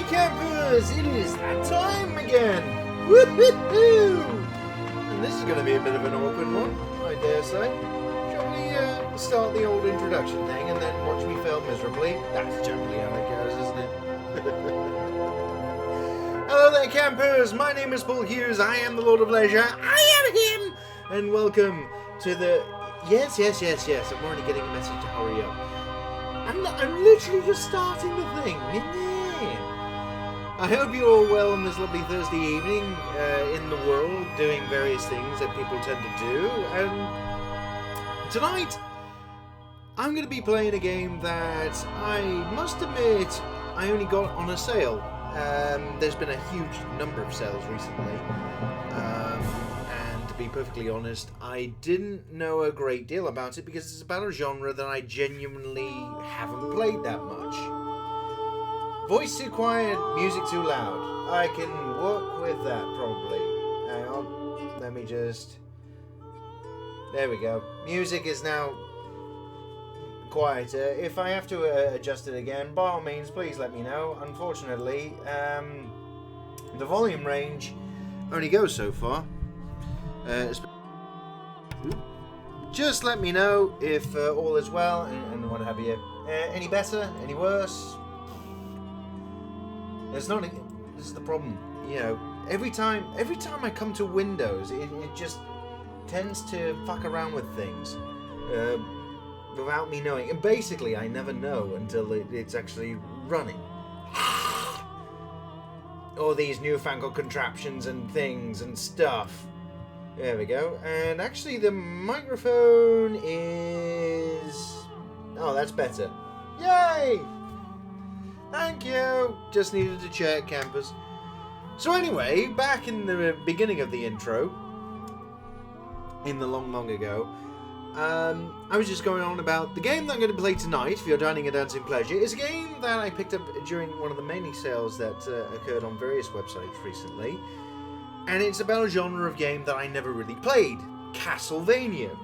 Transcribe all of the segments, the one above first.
campers! It is that time again! Woo-hoo-hoo! And this is going to be a bit of an awkward one, I dare say. Shall we start the old introduction thing and then watch me fail miserably? That's generally how it goes, isn't it? Hello there, campers! My name is Paul Hughes. I am the Lord of Leisure. I am him! And welcome to the... Yes. I'm already getting a message to hurry up. I'm literally just starting the thing. I hope you're all well on this lovely Thursday evening in the world, doing various things that people tend to do. And tonight, I'm going to be playing a game that I must admit I only got on a sale. There's been a huge number of sales recently. And to be perfectly honest, I didn't know a great deal about it because it's about a genre that I genuinely haven't played that much. Voice too quiet, music too loud. I can work with that probably. Hang on, let me just... There we go. Music is now quieter. If I have to adjust it again, by all means, please let me know. Unfortunately, the volume range only goes so far. Just let me know if all is well and what have you. Any better? Any worse? It's not. This is the problem. You know, every time I come to Windows, it just tends to fuck around with things without me knowing. And basically, I never know until it's actually running. All these newfangled contraptions and things and stuff. There we go. And actually, the microphone is... Oh, that's better. Yay! Thank you! Just needed to check, campers. So anyway, back in the beginning of the intro, in the long ago, I was just going on about the game that I'm going to play tonight, for your dining and dancing pleasure, is a game that I picked up during one of the many sales that occurred on various websites recently. And it's about a genre of game that I never really played, Castlevania.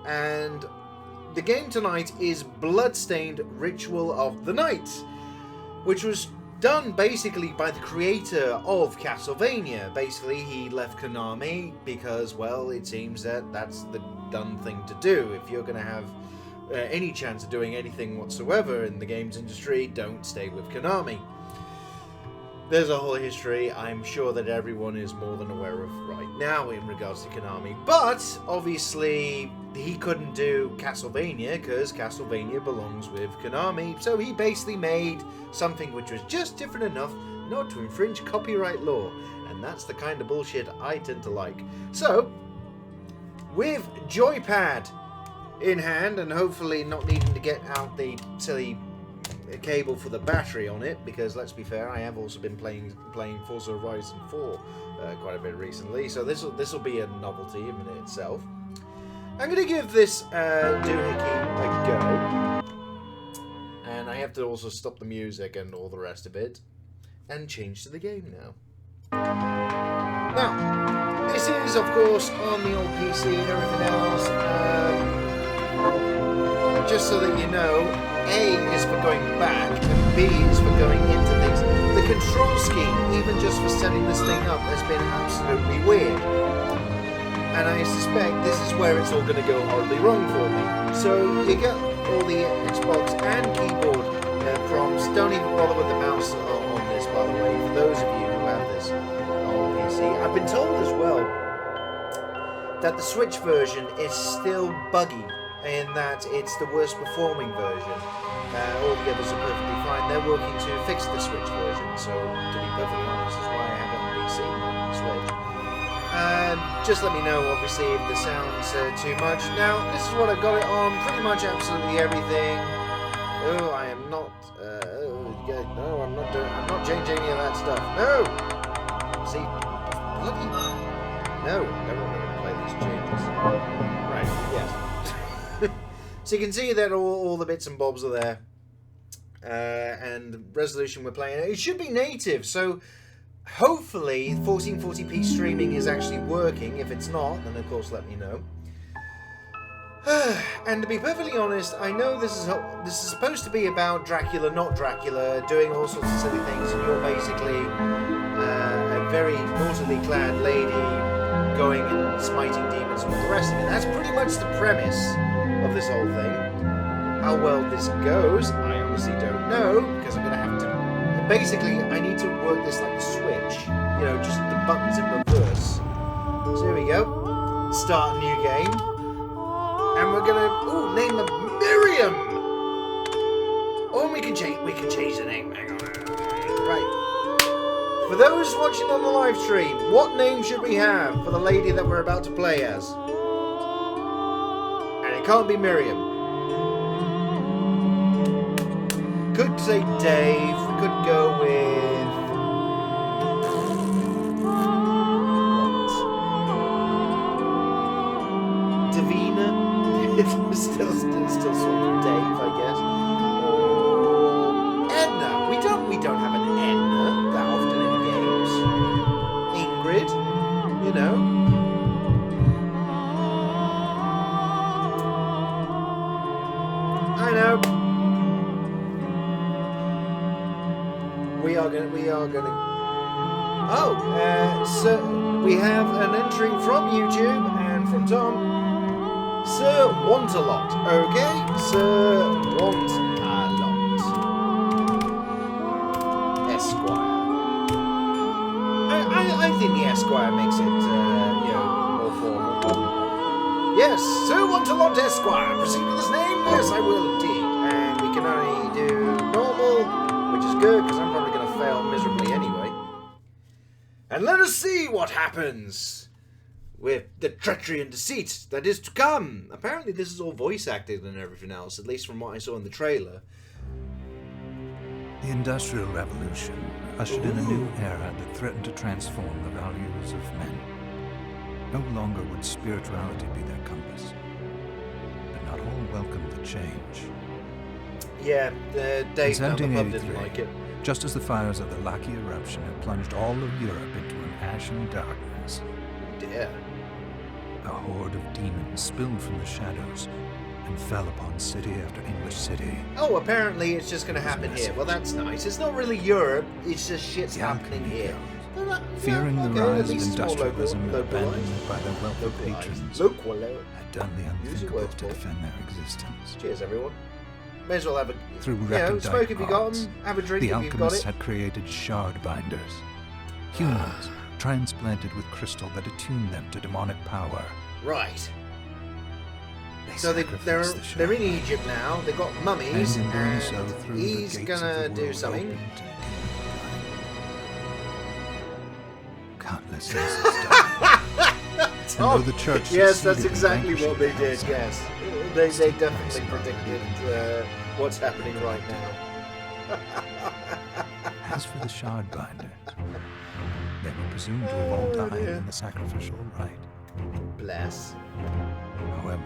And the game tonight is Bloodstained Ritual of the Night, which was done basically by the creator of Castlevania. Basically, he left Konami because, well, it seems that that's the done thing to do. If you're going to have any chance of doing anything whatsoever in the games industry, don't stay with Konami. There's a whole history I'm sure that everyone is more than aware of right now in regards to Konami. But, obviously, he couldn't do Castlevania because Castlevania belongs with Konami. So he basically made something which was just different enough not to infringe copyright law. And that's the kind of bullshit I tend to like. So, with Joypad in hand and hopefully not needing to get out the silly cable for the battery on it, because let's be fair, I have also been playing Forza Horizon 4 quite a bit recently, so this will be a novelty in itself. I'm going to give this doohickey a go, and I have to also stop the music and all the rest of it, and change to the game now. Now, this is of course on the old PC and everything else. Just so that you know, A is for going back, and B is for going into things. The control scheme, even just for setting this thing up, has been absolutely weird. And I suspect this is where it's all going to go horribly wrong for me. So you get all the Xbox and keyboard prompts. Don't even bother with the mouse on this, by the way, for those of you who have this on PC. I've been told as well that the Switch version is still buggy, in that it's the worst performing version. All the others are perfectly fine. They're working to fix the Switch version, so to be perfectly honest, that's why I have it on PC, not on Switch. Just let me know, obviously, if the sound's too much. Now, this is what I've got it on, pretty much absolutely everything. Oh, I am not, no, I'm not changing any of that stuff. No! See, bloody, no, I don't want to play these changes. Right, yes. So you can see that all the bits and bobs are there, and the resolution we're playing, it should be native, so hopefully 1440p streaming is actually working. If it's not, then of course let me know. And to be perfectly honest, I know this is supposed to be about Dracula, not Dracula, doing all sorts of silly things, and you're basically a very naughtily clad lady going and smiting demons and all the rest of it. That's pretty much the premise of this whole thing. How well this goes, I honestly don't know, because I'm going to have to... Basically, I need to work this like a switch. You know, just the buttons in reverse. So here we go. Start a new game. And we're going to... Ooh, name her Miriam! Or we can change the name. Hang on. Right. For those watching on the live stream, what name should we have for the lady that we're about to play as? And it can't be Miriam. Could say Dave. We could go with... What? Davina? It's still sort of Dave, I guess. Or Edna. We don't have an Edna that often in games. Ingrid, you know. I know. We are gonna. Oh, so we have an entry from YouTube and from Tom. Sir Want-a-Lot, okay? Sir Want-a-Lot. Esquire. I think the Esquire makes it, more formal. Yes, Sir Want-a-Lot Esquire. Proceed with his name? Yes, I will indeed. And we can only do normal, which is good, because I'm probably going to fail miserably anyway. And let us see what happens with the treachery and deceit that is to come. Apparently this is all voice acted and everything else, at least from what I saw in the trailer. The Industrial Revolution ushered in a new era that threatened to transform the values of men. No longer would spirituality be their compass. But not all welcomed the change. Yeah, Dave didn't like it. Just as the fires of the Laki eruption had plunged all of Europe into an ashen darkness. Dear. A horde of demons spilled from the shadows and fell upon city after English city. Oh, apparently it's just going to happen here. Well, that's nice. It's not really Europe. It's just shit's happening here. Fearing the rise of industrialism and abandonment by their wealthy patrons, had done the unthinkable to defend their existence. Cheers, everyone. May as well have a... Through recondite smoke if you got them. Have a drink if you've got it. The alchemists had created shard binders. Humans transplanted with crystal that attuned them to demonic power. Right. So they're in Egypt now. They've got mummies, and he's gonna do something. Countless stuff. Oh, the church yes, that's exactly what they did. Yes, they definitely predicted what's happening right now. As for the shard binders, they were presumed to have all died in the sacrificial rite. Bless. However,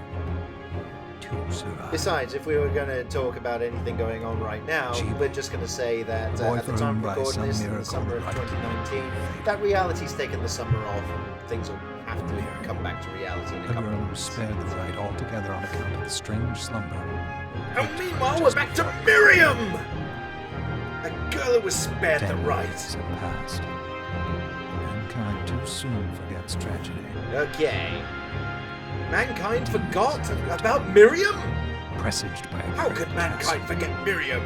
two survived. Besides, if we were going to talk about anything going on right now, we're just going to say that at the time of recording this, in the summer of 2019, that reality's taken the summer off, and things will have to come back to reality in a couple of was spared the rite altogether on account of the strange slumber. And meanwhile, we're back to Miriam! A girl who was spared the rite. Have passed. Mankind too soon forgets tragedy. Okay. Mankind forgot about Miriam? Presaged by How could mankind forget Miriam?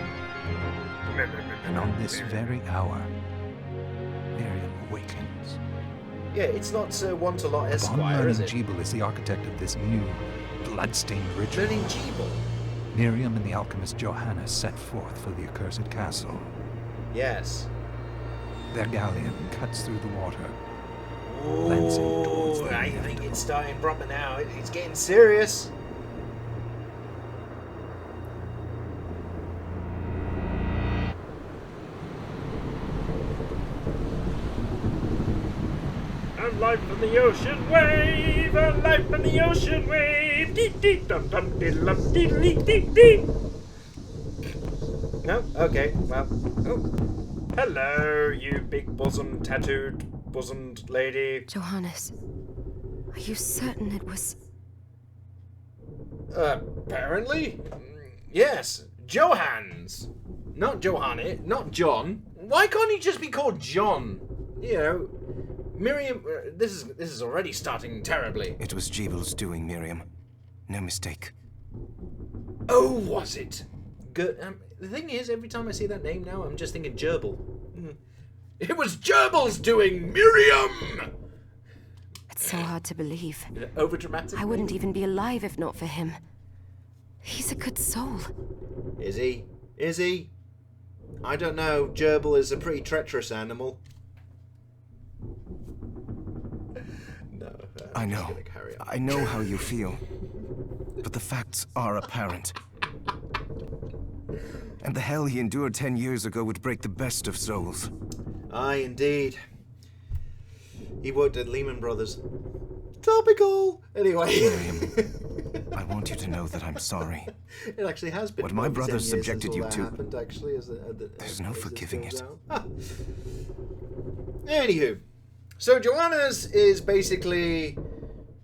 And on this very hour, Miriam awakens. Yeah, it's not Sir Want-a-Lot Esquire, is it? Jebel is the architect of this new, bloodstained ritual. Learning Jebel? Miriam and the alchemist Johannes set forth for the accursed castle. Yes. Their galleon cuts through the water. Ooh, I think it's starting proper now. It's getting serious. And life from the ocean wave, and life from the ocean wave. Deep, deep, dum, dum, diddle, dum, diddly, deep, deep. No? Okay, well. Oh. Hello, you big bosom tattooed bosomed lady. Johannes, are you certain it was... Apparently? Yes, Johans. Not Johannes, not John. Why can't he just be called John? You know, Miriam, this is already starting terribly. It was Jeebel's doing, Miriam. No mistake. Oh, was it? Good. The thing is, every time I see that name now, I'm just thinking Gerbil. It was Gerbil's doing, Miriam! It's so hard to believe. Overdramatic. I wouldn't even be alive if not for him. He's a good soul. Is he? Is he? I don't know. Gerbil is a pretty treacherous animal. No. I know. I know how you feel. But the facts are apparent. And the hell he endured 10 years ago would break the best of souls. Aye, indeed. He worked at Lehman Brothers. Topical! Anyway. Miriam, I want you to know that I'm sorry. It actually has been. What my brothers subjected you to, happened, actually, there's no forgiving it. Anywho, so Johannes is basically,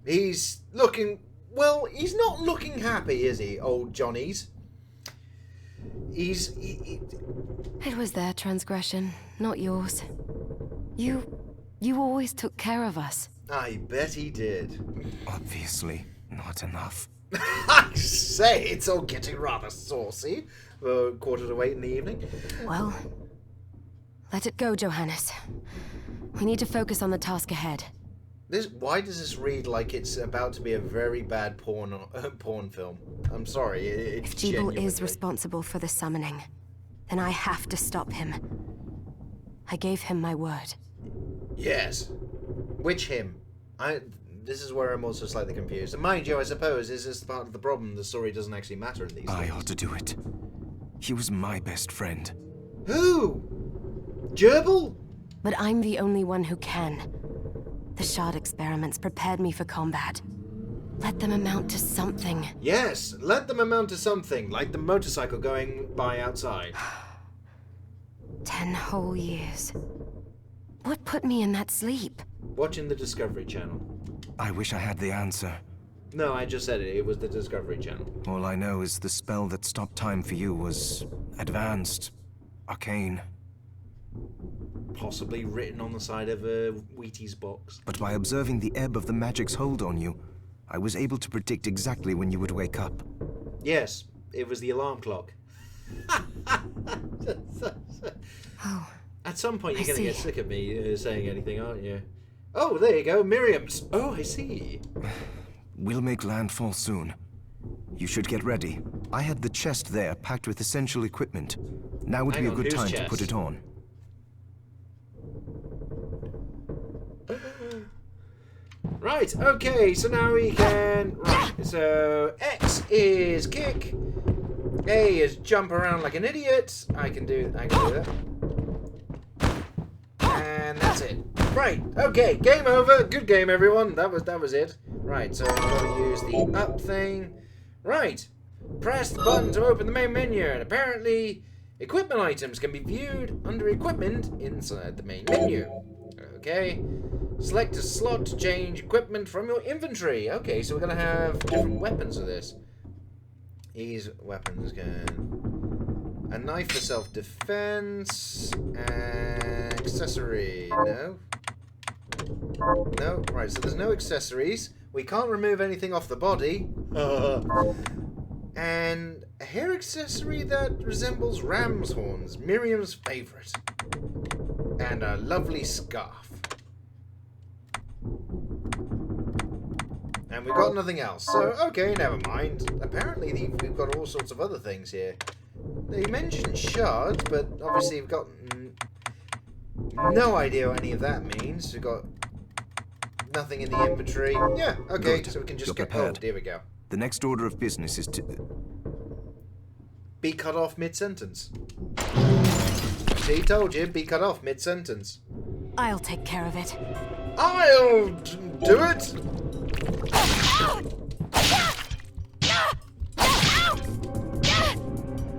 he's looking, well, he's not looking happy, is he, old Johnny's? It was their transgression, not yours. You always took care of us. I bet he did. Obviously, not enough. I say, it's all getting rather saucy for 7:45 in the evening. Well, let it go, Johannes. We need to focus on the task ahead. Why does this read like it's about to be a very bad porn film? I'm sorry, it's If Jeebel genuinely. is responsible for the summoning, then I have to stop him. I gave him my word. Yes. Which him? This is where I'm also slightly confused. And mind you, I suppose, is this part of the problem? The story doesn't actually matter in these I things. ought to do it. He was my best friend. Who? Gerbil? But I'm the only one who can. The shard experiments prepared me for combat. Let them amount to something. Yes, let them amount to something, like the motorcycle going by outside. 10 whole years. What put me in that sleep? Watching the Discovery Channel. I wish I had the answer. No, I just said it. It was the Discovery Channel. All I know is the spell that stopped time for you was advanced, arcane. Possibly written on the side of a Wheaties box. But by observing the ebb of the magic's hold on you, I was able to predict exactly when you would wake up. Yes, it was the alarm clock. Oh, At some point, you're I going to see. get sick of me saying anything, aren't you? Oh, there you go, Miriam's. Oh, I see. We'll make landfall soon. You should get ready. I had the chest there packed with essential equipment. Now would Hang be a on, good whose time to chest? put it on. Right, okay, so now we can... Right, so X is kick. A is jump around like an idiot. I can do that. And that's it. Right, okay, game over. Good game, everyone. That was it. Right, so I'm going to use the up thing. Right, press the button to open the main menu, and apparently equipment items can be viewed under equipment inside the main menu. Okay, select a slot to change equipment from your inventory. Okay, so we're going to have different weapons for this. These weapons can... A knife for self-defense. Accessory. No. No. Right, so there's no accessories. We can't remove anything off the body. And a hair accessory that resembles ram's horns. Miriam's favorite. And a lovely scarf. And we've got nothing else. So, okay, never mind. Apparently we've got all sorts of other things here. They mentioned shards, but obviously we've got no idea what any of that means. We've got nothing in the inventory. Yeah, okay, Good. so we can just You're get... Oh, prepared. there we go. The next order of business is to... Be cut off mid-sentence. See, told you, be cut off mid-sentence. I'll take care of it. I'll do it!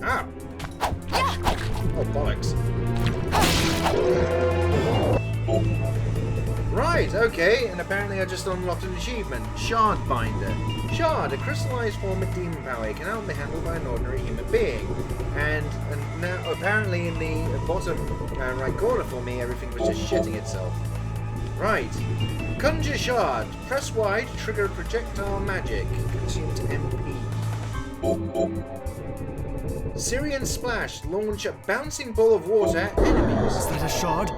Ah! Oh, bollocks. Right, okay, and apparently I just unlocked an achievement. Shard Binder. Shard, a crystallized form of demon power. It cannot be handled by an ordinary human being. And now, apparently in the bottom right corner for me, everything was just shitting itself. Right. Conjure Shard. Press Y to trigger projectile magic. Consumed MP. Syrian Splash. Launch a bouncing ball of water at enemies. Is that a shard?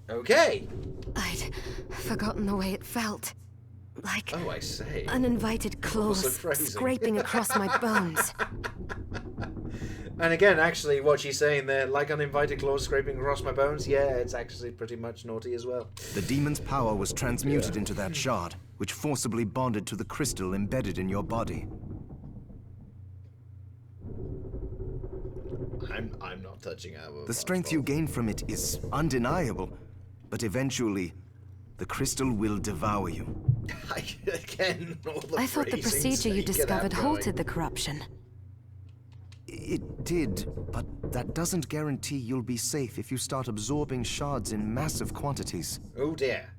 Okay. I'd forgotten the way it felt. Like Oh, I say. uninvited claws phrasing. scraping across my bones. And again, actually, what she's saying there, like uninvited claws scraping across my bones, yeah, it's actually pretty much naughty as well. The demon's power was transmuted into that shard, which forcibly bonded to the crystal embedded in your body. I'm not touching our. The strength you gain from it is undeniable, but eventually, the crystal will devour you. Again, all the I thought the phrasing, procedure so you get discovered that going. halted the corruption. It did, but that doesn't guarantee you'll be safe if you start absorbing shards in massive quantities. Oh dear.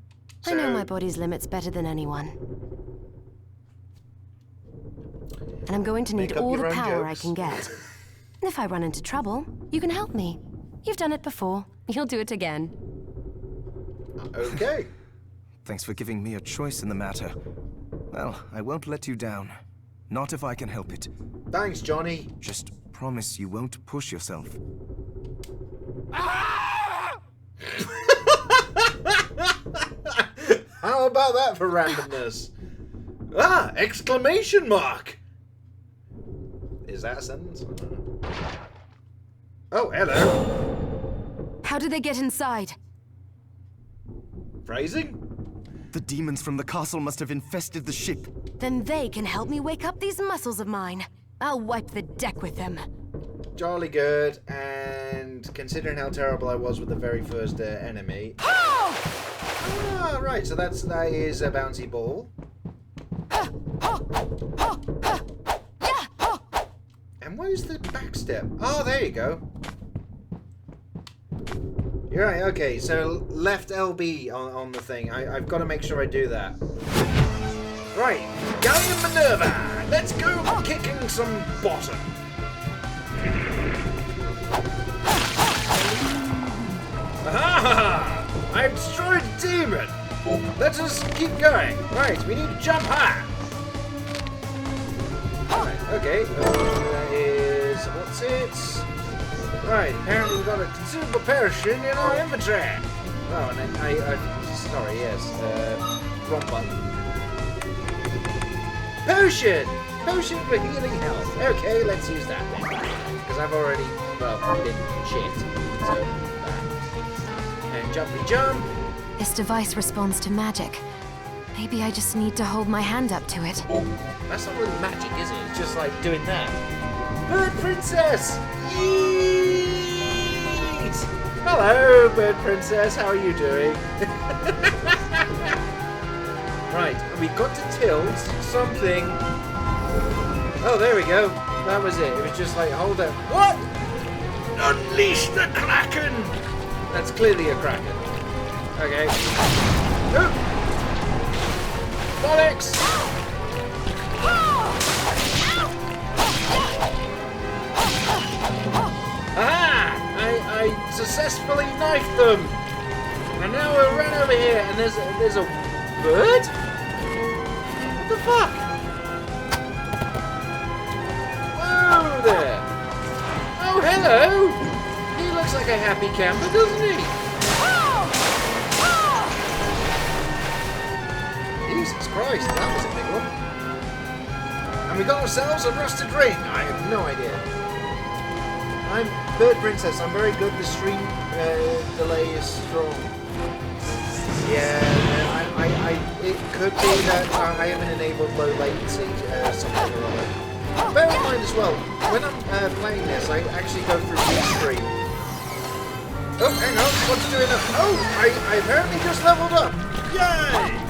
I know So- my body's limits better than anyone. And I'm going to need Make up all your the own power I jokes. can get. If I run into trouble, you can help me. You've done it before. You'll do it again. Okay. Thanks for giving me a choice in the matter. Well, I won't let you down. Not if I can help it. Thanks, Johnny. Just promise you won't push yourself. How about that for randomness? Ah! Exclamation mark! Is that a sentence? I don't know. Oh, hello. How did they get inside? Phrasing? The demons from the castle must have infested the ship. Then they can help me wake up these muscles of mine. I'll wipe the deck with them. Jolly good, and considering how terrible I was with the very first enemy. Oh! Ah, right, so that is a bouncy ball. And where's the back step? Oh, there you go. You're right, okay, so left LB on the thing. I've got to make sure I do that. Right, Galleon Minerva! Let's go kicking some bottom. Aha! I've destroyed a demon! Let us keep going. Right, we need to jump high. Right, okay. That is... what's it? Right, apparently we've got a considerable potion in our inventory. Oh, and then sorry, yes. Wrong button. Potion! Potion for healing health. Okay, let's use that then. Because I've already, well, been shit. So, that. And jumpy jump. This device responds to magic. Maybe I just need to hold my hand up to it. That's not really magic, is it? It's just like doing that. Bird Princess! Yeet! Hello, Bird Princess. How are you doing? Right, we've got to tilt something. Oh, there we go. That was it. It was just like, hold it. What? Unleash the Kraken! That's clearly a Kraken. Okay. Oh. Bollocks! Aha! I successfully knifed them! And now we'll run over here and there's a bird? What the fuck? Whoa there! Oh, hello! He looks like a happy camper, doesn't he? Jesus Christ, that was a big one. And we got ourselves a rusted ring. I have no idea. I'm Bird Princess. I'm very good. The stream delay is strong. Yeah, it could be that I haven't enabled low latency, something or other. Bear in mind as well, when I'm playing this, I actually go through Restream. Oh, hang on, what's doing up? Oh, I apparently just leveled up. Yay!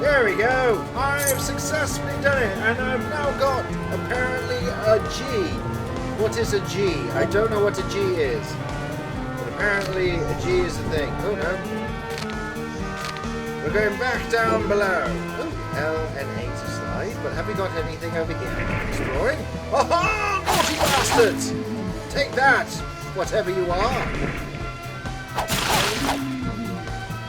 There we we go. I've successfully done it, and I've now got, apparently, a G. What is a G? I don't know what a G is. But apparently, a G is a thing. Oh, no. We're going back down below. Oh, L and A to slide. But have we got anything over here? Destroying? Oh, naughty bastards! Take that, whatever you are.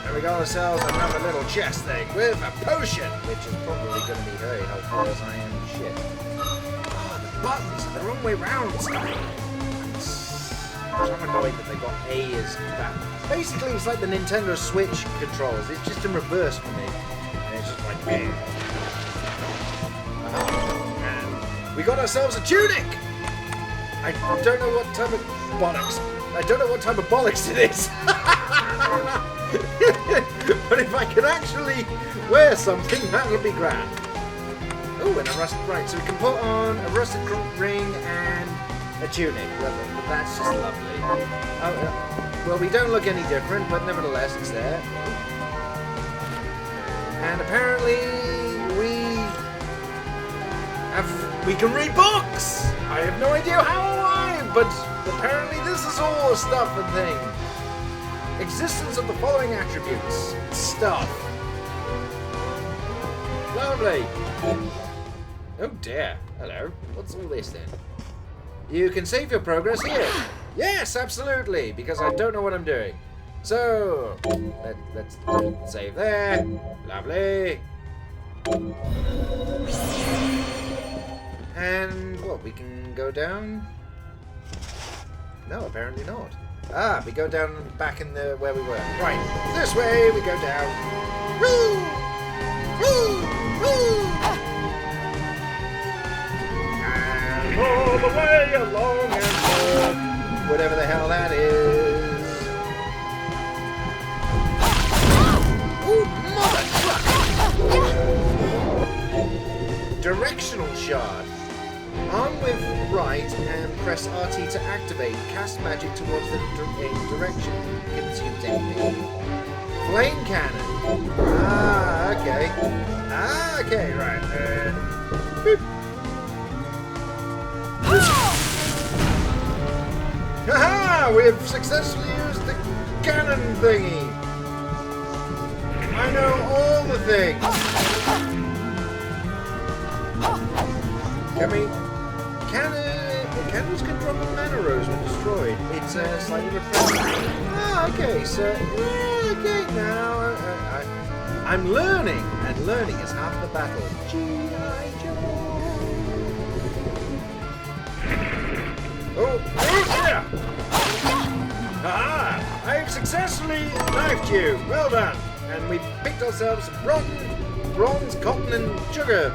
There we got ourselves another little chest thing with a potion, which is probably going to be very helpful as I am shit. Oh, the buttons are the wrong way round. I'm so annoyed that they got A as that. Basically, it's like the Nintendo Switch controls. It's just in reverse for me. And it's just like, eh. And we got ourselves a tunic! I don't know what type of bollocks. I don't know what type of bollocks it is. But if I could actually wear something, that would be grand. Oh, and a rusted, right, so we can put on a rusted ring and a tunic. That's just lovely. Well, we don't look any different, but nevertheless, it's there. And apparently, we can read books! I have no idea how or why, but apparently this is all stuff and thing. Existence of the following attributes. Stuff. Lovely. Oh dear. Hello. What's all this then? You can save your progress here. Yes, absolutely, because I don't know what I'm doing. So, let's save there. Lovely. And, what, we can go down? No, apparently not. Ah, we go down back in the where we were. Right, this way we go down. Woo! Woo! Woo! And all the way along and forth, whatever the hell that is. Ooh, mother truck! Directional shard. Arm with right and press RT to activate. Cast magic towards the direction. Consumes MP. Flame cannon. Ah, okay. Ah, okay, right. Boop. Haha! We've successfully used the cannon thingy. I know all the things. Cannons can drop a mana rose when destroyed. It's slightly repressed. Ah, okay, so okay now I'm learning, and learning is half the battle. G.I. Joe. Oh yeah! Ah! I've successfully knifed you. Well done. And we picked ourselves some bronze, cotton, and sugar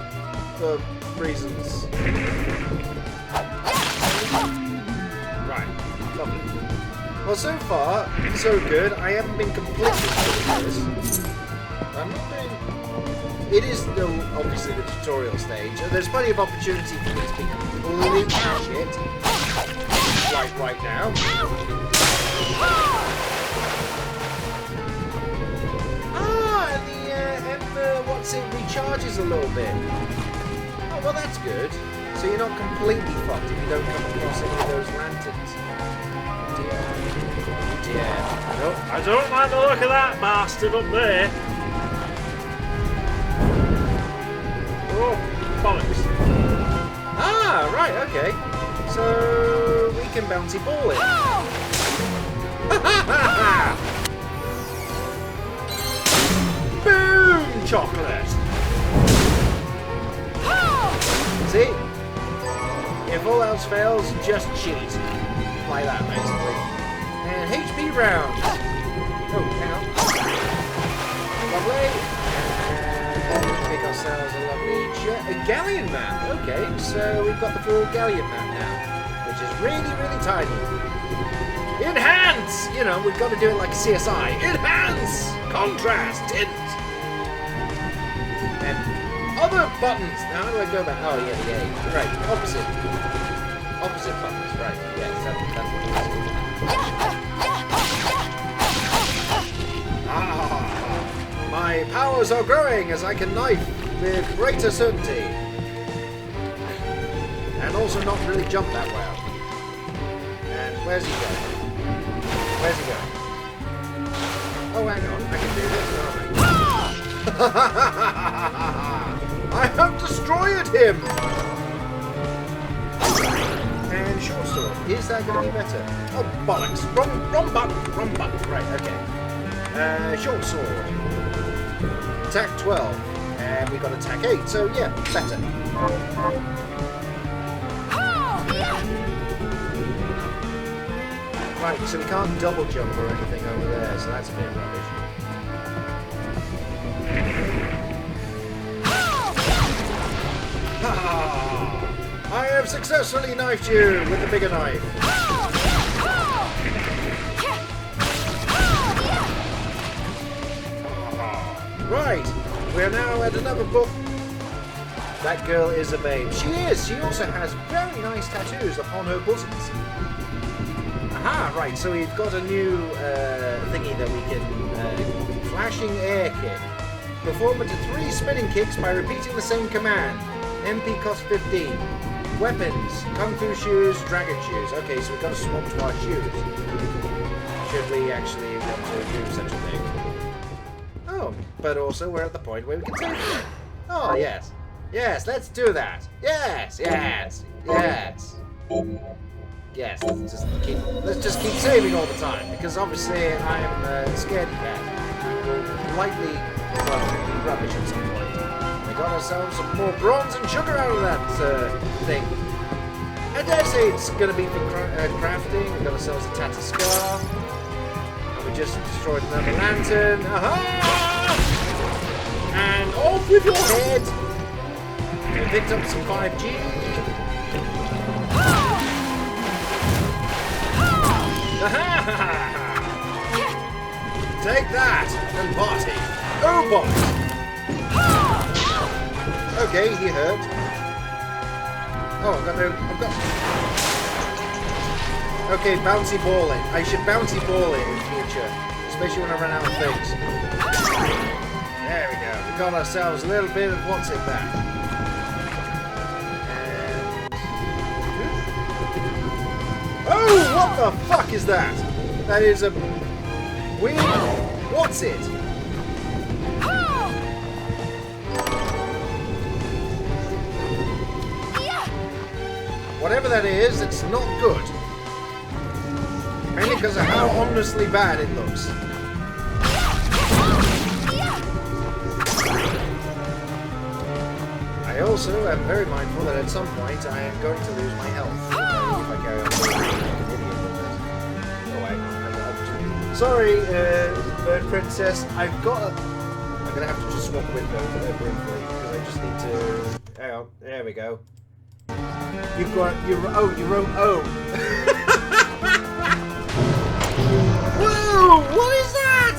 for reasons. Right, lovely. Well, so far, so good. I haven't been completely through this. I'm not doing... It is still, obviously, the tutorial stage. There's plenty of opportunity for me to be completely shit. Right now. And what's it recharges a little bit. Oh, well, that's good. So you're not completely fucked if you don't come across any of those lanterns. Dear. I don't like the look of that bastard up there. Oh, bollocks. Ah, right, okay. So we can bouncy ball it. Boom! Chocolate! See? If all else fails, just cheat. Like that, basically. And HP rounds. Oh, hang on. Lovely. And make ourselves a lovely galleon map. Okay, so we've got the full galleon map now, which is really, really tiny. Enhance! You know, we've got to do it like a CSI. Enhance! Contrast! Tint! And other buttons. Now, how do I go back? Oh, yeah, the A. Right, opposite. Opposite buttons, right. Yes, that's what it is. Ah, my My powers are growing as I can knife with greater certainty. And also not really jump that well. And where's he going? Where's he going? Oh, hang on. I can do this. I have destroyed him! And short sword. Is that going to be better? Oh, bollocks. Wrong button. Wrong button. Right, okay. Short sword. Attack 12. And we got attack 8. So, yeah, better. Right, so we can't double jump or anything over there, so that's a bit rubbish. I have successfully knifed you with the bigger knife. Right, we are now at another book. That girl is a babe. She is. She also has very nice tattoos upon her bosoms. Aha, right, so we've got a new thingy that we can... flashing air kick. Perform up to 3 spinning kicks by repeating the same command. MP cost 15. Weapons, Kung Fu shoes, Dragon shoes. Okay, so we've got to swap to our shoes. Should we actually want to do such a thing? Oh, but also we're at the point where we can save it. Oh, yes. Yes, let's do that. Yes, yes, yes. Yes, let's just keep saving all the time, because obviously I'm a scaredy cat. We'll likely be rubbish at some point. We got ourselves some more bronze and sugar out of that thing. I dare say it's going to be for crafting. We got ourselves a tattered scarf. And we just destroyed another lantern. Aha! And off with your head! We picked up some 5G. Take that and party. Oh boy. Okay, he hurt. Oh, I've got. Okay, bouncy balling. I should bouncy ball it in future, especially when I run out of things. There we go. We got ourselves a little bit of what's it back. Oh, what the fuck is that? That is a weird... What's it? Whatever that is, it's not good. Mainly because of how ominously bad it looks. I also am very mindful that at some point I am going to lose my health. If I carry on being an idiot with this. Oh, I'm sorry, Bird Princess. I'm going to have to just swap windows briefly because I just need to... Hang on, there we go. You wrote O. Whoa! What is that?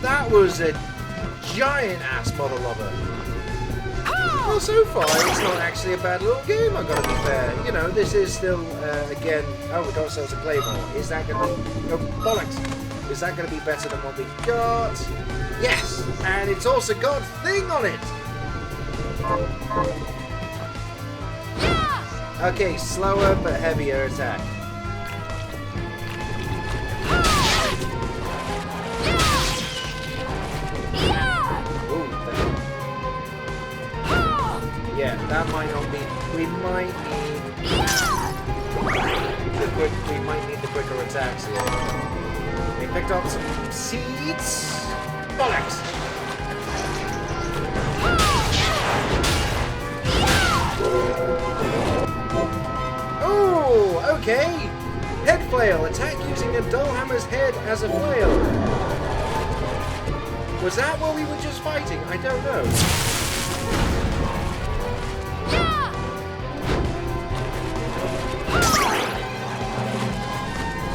That was a giant ass mother lover. Well, so far it's not actually a bad little game. I've got to be fair. You know, this is still again. Oh, we got ourselves a claymore. Is that going to be? No bollocks. Is that going to be better than what we got? Yes, and it's also got thing on it. Okay, slower but heavier attack. Ooh, yeah, that might not be. We might need the quicker attacks here. We picked up some seeds. Bollocks! Oh, okay. Head flail. Attack using a Dullhammer's head as a flail. Was that what we were just fighting? I don't know.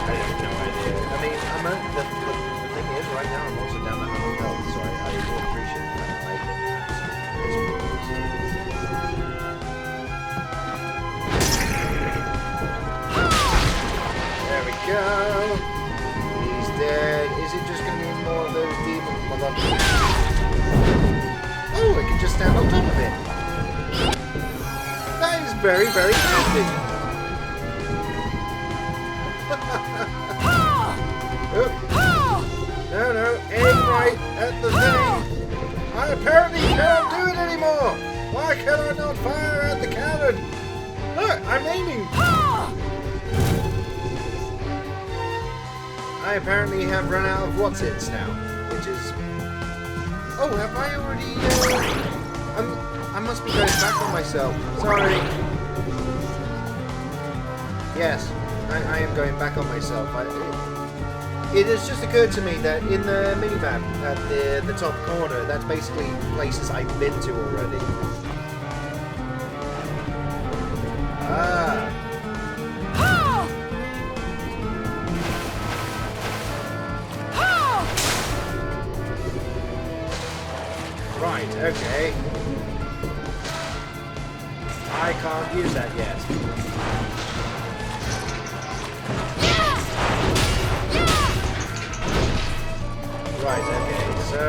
I have no idea. I mean, the thing is, right now I'm also down at home health, so I will appreciate that. There we go. very, very nasty. No, aim right at the thing. I apparently can't do it anymore. Why can I not fire at the cannon? Look, I'm aiming. I apparently have run out of what's-its now, which is... Oh, have I already... I must be going back on myself. Sorry. Yes, I am going back on myself. It has just occurred to me that in the minimap at the top corner, that's basically places I've been to already. Ah. Right, okay. I can't use that yet. Right, okay, so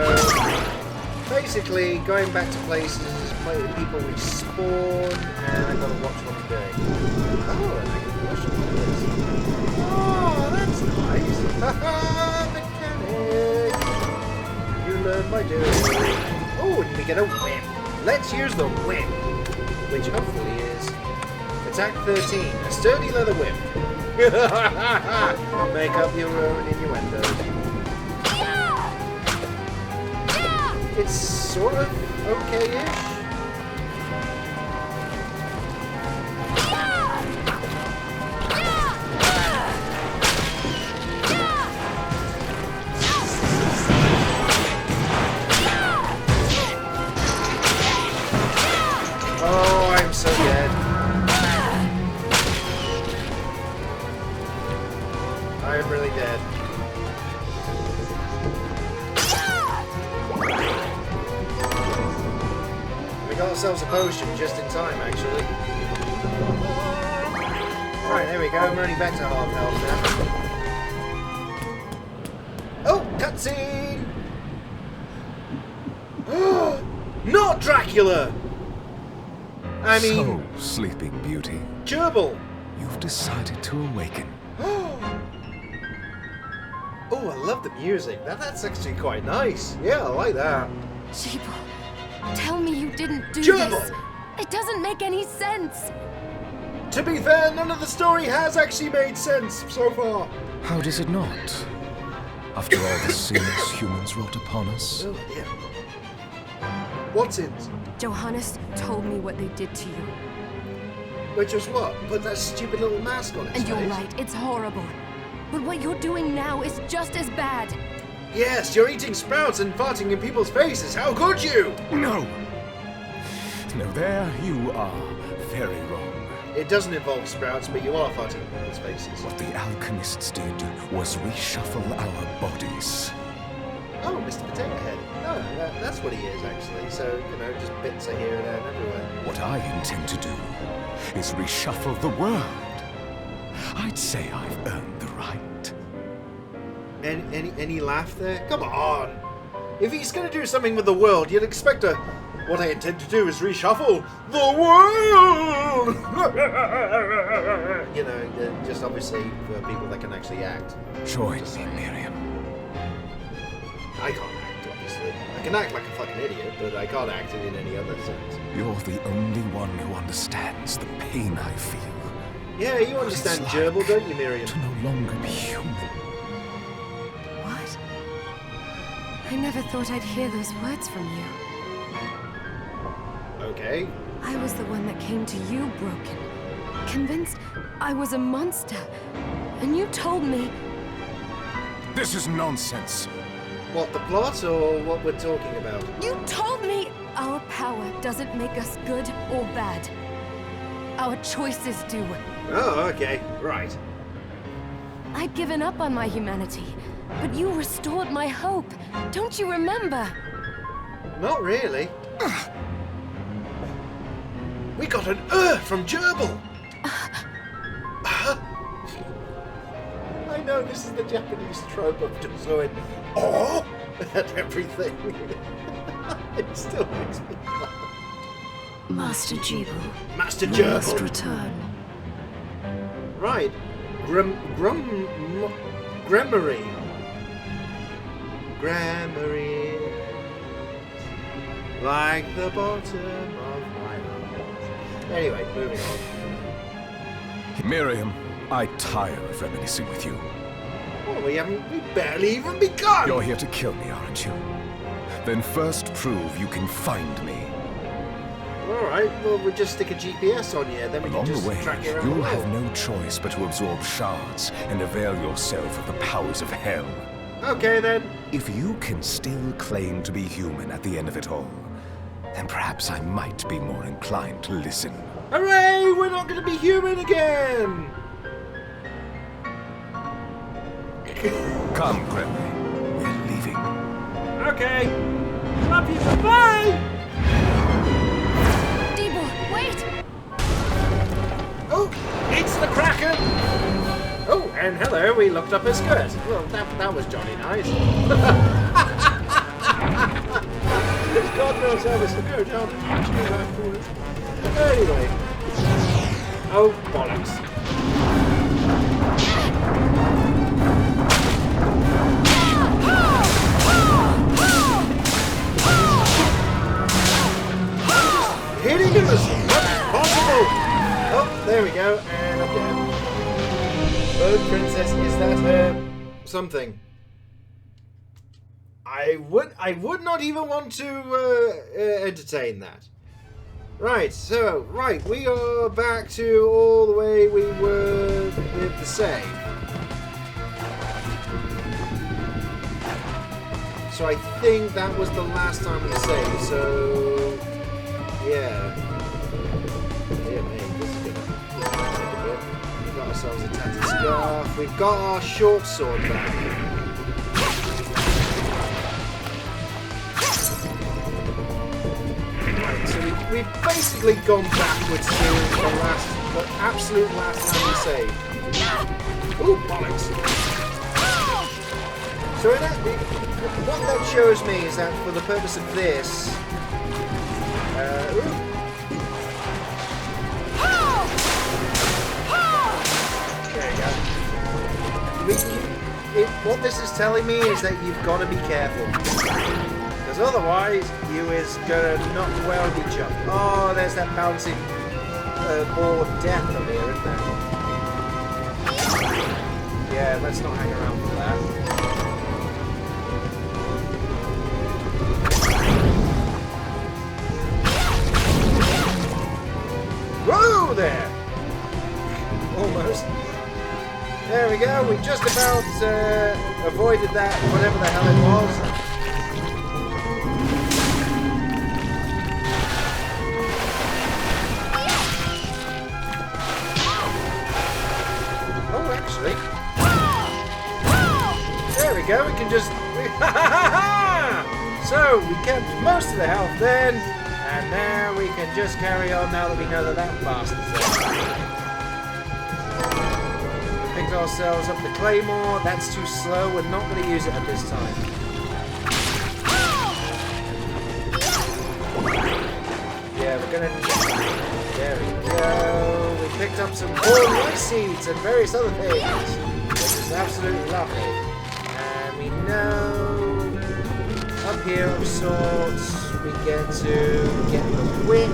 basically going back to places, people respawn, and I've got to watch what I'm doing. Oh, and I can watch all this. Oh, that's nice. Haha, mechanic! You learn by doing. Oh, and we get a whip. Let's use the whip, which hopefully is attack 13, a sturdy leather whip. Make up your own innuendos. It's sort of okay-ish. Oh, I'm so dead. I am really dead. Got ourselves a potion just in time, actually. Right, there we go. I'm running back to half health now. Oh, cutscene! Not Dracula! I mean... So, Sleeping Beauty, Gerbil! you've decided to awaken. Oh, I love the music. That's actually quite nice. Yeah, I like that. Sheeple, tell me you didn't do Gerbil! this. It doesn't make any sense. To be fair, none of the story has actually made sense so far. How does it not? After all the sins humans wrought upon us. Oh, yeah. What's it? Johannes told me what they did to you. Which was what? Put that stupid little mask on its And face. you're right, it's horrible. But what you're doing now is just as bad. Yes, you're eating sprouts and farting in people's faces. How could you? No! No, there you are very wrong. It doesn't involve sprouts, but you are farting in people's faces. What the alchemists did was reshuffle our bodies. Oh, Mr. Potato Head. No, that's what he is, actually. So, you know, just bits are here and there and everywhere. What I intend to do is reshuffle the world. I'd say I've earned the right. Any laugh there? Come on! If he's going to do something with the world, you'd expect a... What I intend to do is reshuffle the world! You know, just obviously for people that can actually act. Join me, Miriam. I can't act, obviously. I can act like a fucking idiot, but I can't act it in any other sense. You're the only one who understands the pain I feel. Yeah, you understand What it's gerbil, like don't you, Miriam? to no longer be human. What? I never thought I'd hear those words from you. Okay. I was the one that came to you broken. Convinced I was a monster. And you told me... This is nonsense. What, the plot, or what we're talking about? You told me our power doesn't make us good or bad. Our choices do. Oh, okay. Right. I'd given up on my humanity, but you restored my hope. Don't you remember? Not really. We got an from gerbil! I know this is the Japanese trope of just going at everything. It still makes me laugh. Master Jeeble. Master You Gerbil. must return. Right. Grammary. Like the bottom of my heart. Anyway, moving on. Miriam, I tire of reminiscing with you. Oh, we barely even begun! You're here to kill me, aren't you? Then first prove you can find me. Alright, well, we'll just stick a GPS on you, then we Along can just the way, track you around you'll the have world. no choice but to absorb shards and avail yourself of the powers of hell. Okay, then. If you can still claim to be human at the end of it all, then perhaps I might be more inclined to listen. Hooray! We're not going to be human again! Come, Gremlin. We're leaving. Okay. Love you. Bye. Jeeble, wait! Oh, it's the Kraken! Oh, and hello, we looked up her skirt. Well, that was Johnny Nice. God knows how this will go down on YouTube afterwards. Anyway. Oh, bollocks. Hitting him as much as possible! Oh, there we go, and I'm dead. Bird Princess, is that her something? I would not even want to entertain that. Right, so, we are back to all the way we were with the save. So I think that was the last time we saved, so yeah. Dear me, this is gonna take a bit. We've got ourselves a tattered scarf. We've got our short sword back. Right, so we've basically gone backwards to the absolute last time we saved. Ooh, bollocks. So what that shows me is that for the purpose of this, there you go. What this is telling me is that you've got to be careful, because otherwise you is gonna not well be jumped. Oh, there's that bouncing ball of death up here, isn't there? Yeah, let's not hang around for that. Whoa there! Almost. There we go, we just about avoided that, whatever the hell it was. Oh, actually. There we go, we can just... So, we kept most of the health then, and now we can just carry on now that we know that bastard's there. Picked ourselves up the claymore. That's too slow. We're not going to use it at this time. Yeah, we're going to... There we go. We picked up some corn rice seeds and various other things, which is absolutely lovely. And we know up here of sorts we get to get the whip,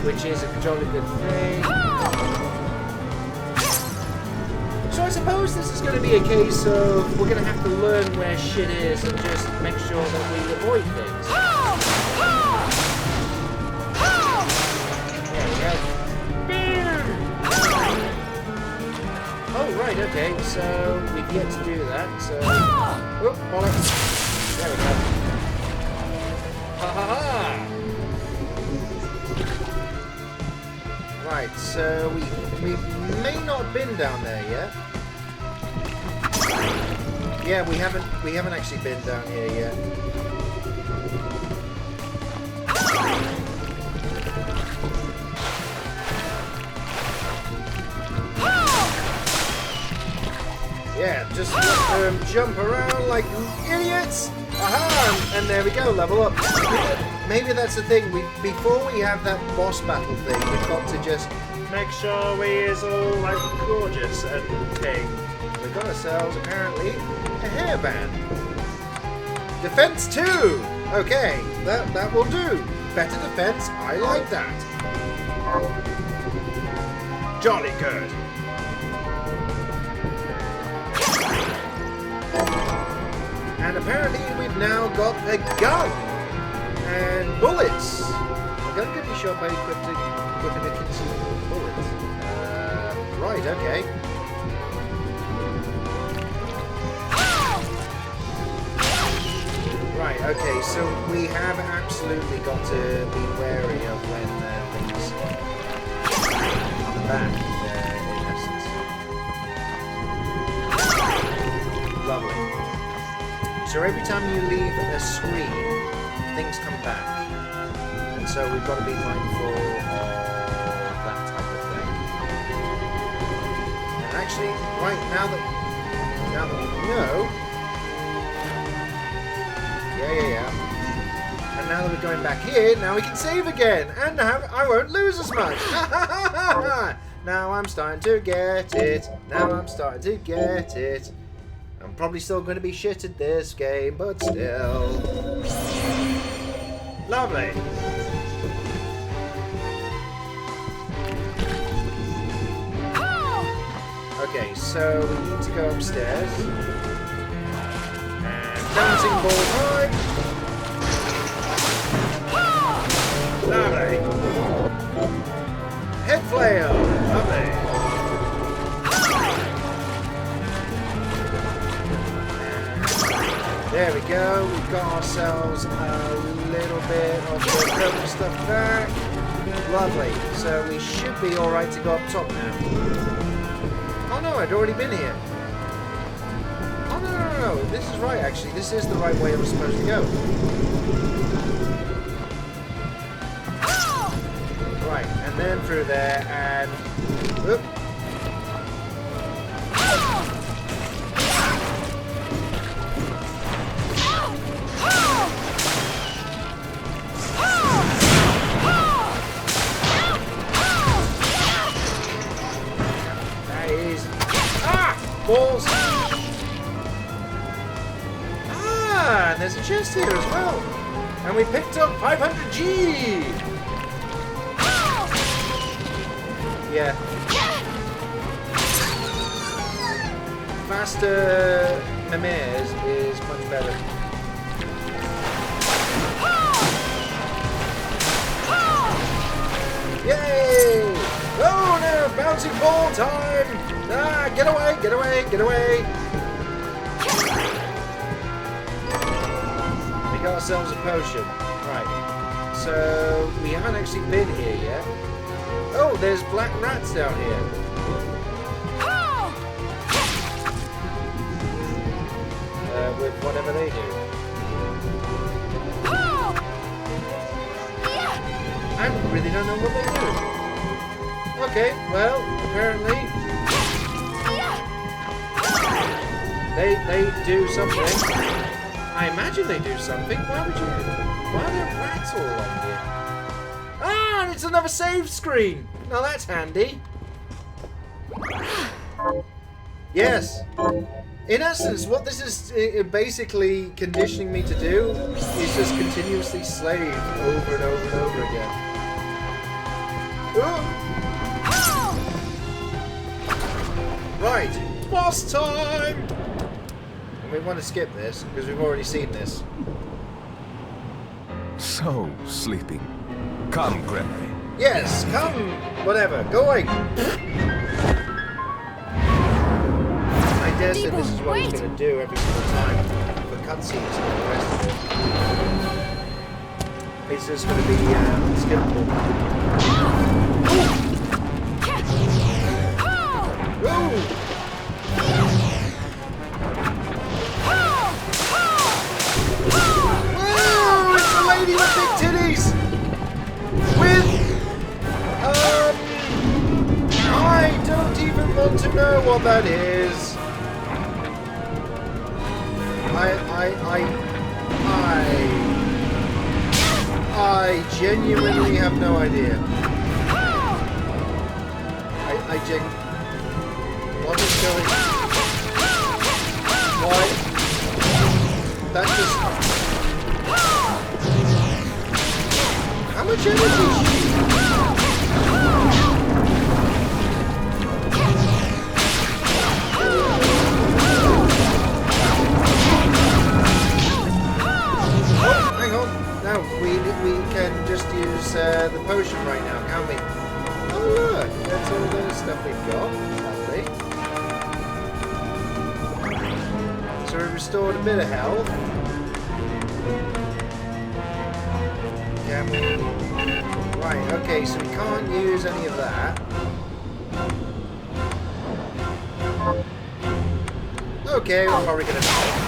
which is a jolly good thing. So I suppose this is going to be a case of we're going to have to learn where shit is and just make sure that we avoid things. There we go. Oh, right, okay, so we've yet to do that, so... Oh, bollocks. There we go. Ha ha ha! Right, so we may not have been down there yet. Yeah, we haven't actually been down here yet. Yeah, just let them jump around like idiots. Aha! And there we go, level up. Maybe maybe that's the thing. Before we have that boss battle thing, we've got to just make sure we is all like gorgeous and thing. we got ourselves apparently a hairband. Defense 2. Okay, that will do. Better defense. I like that. Jolly good. And apparently we've now got a gun and bullets. A gun can be shot by equipping a concealed bullet. Right, okay. Right, okay, so we have absolutely got to be wary of when things come back, in essence. Lovely. So every time you leave a screen, things come back. And so we've got to be mindful of that type of thing. And actually, right, now that we know... Yeah. And now that we're going back here, now we can save again. And I won't lose as much. Now I'm starting to get it. I'm probably still going to be shit at this game, but still. Lovely. Okay, so we need to go upstairs. And bouncing ball time. Lovely. Head flail. Lovely. There we go, we've got ourselves a little bit of the purple stuff back. Lovely, so we should be alright to go up top now. Oh no, I'd already been here. Oh no, this is right actually, this is the right way I'm supposed to go. Right, and then through there and... Oop. Balls. Ah, and there's a chest here as well. And we picked up 500G. Yeah. Faster Memes is much better. Yay! Oh no, bouncing ball time! Ah, get away, get away, get away! We got ourselves a potion. Right. So, we haven't actually been here yet. Oh, there's black rats down here. With whatever they do. I really don't know what they do. Okay, well, apparently... They do something. I imagine they do something. Why are there rats all along here? Ah, and it's another save screen. Now that's handy. Yes. In essence, what this is basically conditioning me to do is just continuously slave over and over and over again. Ooh. Right, boss time! And we want to skip this, because we've already seen this. So sleepy. Come, Gregory. Yes, come! Whatever, going! I dare say this is what he's going to do every single time for cutscenes and all the rest of it. It's just going to be skippable. Ooh! Whoa! It's the lady with big titties! With... I don't even want to know what that is. I I genuinely have no idea. What is going on? Why? That just... How much energy? Hang on. No, we can just use the potion right now, can't we? Oh look, that's all the stuff we've got. Lovely. So we restored a bit of health. Can we? Right, okay, so we can't use any of that. Okay, we're probably gonna die.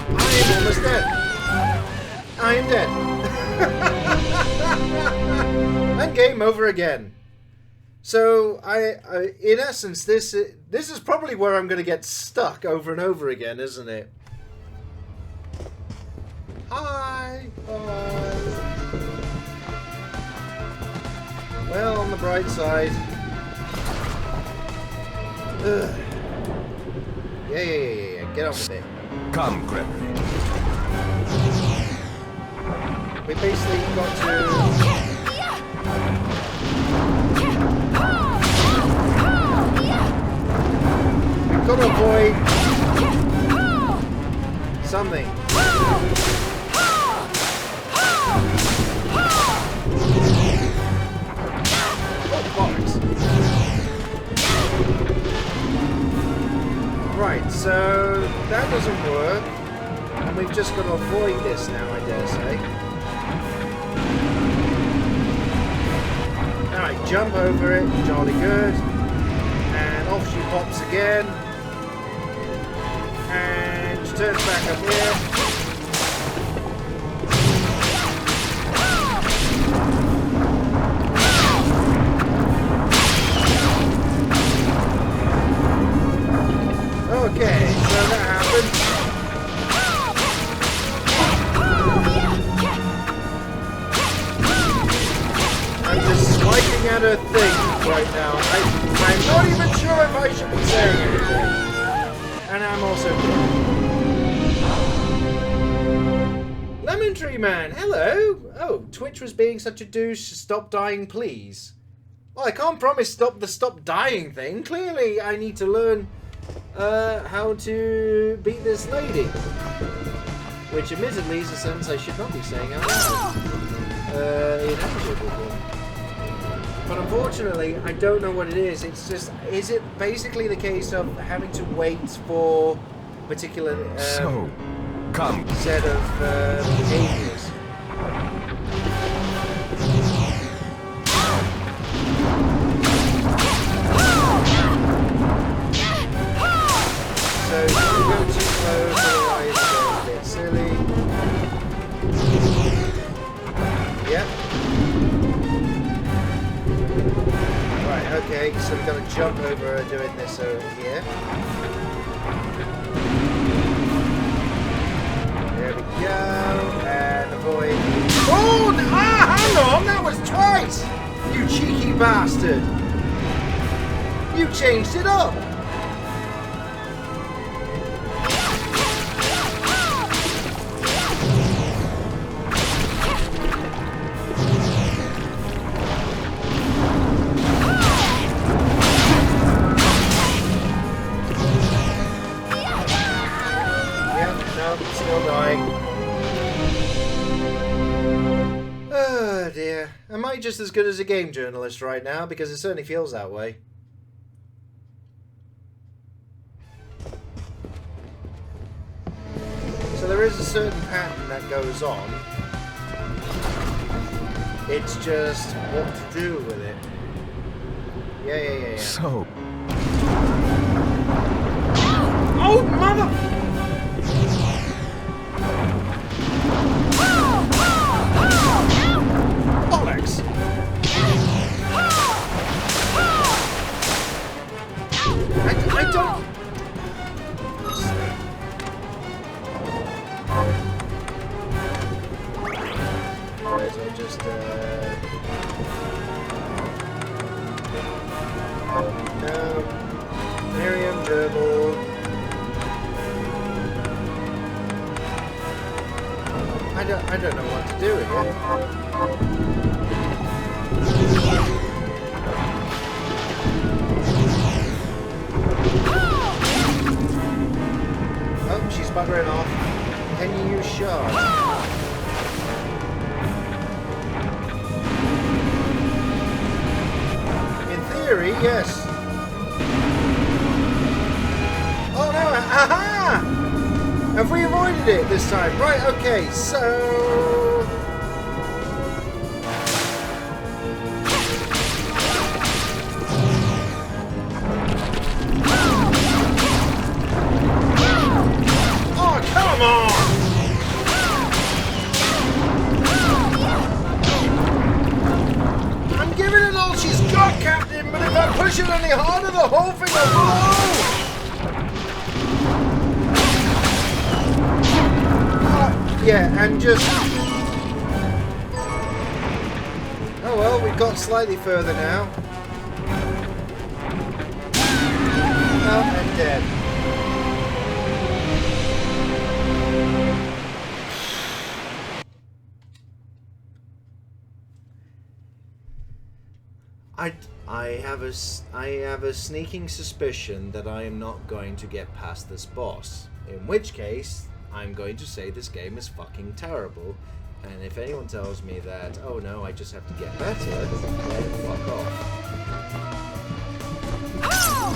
I am almost dead. I am dead. And game over again. So I in essence, this is probably where I'm going to get stuck over and over again, isn't it? Hi. Bye. Well, on the bright side. Ugh. Yeah. Get on with it. Come, Gregory. We basically got to... We've got to avoid... something. Oh, bollocks. Right, so that doesn't work. And we've just got to avoid this now, I dare say. Alright, jump over it, jolly good. And off she pops again. And she turns back up here. Okay, so that happened. I'm just swiping at her thing right now. I'm not even sure if I should be saying anything. And I'm also dead. Lemon Tree Man, hello. Oh, Twitch was being such a douche. Stop dying, please. Well, I can't promise stop dying thing. Clearly, I need to learn how to beat this lady. Which admittedly is a sentence I should not be saying out loud. Inevitable. But unfortunately, I don't know what it is. It's just, is it basically the case of having to wait for a particular So, come. set of behaviors? So don't go too close, otherwise it's a bit silly. Yep. Right, okay, so we've got to jump over doing this over here. There we go, and avoid. Oh, hang on, that was twice! You cheeky bastard! You changed it up! Still dying. Oh dear. Am I just as good as a game journalist right now? Because it certainly feels that way. So there is a certain pattern that goes on. It's just what to do with it. Yeah. So. Oh, mother! Bollocks! I don't... I don't know what to do with it. Oh, she's buggering off. Can you use shards? In theory, yes. Oh no! Aha! Have we avoided it this time? Right, okay, so... Oh, come on! I'm giving it all she's got, Captain, but if I push it any harder, the whole thing will blow! Yeah, and just... Oh well, we've got slightly further now. Oh, and dead. I have a sneaking suspicion that I am not going to get past this boss. In which case, I'm going to say this game is fucking terrible. And if anyone tells me that, oh no, I just have to get better, then fuck off.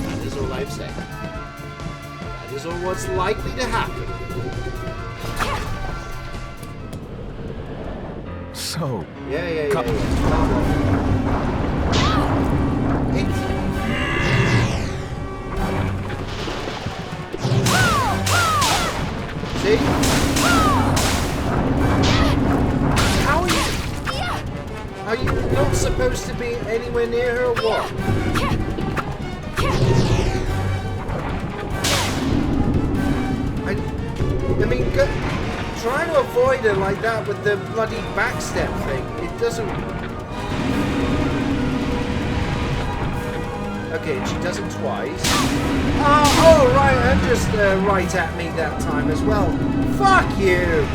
That is all I've said. That is all what's likely to happen. So... Yeah. See? How are you? Are you not supposed to be anywhere near her or what? I mean, trying to avoid her like that with the bloody backstep thing, it doesn't... Okay, and she does it twice. Oh, right, and just right at me that time as well. Fuck you!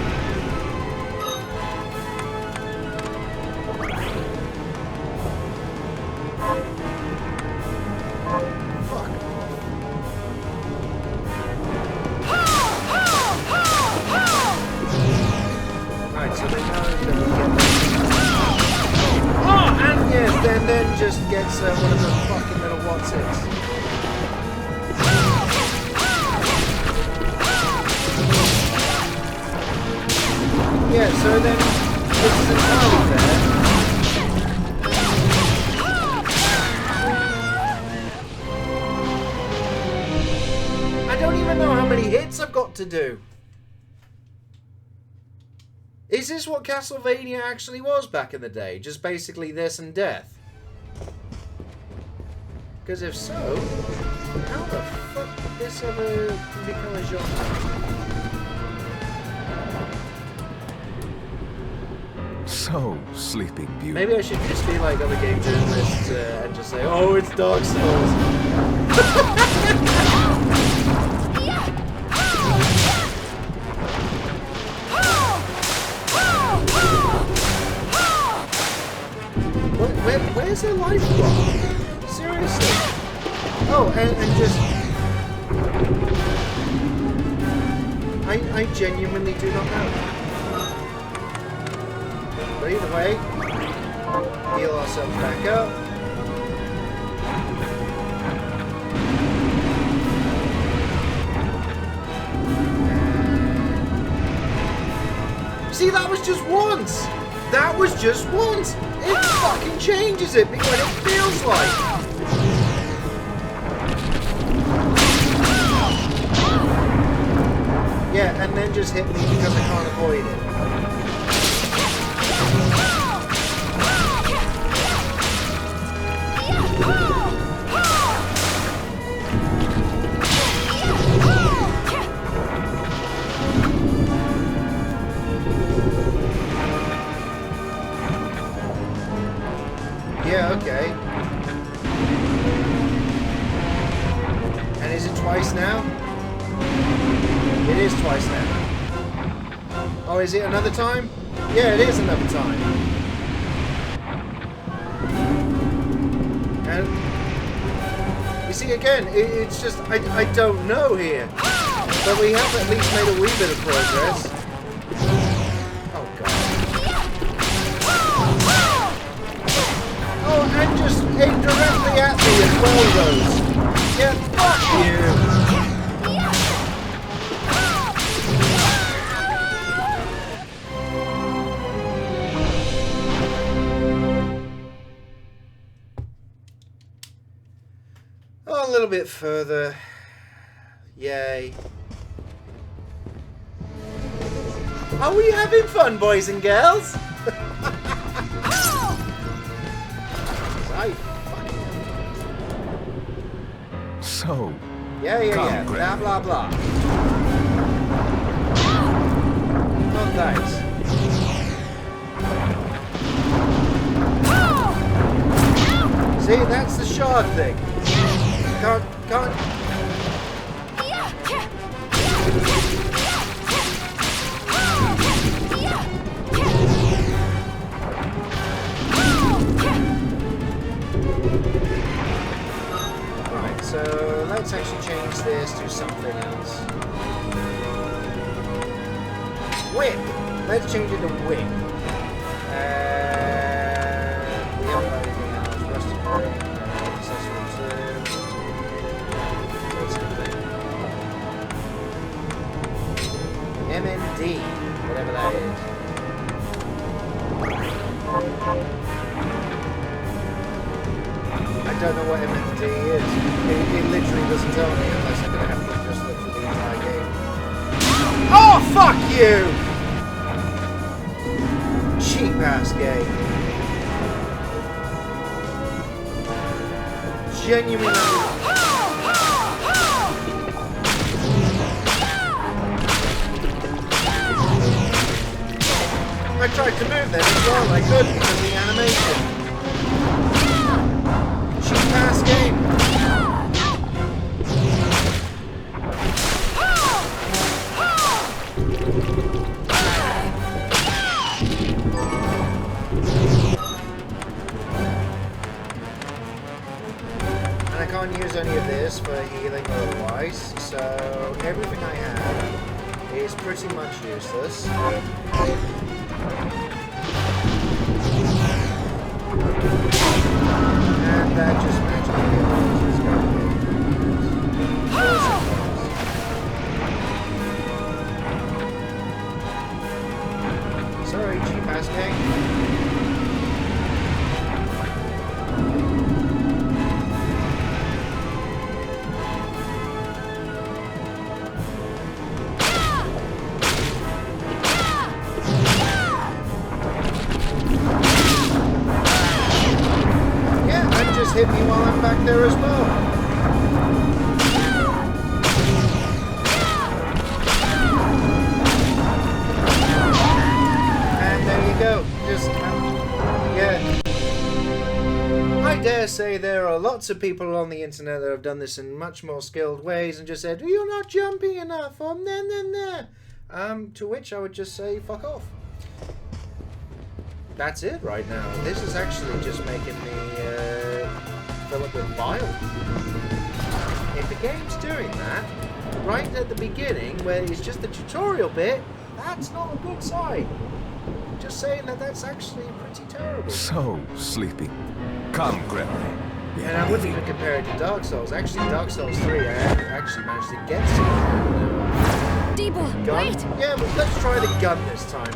Fuck. Right, so they know that we get... Oh, and yes, then just gets one of the fucking little what's-its. Yeah, so then this is entirely fair. I don't even know how many hits I've got to do. Is this what Castlevania actually was back in the day? Just basically this and death? Because if so, how the fuck did this ever become a genre? So, Sleeping Beauty. Maybe I should just be like other game journalists and just say, oh, it's Dark Souls. Where's their life from? Seriously. Oh, and just... I genuinely do not know. But either way, heal ourselves back up. See, that was just once! That was just once! It fucking changes it when it feels like! Yeah, and then just hit me because I can't avoid it. Yeah, okay. And is it twice now? It is twice now. Oh, is it another time? Yeah, it is another time. And you see, again, it's just I don't know here, but we have at least made a wee bit of progress. Oh god. Oh, and just aim directly at me as well, Rose. Yeah, fuck you. Oh, a little bit further. Yay. Are we having fun, boys and girls? So, Yeah. Blah, blah, blah. Oh, thanks. See, that's the shard thing. Can't. Right, so let's actually change this to something else. Whip! Let's change it to whip. We haven't got anything else. Rusty break, accessory 2. What's the thing? MND, whatever that is. I don't know what MND is. It literally doesn't tell me unless I'm going to have to just look through the entire game. Oh, fuck you! Cheap ass game. Genuinely. I tried to move them as well, I couldn't because of the animation. Cheap ass game. And I can't use any of this for healing or otherwise, so everything I have is pretty much useless. And that just magically allows us to go. Sorry, cheap ass game. Hit me while I'm back there as well. And there you go. Just, yeah. I dare say there are lots of people on the internet that have done this in much more skilled ways and just said, you're not jumping enough, or nah. To which I would just say, fuck off. That's it right now. This is actually just making me fill up with bile. If the game's doing that, right at the beginning, where it's just the tutorial bit, that's not a good sign. Just saying that's actually pretty terrible. So sleepy. Come, Gregory. And I wouldn't even compare it to Dark Souls. Actually, Dark Souls 3, I actually managed to get some Debo, gun. wait! Yeah, but let's try the gun this time.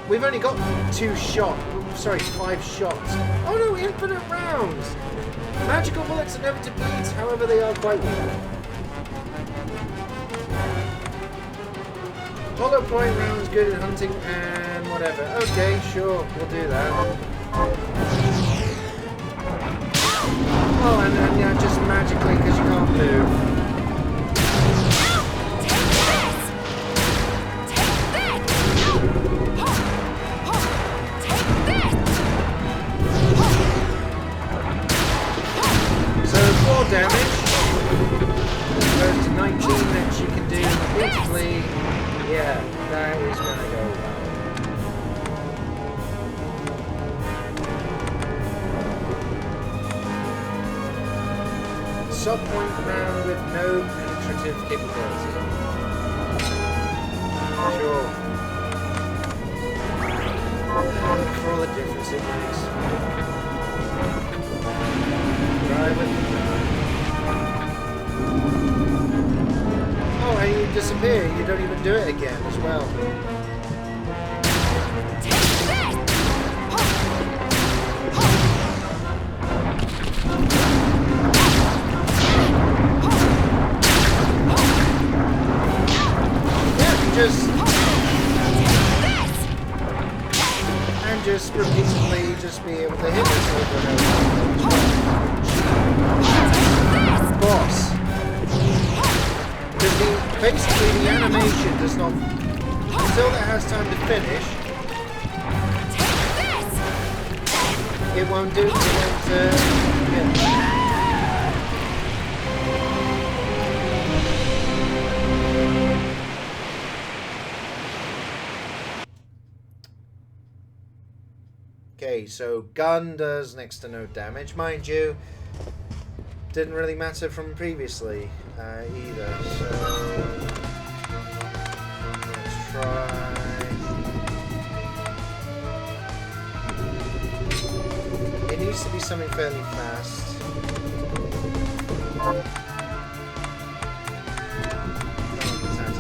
We've only got 5 shots. Oh no, infinite rounds! Magical bullets are never to beat, however they are quite weak. Hollow point rounds good at hunting and whatever. Okay, sure, we'll do that. Oh, and then yeah, just magically because you can't move. Damage goes to 9 19 that you can do repeatedly, yeah, that is going to go well. Sub point man with no penetrative capability. Sure. For all the difference it makes. Drive it. Oh, and you disappear. You don't even do it again as well. Just repeatedly just be able to hit this over and over. Boss. Because basically the animation does not, until it has time to finish, it won't do it. Okay, so gun does next to no damage. Mind you, didn't really matter from previously either, so let's try. It needs to be something fairly fast.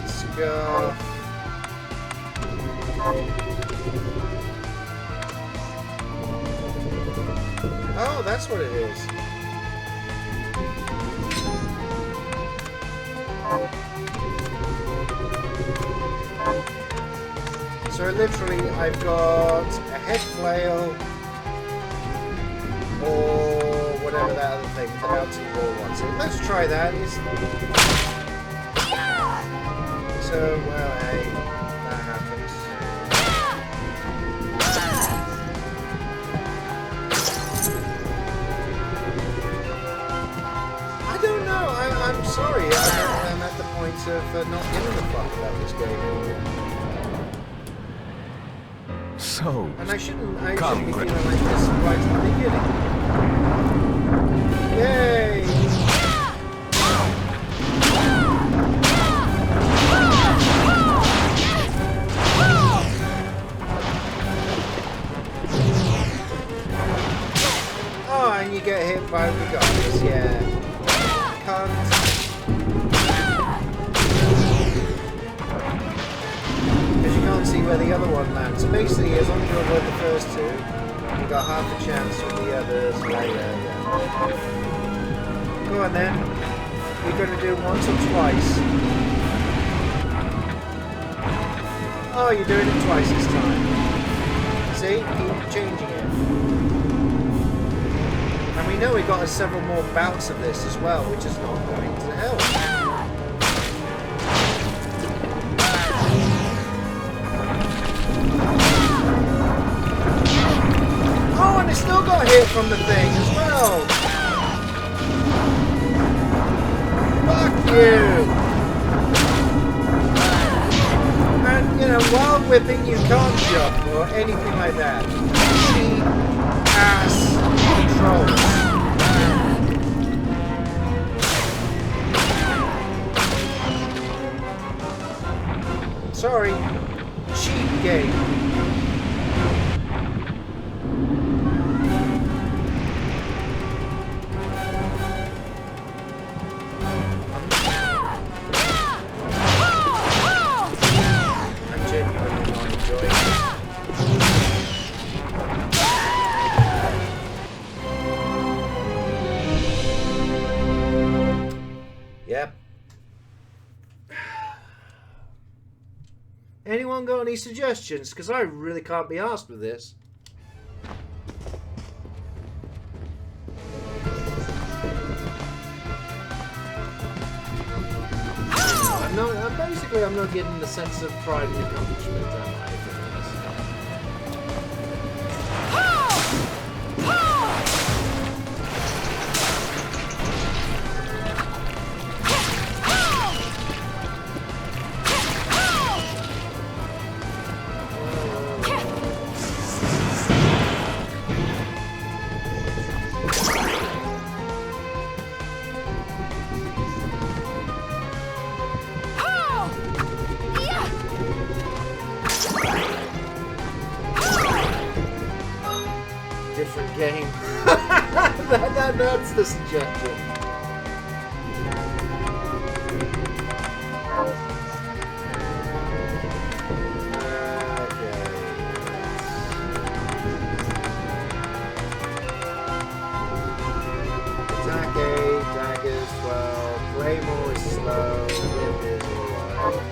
Scarf. Oh, that's what it is. So literally, I've got a head flail, or whatever that other thing, the bouncing ball one. So let's try that. So, well, hey, that happens. I'm sorry, I'm at the point of not giving a fuck about this game anymore. So, and I shouldn't be come, feeling like this right at the beginning. Yay! Oh, and you get hit by regardless, yeah. Because you can't see where the other one lands. So basically, as long as you avoid the first two, you've got half a chance with the others. Yeah. Go on then. You're going to do it once or twice. Oh, you're doing it twice this time. See? Keep changing it. And we know we've got several more bouts of this as well, which is not going to help. Oh, and it still got hit from the thing as well. Fuck you. And, you know, while whipping, you can't jump or anything like that. Cheap ass controls. Sorry, cheap game. I'm genuinely not enjoying it. Yep. Anyone got any suggestions? Because I really can't be arsed with this. I'm not getting the sense of pride and accomplishment, am I? game. That's the suggestion. Attack 8, daggers 12, claymore is slow, whip is alright.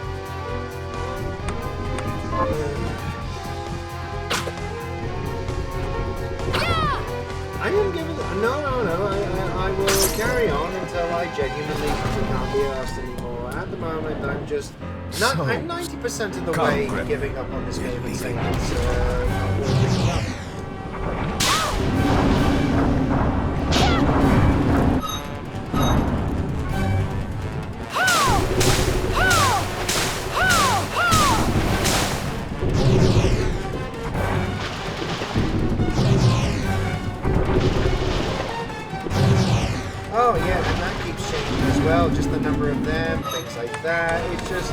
I am giving... No. I will carry on until I genuinely can't be asked anymore. At the moment, I'm just... I'm 90% of the way giving up on this game and saying it's not worth it. Oh yeah, and that keeps changing as well, just the number of them, things like that. It's just,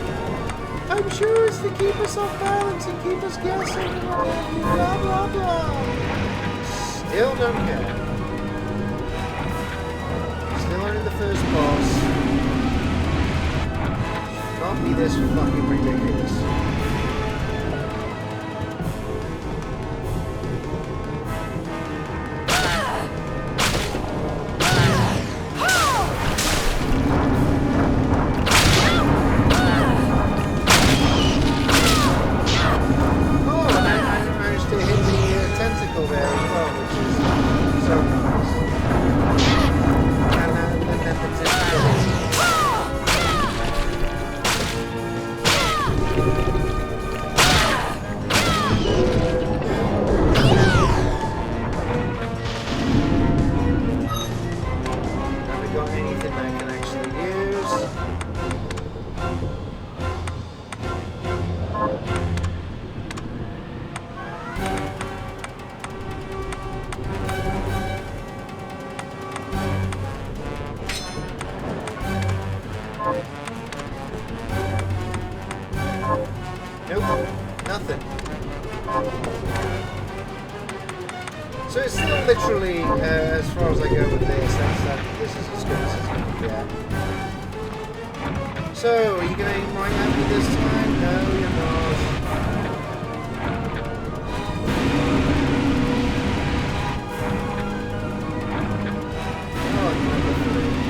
I'm sure it's to keep us off balance and keep us guessing, blah blah blah. Still don't care. Still only the first boss. Can't be this fucking ridiculous. So it's still literally, as far as I go with this, this is as good as it's going to get. So, are you going to eat right at me this time? No, you're not. Oh, number 3.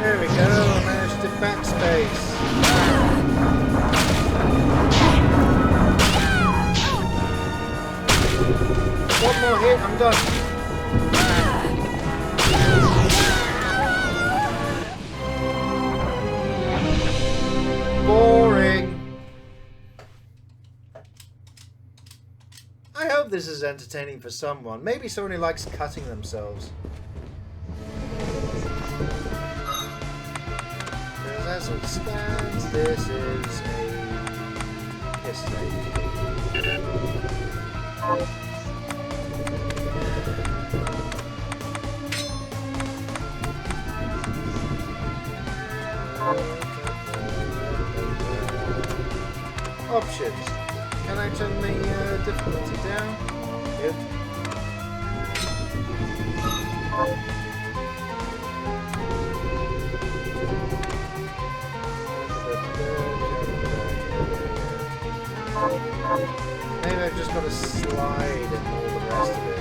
There we go, I managed to backspace. One more hit, I'm done. Boring. I hope this is entertaining for someone. Maybe someone who likes cutting themselves. As it stands, this is a piss take. Options. Can I turn the difficulty down? Yep. Maybe I've just got to slide and all the rest of it.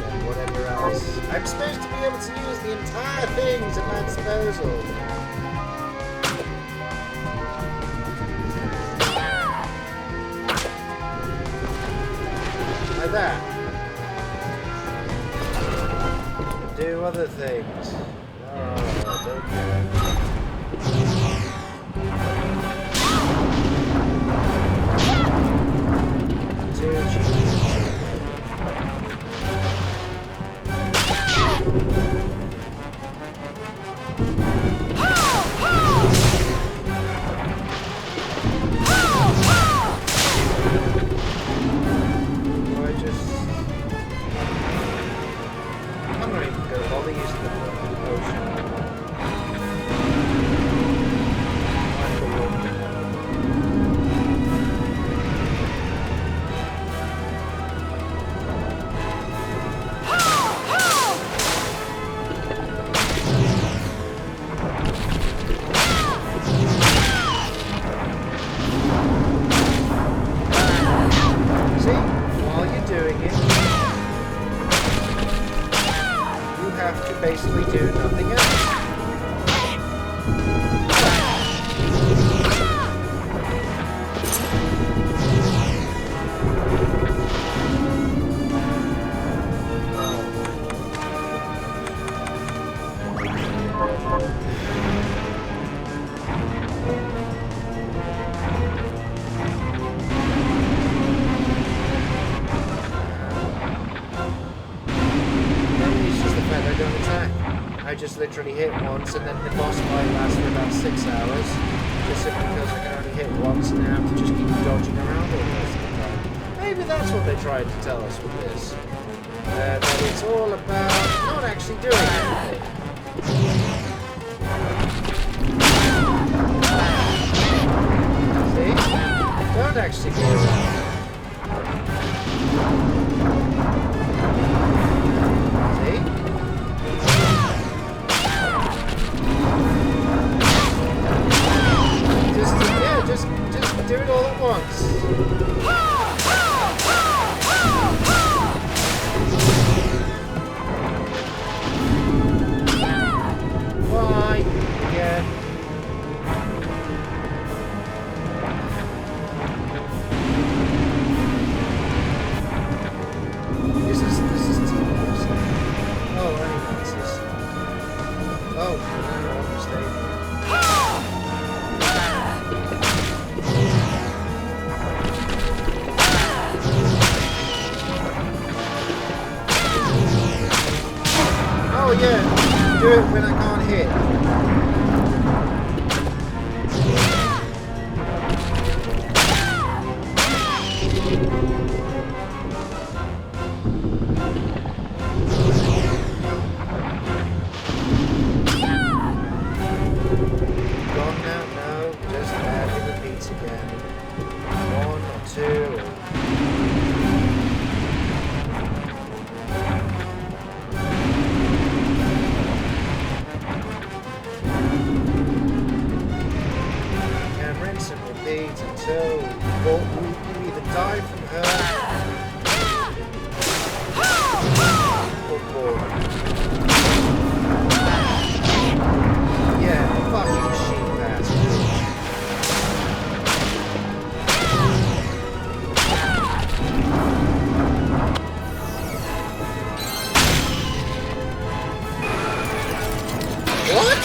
And whatever else. I'm supposed to be able to use the entire things at my disposal. Like that. Do other things. Oh, don't care. I just literally hit once, and then the boss fight lasts for about 6 hours, just simply because I can only hit once and I have to just keep dodging around all the rest of the time. Maybe that's what they tried to tell us with this. That it's all about not actually doing anything. See? Don't actually do that. Just do it all at once. Why? Yeah. This is tedious. Oh, I know this is. Oh, no, mistake. Oh yeah, do it when I can't hit. Gone now? No, just it repeats again. 1 or 2. Until we either die from her or bored. Yeah, fucking sheep bastard. What?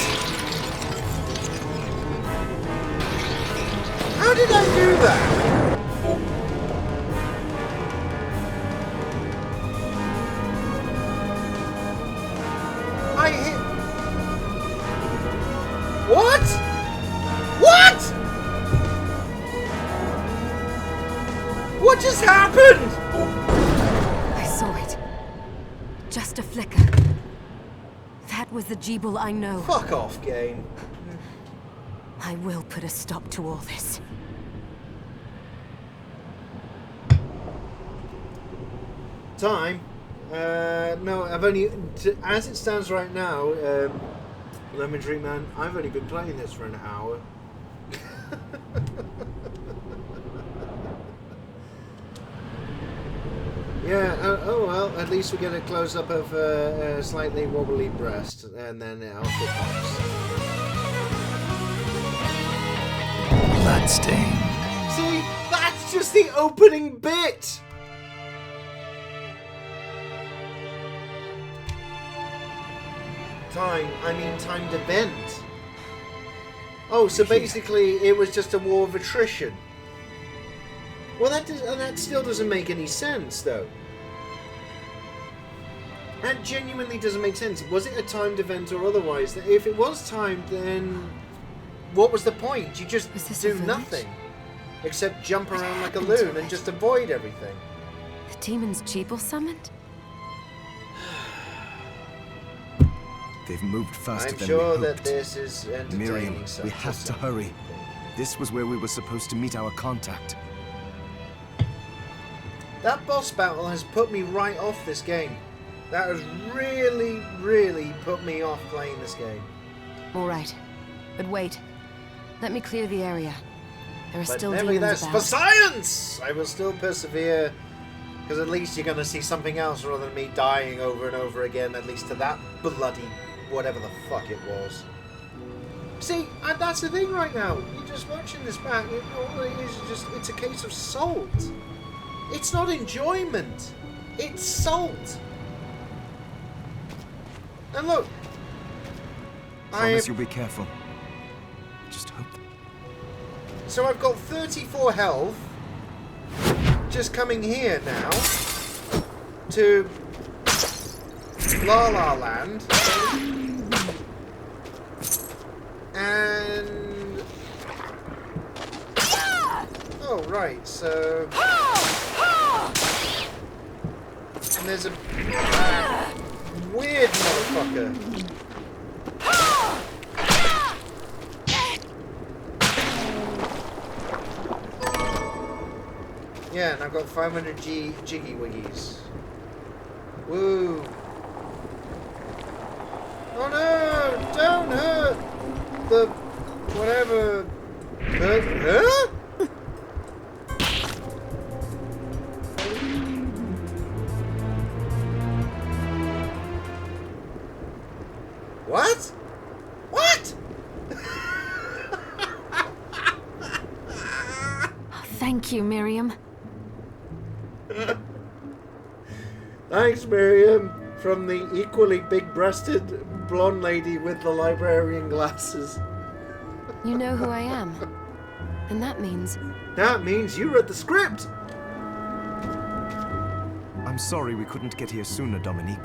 How did I do that? I hit... What? What? What just happened? I saw it. Just a flicker. That was the Jeeble I know. Fuck off, game. I will put a stop to all this. Time? No, I've only... As it stands right now, Lemon Tree Man, I've only been playing this for an hour. Yeah, oh well, at least we get a close-up of a slightly wobbly breast, and then it outfit pops. Bloodstained. See, that's just the opening bit! Timed event. Oh, so basically it was just a war of attrition. Well, that still doesn't make any sense, though. That genuinely doesn't make sense. Was it a timed event or otherwise? If it was timed, then what was the point? You just do nothing. Except jump around like a loon and just avoid everything. The demon's Jeeble summoned? They've moved faster than we I'm sure hoped. that this is entertaining. Miriam, we have to hurry. This was where we were supposed to meet our contact. That boss battle has put me right off this game. That has really, really put me off playing this game. All right. But wait. Let me clear the area. There are But still nevertheless, demons for about. science! I will still persevere, because at least you're going to see something else rather than me dying over and over again, at least to that bloody whatever the fuck it was. See, and that's the thing right now. You're just watching this back. All it is just, it's a case of salt. It's not enjoyment. It's salt. And look. Promise you'll be careful. Just hope. So I've got 34 health. Just coming here now. To La La Land. And... oh, right, so... and there's a weird motherfucker. Yeah, and I've got 500 Jiggy Wiggies. Woo! Oh no! Don't hurt the whatever. Huh? What? What? Thank you, Miriam. Thanks, Miriam, from the equally big-breasted blonde lady with the librarian glasses. You know who I am. And that means... that means you read the script! I'm sorry we couldn't get here sooner, Dominique.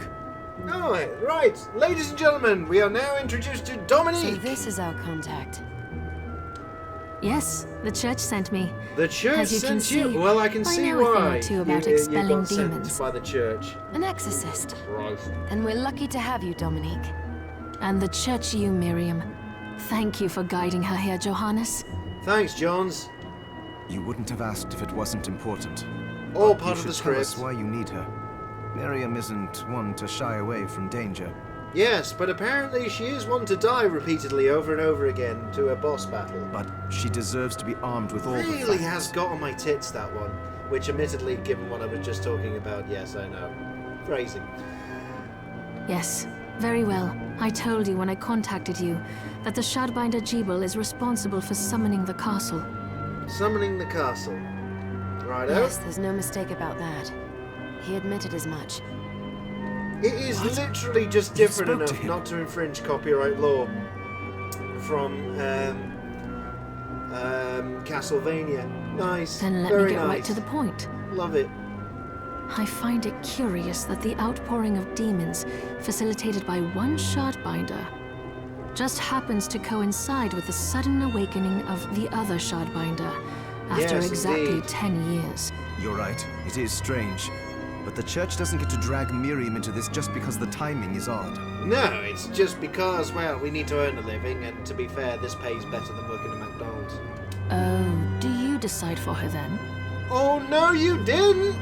Oh, right. Ladies and gentlemen, we are now introduced to So Dominique. this is our contact. Yes, the church sent me. The church As you can sent you? see, Well, I can I see know a thing why. or two about you expelling got sent demons. by the church. An exorcist. Christ. And we're lucky to have you, Dominique. And the church you, Miriam. Thank you for guiding her here, Johannes. Thanks, Johns. You wouldn't have asked if it wasn't important. All But part you of the should tell us script. why you need her. Miriam isn't one to shy away from danger. Yes, but apparently she is one to die repeatedly over and over again to a boss battle. But she deserves to be armed with all the Really facts. has got on my tits, that one. Which, admittedly, given what I was just talking about, yes, I know. Phrasing. Yes, very well. I told you when I contacted you that the Shardbinder Jebel is responsible for summoning the castle. Summoning the castle. Righto. Yes, there's no mistake about that. He admitted as much. It is What? literally just You different spoke to enough him. not to infringe copyright law from Castlevania. Nice. Then let Very me get nice. right to the point. Love it. I find it curious that the outpouring of demons, facilitated by one Shardbinder, just happens to coincide with the sudden awakening of the other Shardbinder after Yes, exactly indeed. 10 years. You're right, it is strange. But the church doesn't get to drag Miriam into this just because the timing is odd. No, it's just because, well, we need to earn a living, and to be fair, this pays better than working at McDonald's. Oh, do you decide for her then? Oh, no, you didn't!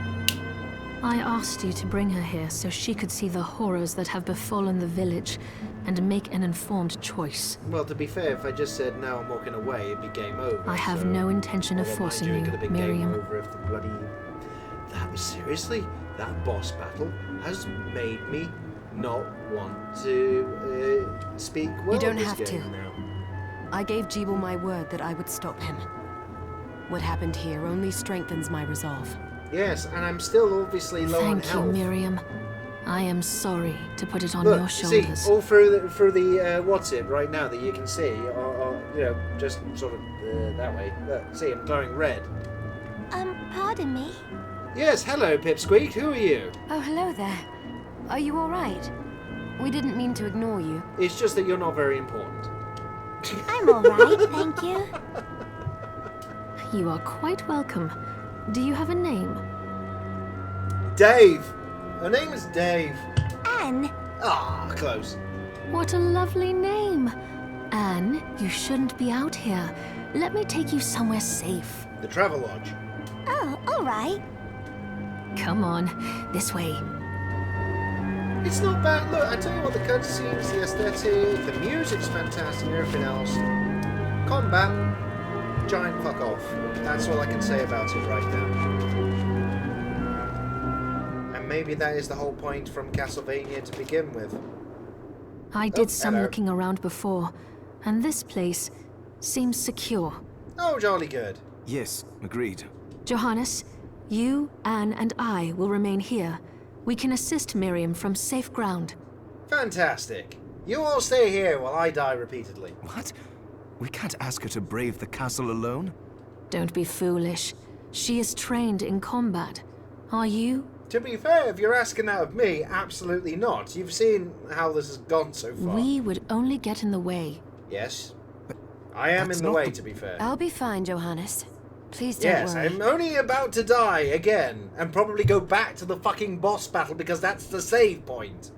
I asked you to bring her here so she could see the horrors that have befallen the village and make an informed choice. Well, to be fair, if I just said no, I'm walking away, it'd be game over. I have so- no intention of Although, mind forcing it you, could have been game Miriam. over if the bloody... That was seriously, that boss battle has made me not want to speak well You don't this have game to. now. I gave Jebel my word that I would stop him. What happened here only strengthens my resolve. Yes, and I'm still obviously low on Thank you, health. Miriam. I am sorry to put it on Look, your see, shoulders. all through the what's it right now that you can see, or you know, just sort of that way. Look, see, I'm glowing red. Pardon me? Yes, hello, Pipsqueak. Who are you? Oh, hello there. Are you all right? We didn't mean to ignore you. It's just that you're not very important. I'm alright, thank you. You are quite welcome. Do you have a name? Dave. Her name is Dave. Anne, Ah, close. What a lovely name. Anne, you shouldn't be out here. Let me take you somewhere safe. The Travelodge. oh, alright. Come on, this way. It's not bad. Look, I tell you what, the cutscenes, the aesthetic, the music's fantastic, and everything else. Combat, giant fuck off. That's all I can say about it right now. And maybe that is the whole point from Castlevania to begin with. I did some hello. looking around before, And this place seems secure. Oh, jolly good. Yes, agreed. Johannes, you, Anne, and I will remain here. We can assist Miriam from safe ground. Fantastic. You all stay here while I die repeatedly. What? We can't ask her to brave the castle alone? Don't be foolish. She is trained in combat. Are you? To be fair, if you're asking that of me, absolutely not. You've seen how this has gone so far. We would only get in the way. Yes. I am in the way, to be fair. I'll be fine, Johannes. Please don't Yes, worry. I'm only about to die again, and probably go back to the fucking boss battle because that's the save point.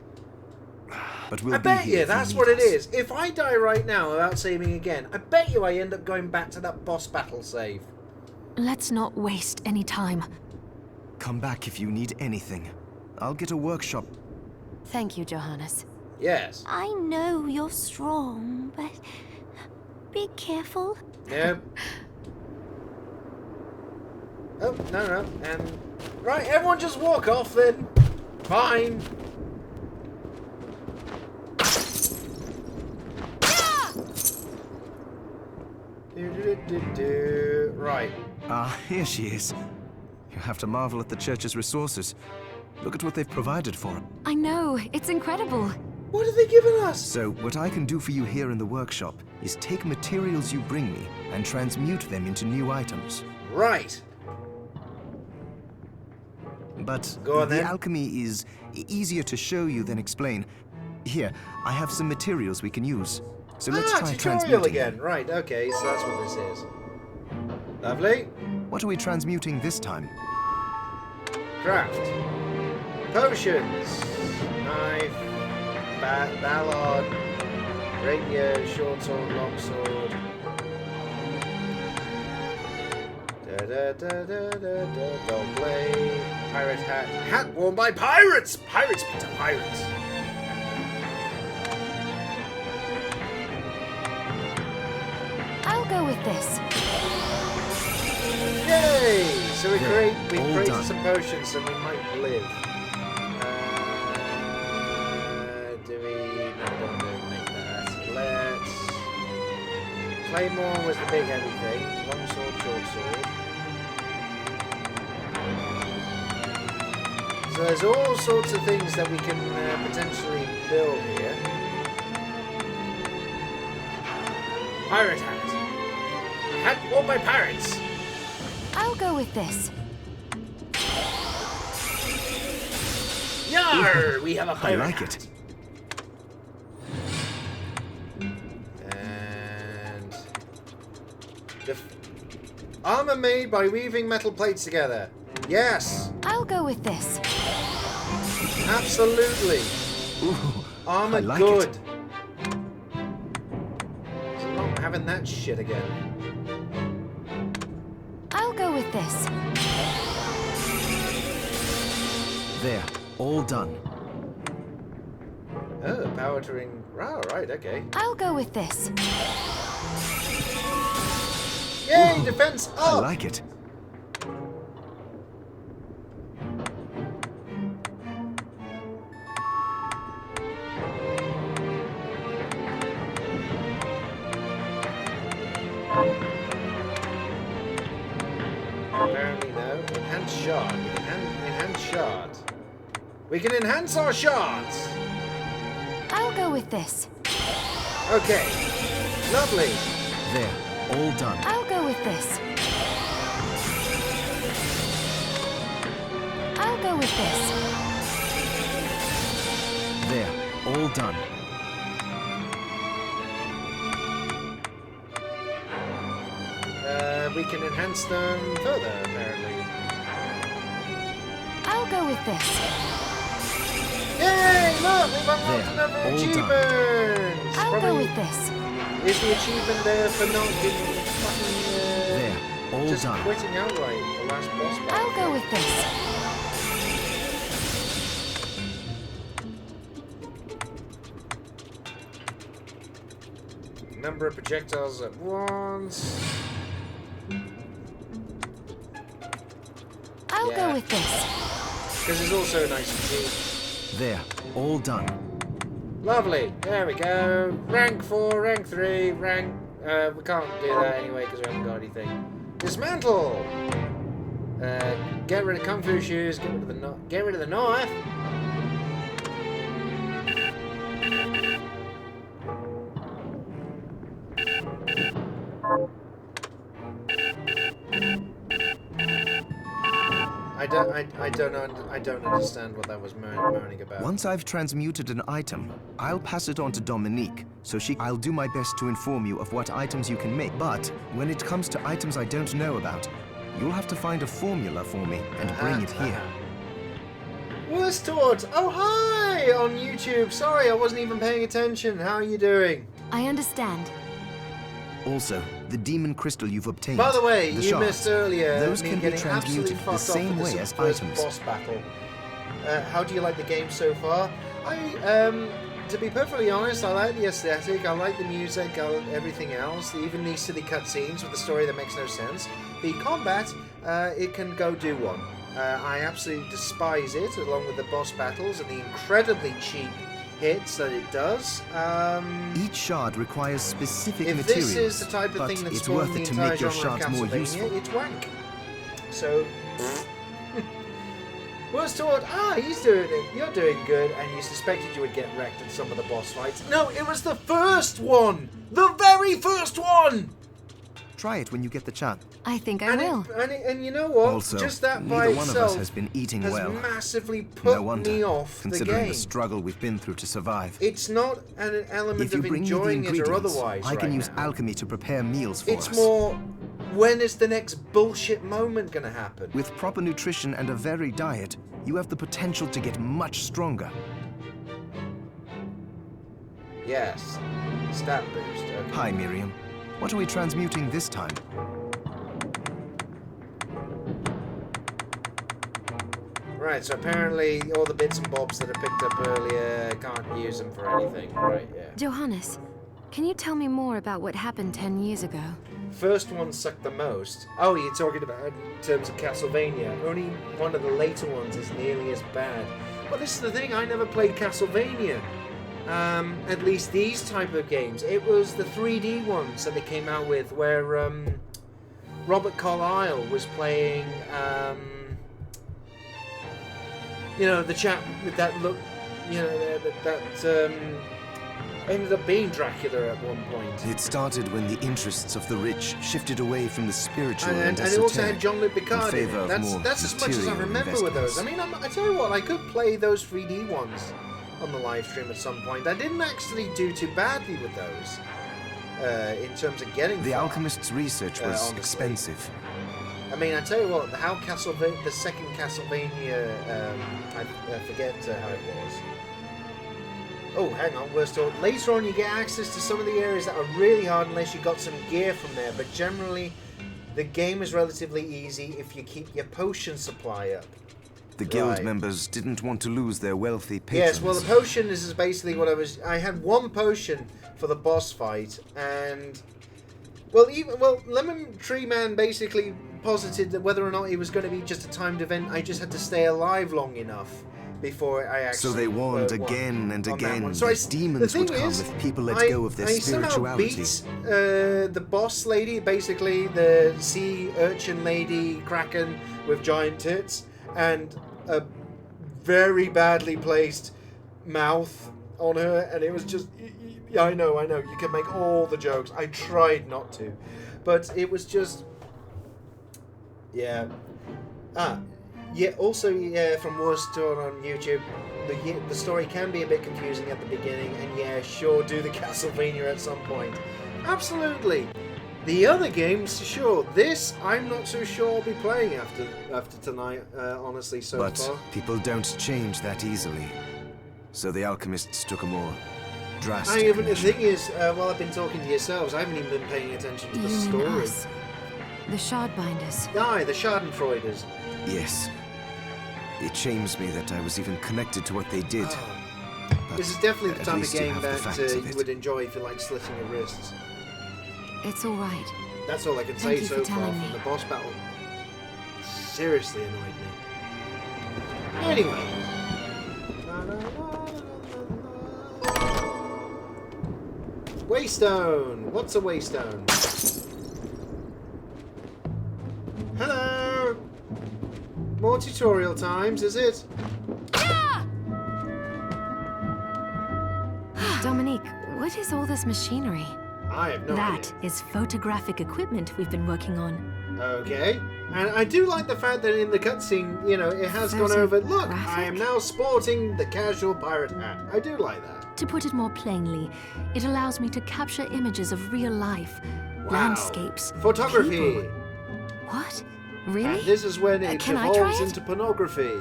But we'll I be bet here you if that's need what it us. is. If I die right now without saving again, I bet you I end up going back to that boss battle save. Let's not waste any time. Come back if you need anything. I'll get a workshop. Thank you, Johannes. Yes. I know you're strong, but be careful. Nope. Oh, no. And right, everyone just walk off then. Fine. Right. Ah, here she is. You have to marvel at the church's resources. Look at what they've provided for it. I know, it's incredible. What have they given us? So, what I can do for you here in the workshop is take materials you bring me and transmute them into new items. Right. But Go on, the then. alchemy is easier to show you than explain. Here, I have some materials we can use. So let's try tutorial transmuting. again. Right, okay, so that's what this is. Lovely. What are we transmuting this time? Craft. Potions. Knife. Ballad. Rapier. Short sword. Long sword. Dog blade. Pirate hat. Hat worn by pirates! Pirates beat up pirates. I'll go with this. Yay! So we There, all created done. some potions so we might live. Do we... No, don't make that. Let's... Claymore was the big heavy thing. Long sword, short sword. So there's all sorts of things that we can potentially build here. Pirate hat. Hat worn by pirates. I'll go with this. Yarr! We have a I pirate like hat. it. And armor made by weaving metal plates together. Yes, I'll go with this. absolutely. Ooh, Armor I like good. it. So I'm not having that shit again. I'll go with this. There, all done. Oh, power to ring. Oh, right, okay. I'll go with this. Yay, defense I up. like it. Apparently no. Enhance shard. We can enhance shard. We can enhance our shards. I'll go with this. Okay. Lovely. There, all done. I'll go with this. I'll go with this. There, all done. We can enhance them further, apparently. I'll go with this. Yay! Look, we've unlocked There, another all achievement! I'll go Probably with this. is the achievement there for not getting fucking There, all just done. quitting outright the last boss battle. I'll go with this. Number of projectiles at once. I'll Yeah. go with this. Because it's also nice and cheap. There, all done. Lovely. There we go. Rank 4, rank 3, rank... we can't do that anyway because we haven't got anything. Dismantle! Get rid of Kung Fu shoes, get rid of the knife. I don't understand what that was moaning about. Once I've transmuted an item, I'll pass it on to Dominique, so I'll do my best to inform you of what items you can make. But when it comes to items I don't know about, you'll have to find a formula for me and bring it here. Worst Towards! Oh, hi! On YouTube. Sorry, I wasn't even paying attention. How are you doing? I understand. Also, the demon crystal you've obtained. By the way, the you shards, missed earlier those me can be getting transmuted absolutely the fucked same off with way the as first items. boss battle. How do you like the game so far? To be perfectly honest, I like the aesthetic, I like the music, everything else, even these silly cutscenes with a story that makes no sense. The combat, it can go do one. I absolutely despise it, along with the boss battles and the incredibly cheap hits that it does. Each shard requires specific if materials, this is the type of thing that's it's worth the it to entire make your genre of shards more Castlevania, useful. it's wank. So, Worst Toward, he's doing it. You're doing good, and you suspected you would get wrecked in some of the boss fights. No, it was the first one! The very first one! Try it when you get the chance. I think I will. And you know what? Also, just that by neither one itself of us has been eating well. massively No put wonder, me off the considering game. the struggle we've been through to survive. It's not an element If you of bring me the enjoying it or ingredients, otherwise. I can right use now. alchemy to prepare meals for us. It's more, when is the next bullshit moment gonna happen? With proper nutrition and a varied diet, you have the potential to get much stronger. Yes. Stat boost. Okay. Hi, Miriam. What are we transmuting this time? Right, so apparently all the bits and bobs that I picked up earlier, can't use them for anything. Right, yeah. Johannes, can you tell me more about what happened 10 years ago? First one sucked the most. Oh, you're talking about in terms of Castlevania. Only one of the later ones is nearly as bad. Well, this is the thing, I never played Castlevania. At least these type of games. It was the 3D ones that they came out with where Robert Carlyle was playing, you know, the chap with that look, you know, that ended up being Dracula at one point. It started when the interests of the rich shifted away from the spiritual And and it also had esoteric Jean-Luc in Picard in favor it. of more That's as much as I material remember with those. investments. I mean, I tell you what, I could play those 3D ones on the live stream at some point. I didn't actually do too badly with those in terms of getting The far. Alchemist's research was honestly. expensive. I mean, I tell you what, how the second Castlevania, I forget how it was. Oh, hang on, we're still... Later on, you get access to some of the areas that are really hard unless you got some gear from there, but generally, the game is relatively easy if you keep your potion supply up. The guild Right. members didn't want to lose their wealthy patrons. Yes, well, the potion is basically what I had one potion for the boss fight, and... Well, Lemon Tree Man basically posited that whether or not it was going to be just a timed event, I just had to stay alive long enough before I actually... So they warned won again and on that again one. that demons the would thing come is, if people let go of their I somehow spirituality. beat the boss lady, basically the sea urchin lady Kraken with giant tits and a very badly placed mouth on her, and it was just... Yeah, I know, you can make all the jokes. I tried not to, but it was just... Yeah. Yeah, also, yeah, from Worst Tour on YouTube, the story can be a bit confusing at the beginning, and yeah, sure, do the Castlevania at some point. Absolutely. The other games, sure. This, I'm not so sure I'll be playing after tonight, honestly, so But far. people don't change that easily. So the alchemists took a more I drastic haven't, the measure. thing is, while I've been talking to yourselves, I haven't even been paying attention to You the mean story. us? The Shardbinders. Aye, the Schadenfreuders. Yes. It shames me that I was even connected to what they did. But This is definitely the at type of least you game have the that facts of you it. would enjoy if you like slitting your wrists. It's all right. That's all I can Thank say you so for far telling from me. the boss battle. Seriously annoyed me. Anyway. Waystone! What's a waystone? Hello! More tutorial times, is it? Dominique, what is all this machinery? I have no idea. That is photographic equipment we've been working on. Okay. And I do like the fact that in the cutscene, you know, it has gone over, look, I am now sporting the casual pirate hat. I do like that. To put it more plainly, it allows me to capture images of real life, landscapes, Photography. people. What? Really? And this is when it Can I try evolves it? into pornography.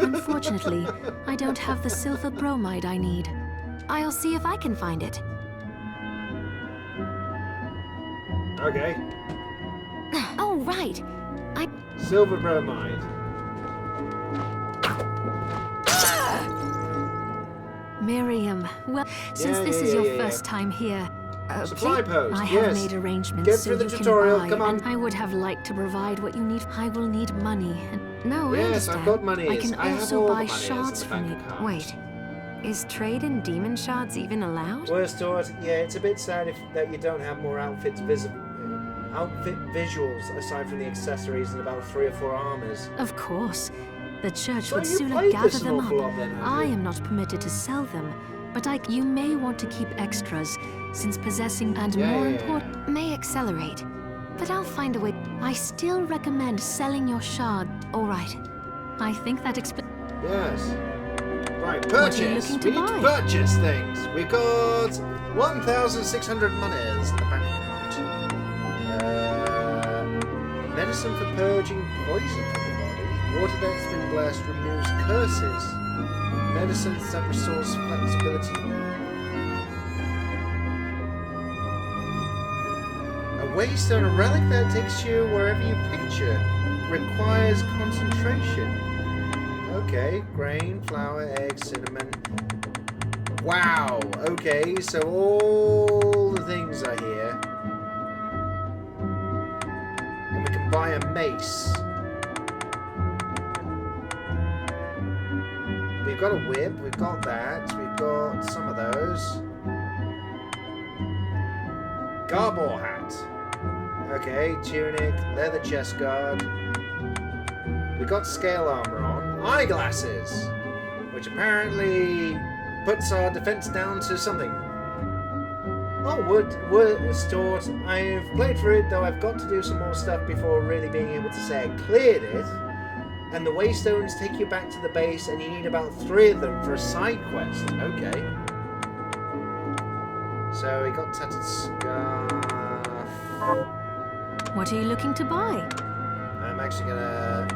Unfortunately, I don't have the silver bromide I need. I'll see if I can find it. Okay. Oh, right. Silver bromide. Miriam, well, since this is your first time here, Supply post, I yes. have made arrangements Get so through the you tutorial, can buy, come on. and I would have liked to provide what you need. I will need money. No, I Yes, understand. I've got money. I can I have also all buy the money shards in the from bank you. account. Wait. Is trade in demon shards even allowed? Worst thought, yeah, it's a bit sad that you don't have more outfit visuals aside from the accessories and about 3 or 4 armors. Of course. The church So would you sooner played gather this an them awful up. lot then, have I you? am not permitted to sell them, but you may want to keep extras, since possessing and more important. May accelerate, but I'll find a way. I still recommend selling your shard. All right. I think that Yes. Right, What are you purchase. looking to We need to buy? purchase things. We've got 1,600 monies in the bank account. Medicine for purging poison from the body. Water that's been blessed removes curses. Medicines that restores flexibility. A waystone, a relic that takes you wherever you picture. Requires concentration. Okay, grain, flour, eggs, cinnamon. Wow, okay, so all the things are here. And we can buy a mace. We've got a whip, we've got that, we've got some of those. Garbor hat. Okay, tunic, leather chest guard. We got scale armor on. Eyeglasses, which apparently puts our defense down to something. Oh, wood stored. I've played through it, though I've got to do some more stuff before really being able to say I cleared it. And the waystones take you back to the base, and you need about 3 of them for a side quest. Okay. So we got tattered scarf. What are you looking to buy? I'm actually gonna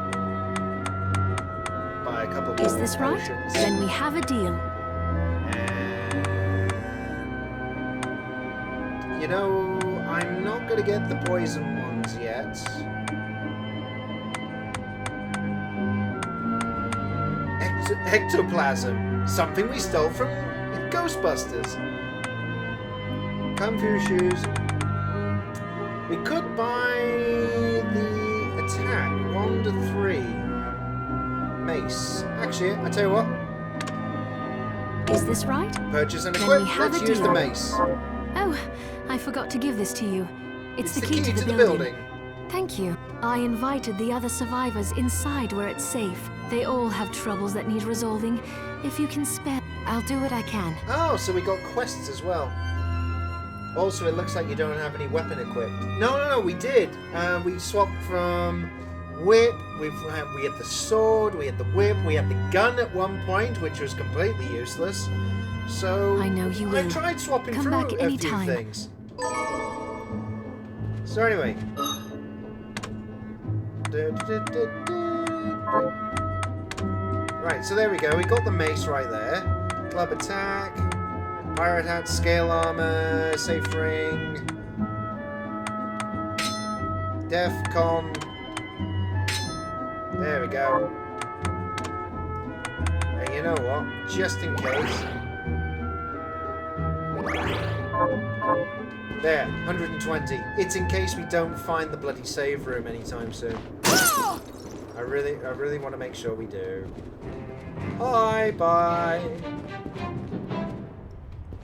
buy a couple more Is this right? potions. Then we have a deal. And you know, I'm not gonna get the poison ones yet. Ectoplasm, something we stole from Ghostbusters. Kung Fu shoes. We could buy the attack 1 to 3 mace. Actually, I tell you what. Is this right? Purchase and Then equip. we have Let's a use the deal. mace. Oh, I forgot to give this to you. It's the key key to the the building. Thank you. I invited the other survivors inside where it's safe. They all have troubles that need resolving. If you can spare... I'll do what I can. Oh, so we got quests as well. Also, it looks like you don't have any weapon equipped. No, we did. We swapped from whip. We had the sword. We had the whip. We had the gun at one point, which was completely useless. So I know you I will. tried swapping Come through back a few anytime. things. So anyway. Right, so there we go. We got the mace right there. Club attack. Pirate hat, scale armor, safe ring, Defcon. There we go. And you know what? Just in case. There, 120. It's in case we don't find the bloody save room anytime soon. I really want to make sure we do. Bye.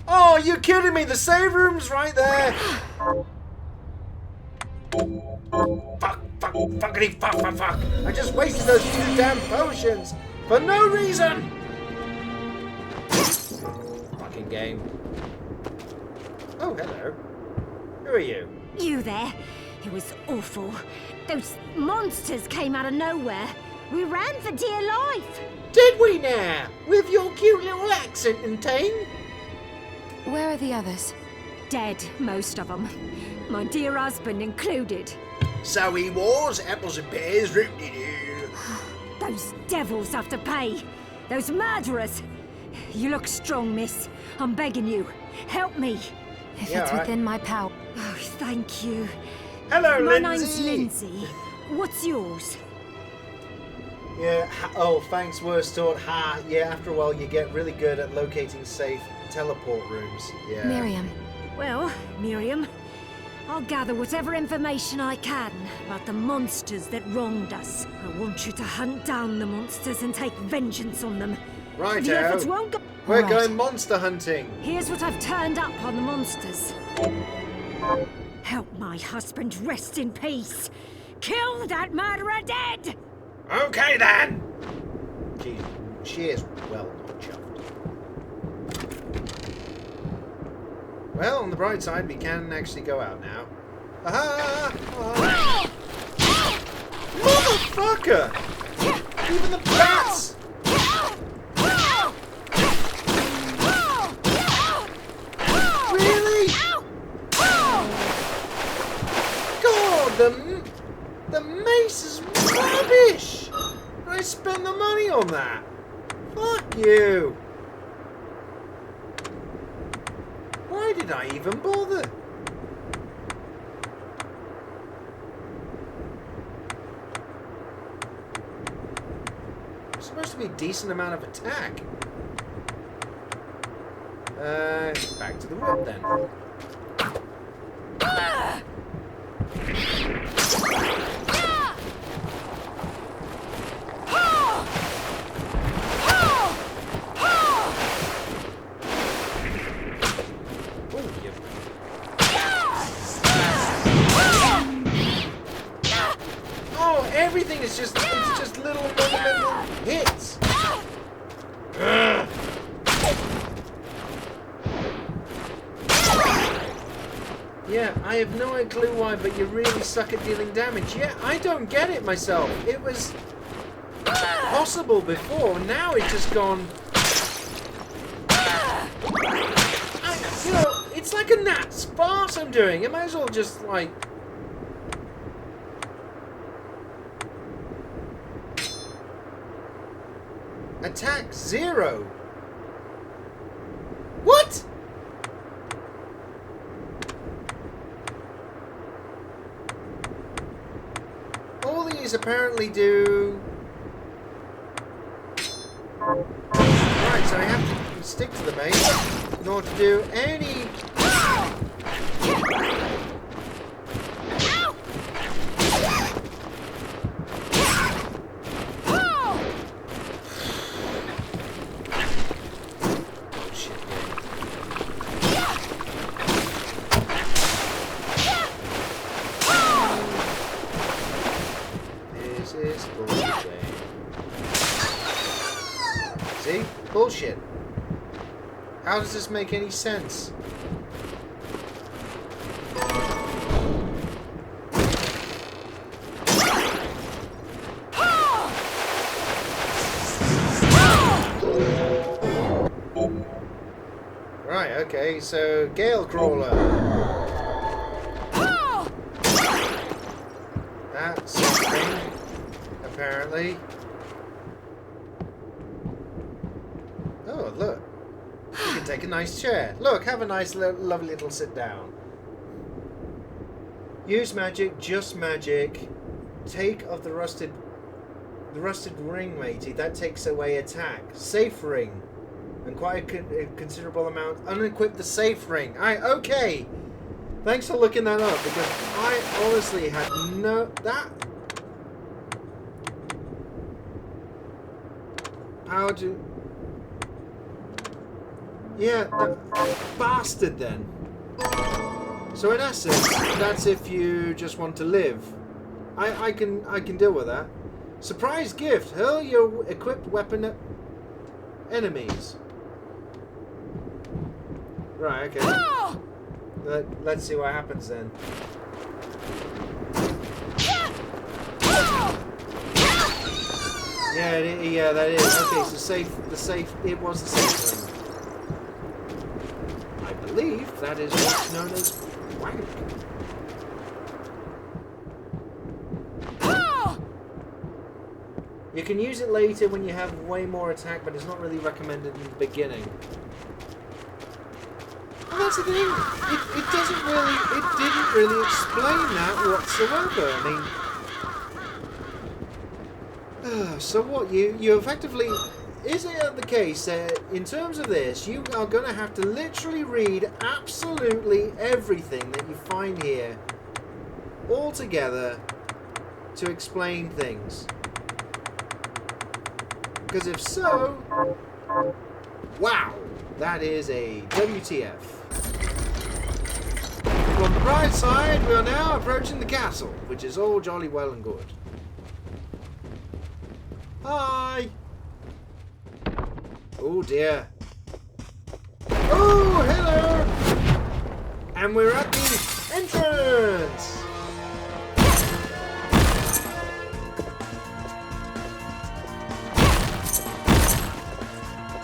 Oh, you're kidding me! The save room's right there! Fuck, fuckity, fuck. I just wasted those 2 damn potions for no reason! Fucking game. Oh, hello. Who are you? You there? It was awful. Those monsters came out of nowhere. We ran for dear life. Did we now? With your cute little accent and thing? Where are the others? Dead, most of them. My dear husband included. So he was. Apples and pears, root-de-doo. Those devils have to pay. Those murderers. You look strong, miss. I'm begging you. Help me. If Yeah, it's all right. within my power. Oh, thank you. Hello, My Lindsay. name's Lindsay. What's yours? Yeah, oh, thanks, worst thought. Ha, yeah, after a while you get really good at locating safe teleport rooms. Yeah. Miriam. Well, Miriam, I'll gather whatever information I can about the monsters that wronged us. I want you to hunt down the monsters and take vengeance on them. Right, The efforts won't go. We're Right. going monster hunting. Here's what I've turned up on the monsters. Help my husband rest in peace. Kill that murderer dead! Okay, then. She is well not chuffed. Well, on the bright side, we can actually go out now. Aha! Motherfucker! Even the bats! Really? God, the mace is rubbish! I spent the money on that. Fuck you. Why did I even bother? It's supposed to be a decent amount of attack. Back to the whip then. Oh, everything is just, it's just little monumental hits. Ugh. Yeah, I have no clue why, but you really suck at dealing damage. Yeah, I don't get it myself. It was possible before, now it's just gone. You know, it's like a gnat's farce I'm doing. I might as well just, like... Attack 0. What? All these apparently do... Right, so I have to stick to the mace in order to do any... See? Bullshit. How does this make any sense? Right, okay, so Gale Crawler. That's something, apparently. Oh, look. You can take a nice chair. Look, have a nice, lovely little sit down. Use magic, just magic. Take of the rusted ring, matey. That takes away attack. Safe ring. And quite a considerable amount. Unequip the safe ring. Okay. Thanks for looking that up, because I honestly had no... That... How do... Yeah, that bastard then. So in essence, that's if you just want to live. I can deal with that. Surprise gift. Hurl your equipped weapon at enemies. Right, okay. Let's see what happens then. Yeah, that is. Okay, so it was the safe room. I believe that is what's known as wank. You can use it later when you have way more attack, but it's not really recommended in the beginning. And that's the thing. It didn't really explain that whatsoever. I mean, so what? You effectively, is it the case that in terms of this, you are going to have to literally read absolutely everything that you find here all together to explain things? Because if so, wow, that is a WTF. On the bright side, we are now approaching the castle, which is all jolly well and good. Hi! Oh dear. Oh, hello! And we're at the entrance!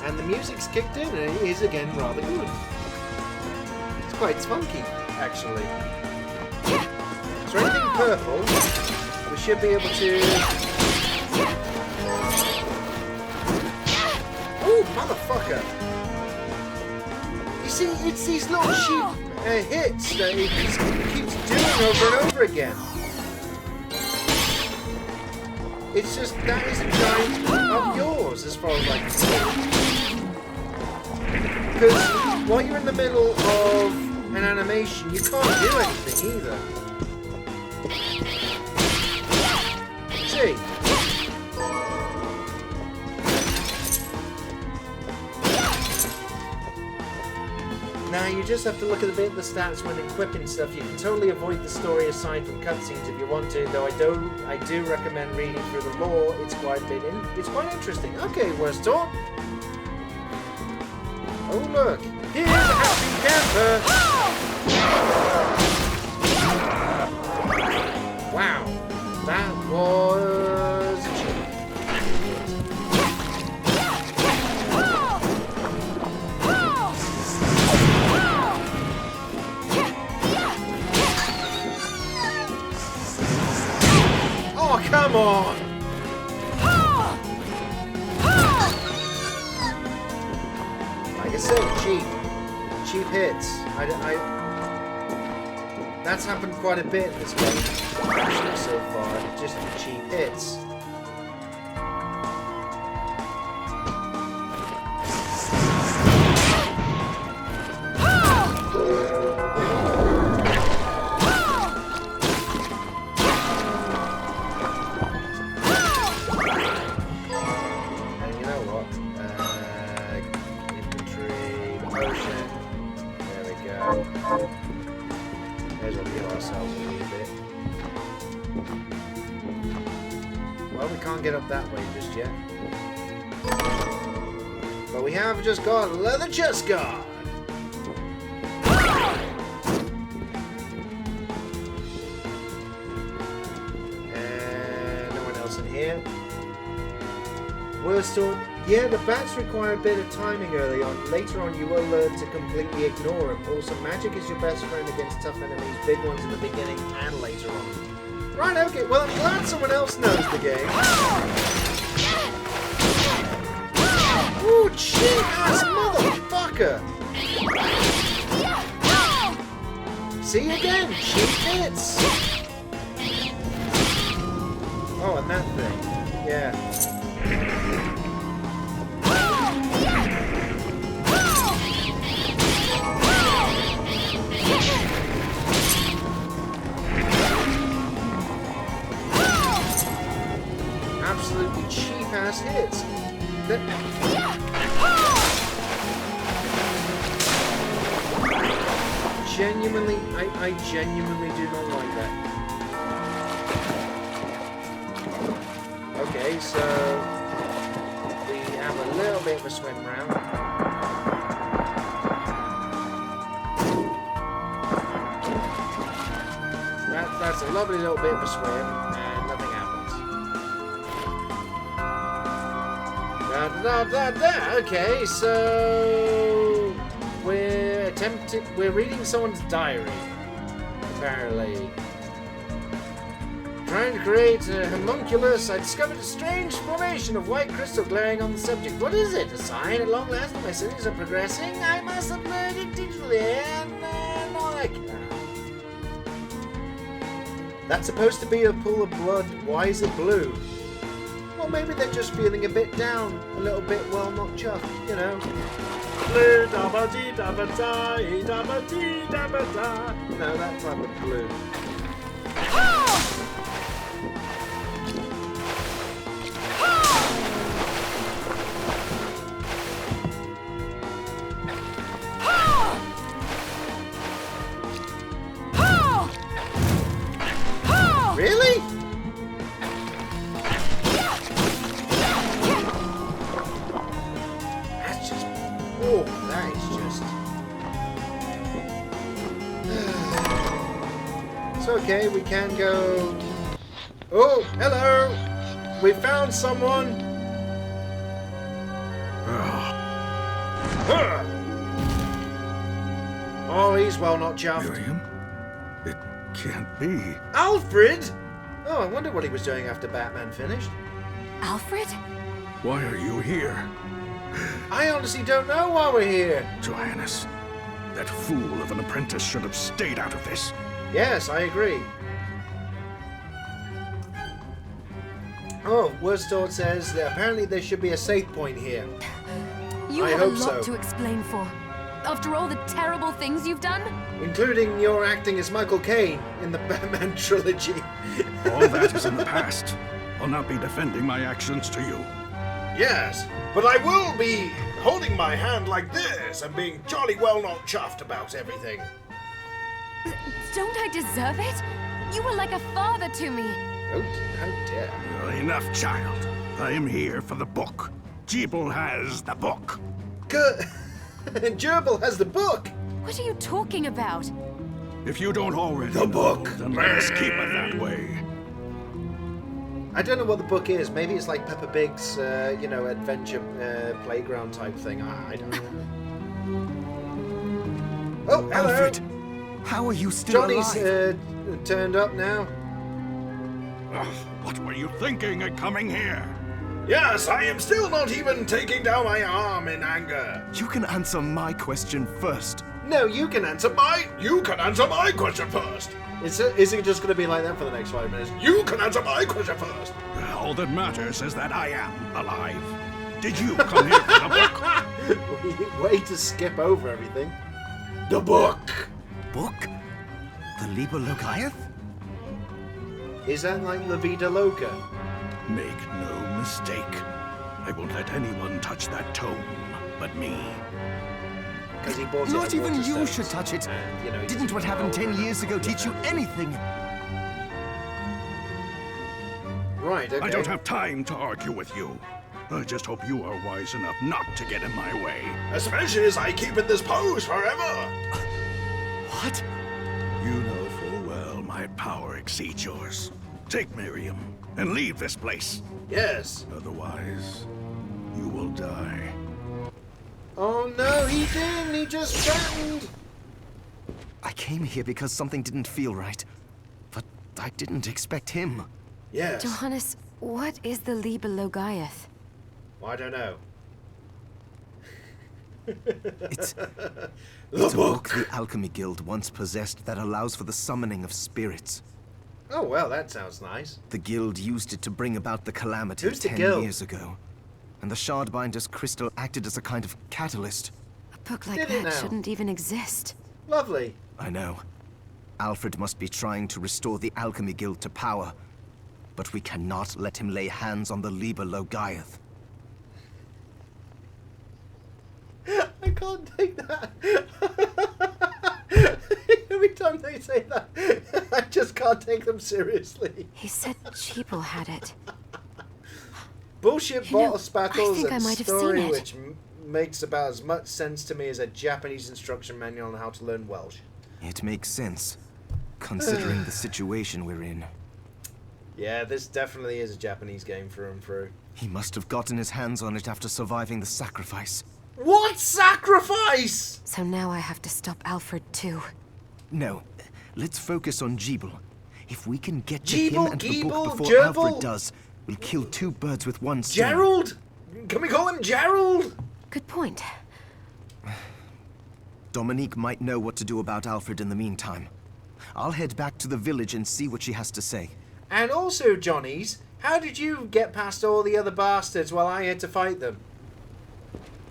And the music's kicked in and it is again rather good. It's quite funky, actually. Is there anything purple? We should be able to... Oh, motherfucker! You see, it's these little cheap hits that it just keeps doing over and over again. It's just, that is a giant of yours, as far as I can see. Because while you're in the middle of an animation, you can't do anything either. See? Now you just have to look at a bit of the stats when equipping stuff. You can totally avoid the story aside from cutscenes if you want to, though I do recommend reading through the lore. It's quite interesting. Okay, worst talk. Oh look, here's a happy camper! Wow, that was a cheat. Oh, come on! Cheap hits. That's happened quite a bit in this game actually so far. Just cheap hits. But we have just got a leather chest guard. And no one else in here. Worst talk. Yeah, the bats require a bit of timing early on. Later on you will learn to completely ignore them. Also, magic is your best friend against tough enemies, big ones in the beginning and later on. Right, okay, well I'm glad someone else knows the game. Ooh, cheap-ass motherfucker! See again, cheap hits! Oh, and that thing. Yeah. Absolutely cheap-ass hits. genuinely do not like that. Okay, so we have a little bit of a swim round. That's a lovely little bit of a swim, and nothing happens. Okay, so we're reading someone's diary, apparently. Trying to create a homunculus, I discovered a strange formation of white crystal glaring on the subject. What is it? A sign? At long last, my studies are progressing? I must have learned it digitally, and all that. That's supposed to be a pool of blood. Why is it blue? Well, maybe they're just feeling a bit down, a little bit, well, not chuffed, you know. Blue dabba dee dabba da, dabba dee dabba da. No, that type of blue. Really? That's just... Oh, that is just... It's okay, we can go... Oh, hello! We found someone! Oh, he's well not chuffed. Miriam? It can't be. Alfred? Oh, I wonder what he was doing after Batman finished. Alfred? Why are you here? I honestly don't know why we're here. Johannes, that fool of an apprentice should have stayed out of this. Yes, I agree. Oh, Woodstone says that apparently there should be a safe point here. You I have a hope lot so. to explain for. After all the terrible things you've done? Including your acting as Michael Caine in the Batman trilogy. All that is in the past. I'll not be defending my actions to you. Yes, but I will be holding my hand like this and being jolly well not chuffed about everything. Don't I deserve it? You were like a father to me. Oh, how dare. Enough, child. I am here for the book. Jeeble has the book. Good. Gerbil has the book. What are you talking about? If you don't already The book. know, then let us keep it that way. I don't know what the book is. Maybe it's like Peppa Pig's, adventure playground type thing. I don't know. Oh, hello. Alfred, how are you still Johnny's alive? turned up now. What were you thinking of coming here? Yes, I am still not even taking down my arm in anger. You can answer my question first. No, you can answer my... You can answer my question first. Is it just going to be like that for the next 5 minutes? You can answer my question first. All that matters is that I am alive. Did you come here for the book? Way to skip over everything. The book. Book? The Liber Logaeth? Is that like La Vida Loca? Make no mistake. I won't let anyone touch that tome but me. Because he bought it Not at even you Waterstones, should touch it. and, you know, he Didn't just what happened rolled 10 years ago teach you anything? Right, okay. I don't have time to argue with you. I just hope you are wise enough not to get in my way. Especially as I keep in this pose forever. What? You know full well my power exceeds yours. Take Miriam and leave this place. Yes. Otherwise, you will die. Oh no, he didn't. He just threatened. I came here because something didn't feel right. But I didn't expect him. Yes. Johannes, what is the Liber Logaeth? I don't know. It's a book the Alchemy Guild once possessed that allows for the summoning of spirits. Oh, well, that sounds nice. The Guild used it to bring about the calamity Who's the 10 Guild? years ago. And the Shardbinder's crystal acted as a kind of catalyst. A book like Did it that now? shouldn't even exist. Lovely. I know. Alfred must be trying to restore the Alchemy Guild to power. But we cannot let him lay hands on the Liber Logaeth. I can't take that. Every time they say that, I just can't take them seriously. He said Jeeble had it. Bullshit You know, bottle spackles I think I and might have story seen it. which makes about as much sense to me as a Japanese instruction manual on how to learn Welsh. It makes sense, considering the situation we're in. Yeah, this definitely is a Japanese game through and through. He must have gotten his hands on it after surviving the sacrifice. What sacrifice? So now I have to stop Alfred too. No, let's focus on Jeeble. If we can get to Jeeble, him and the book Geeble, before Gerbil? Alfred does, we'll kill two birds with one stone. Gerald? Can we call him Gerald? Good point. Dominique might know what to do about Alfred in the meantime. I'll head back to the village and see what she has to say. And also, Johnny's, how did you get past all the other bastards while I had to fight them?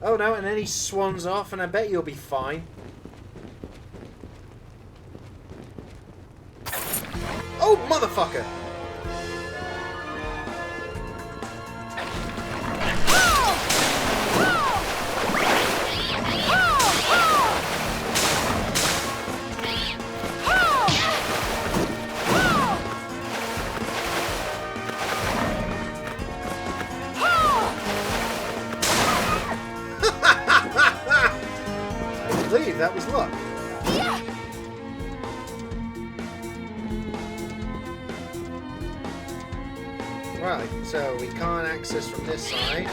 Oh no, and then he swans off, and I bet you'll be fine. Oh, motherfucker! I believe that was luck. Right, so we can't access from this side.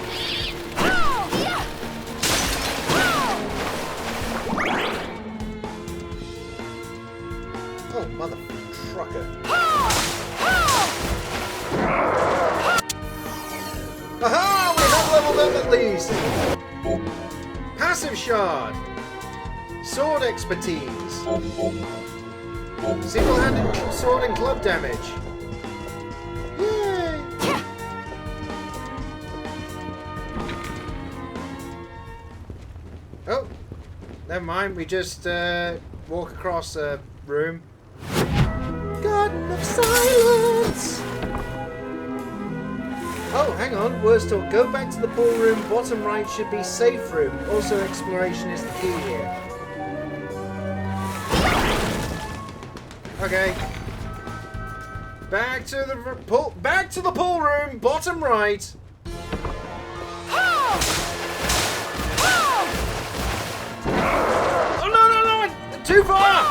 Oh, mother trucker. Aha! We have leveled up at least! Passive shard! Sword expertise! Single-handed sword and club damage! Yay! Oh! Never mind, we just walk across a room. Garden of Silence! Oh, hang on, worst talk. Go back to the pool room. Bottom right should be safe room. Also, exploration is the key here. Okay. Back to the pool room. Bottom right. Oh no! Too far.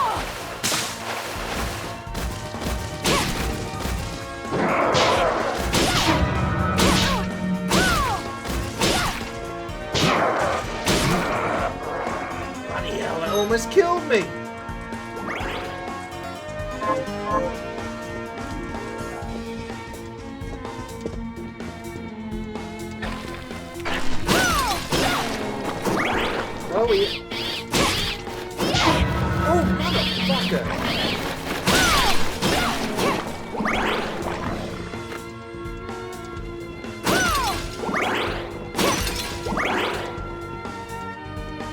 Almost killed me. Oh, we. Oh, motherfucker!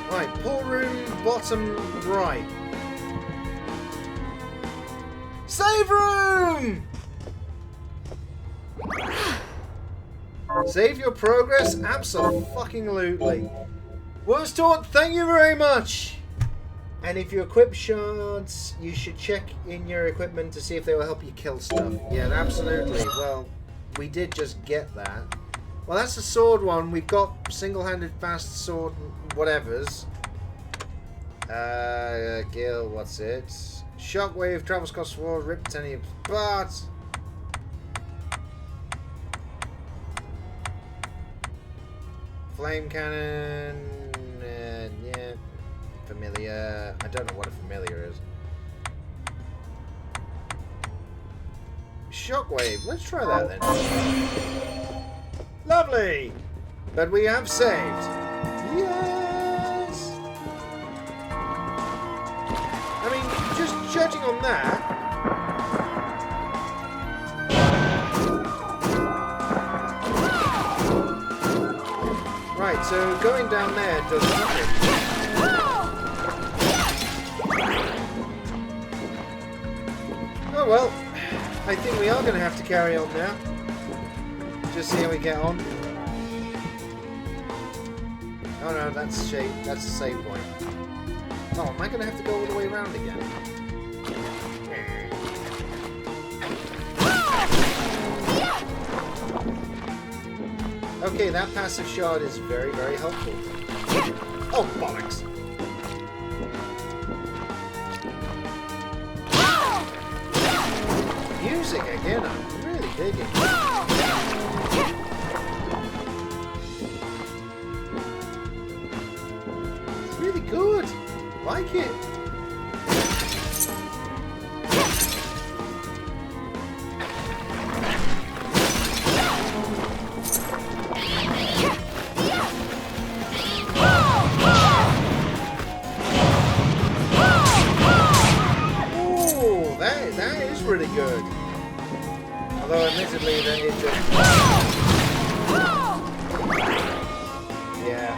Right, pool room. Bottom right. Save room! Save your progress? Absolutely. Worst taught, thank you very much! And if you equip shards, you should check in your equipment to see if they will help you kill stuff. Yeah, absolutely. Well, we did just get that. Well, that's the sword one. We've got single-handed fast sword whatevers. Gil, what's it? Shockwave, travels across the wall, rip any apart. Flame cannon, yeah, familiar. I don't know what a familiar is. Shockwave, let's try that then. Lovely! But we have saved. Yes! I mean, just judging on that. Right, so going down there does nothing. Oh well, I think we are going to have to carry on now. Just see how we get on. Oh no, that's a save point. Oh, am I going to have to go all the way around again? Okay, that passive shard is very, very helpful. Oh, bollocks! Music again, I'm really digging. It's really good. Like it. Pretty good. Although admittedly that it just... Yeah.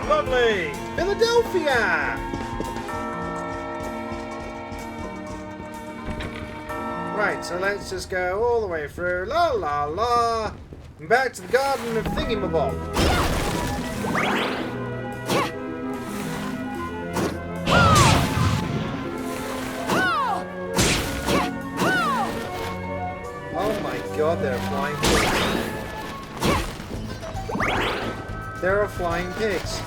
Lovely! Philadelphia! Right, so let's just go all the way through. La la la! And back to the Garden of Thingamabob. Oh my god, there are flying pigs. There are flying pigs.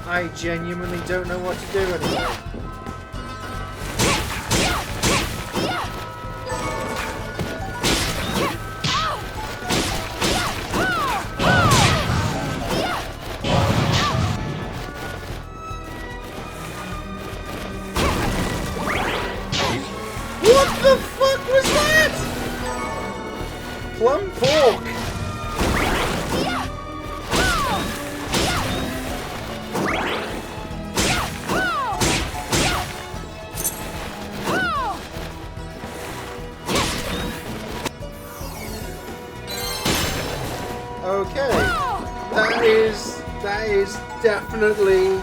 I genuinely don't know what to do anymore. Plum pork! Okay, that is definitely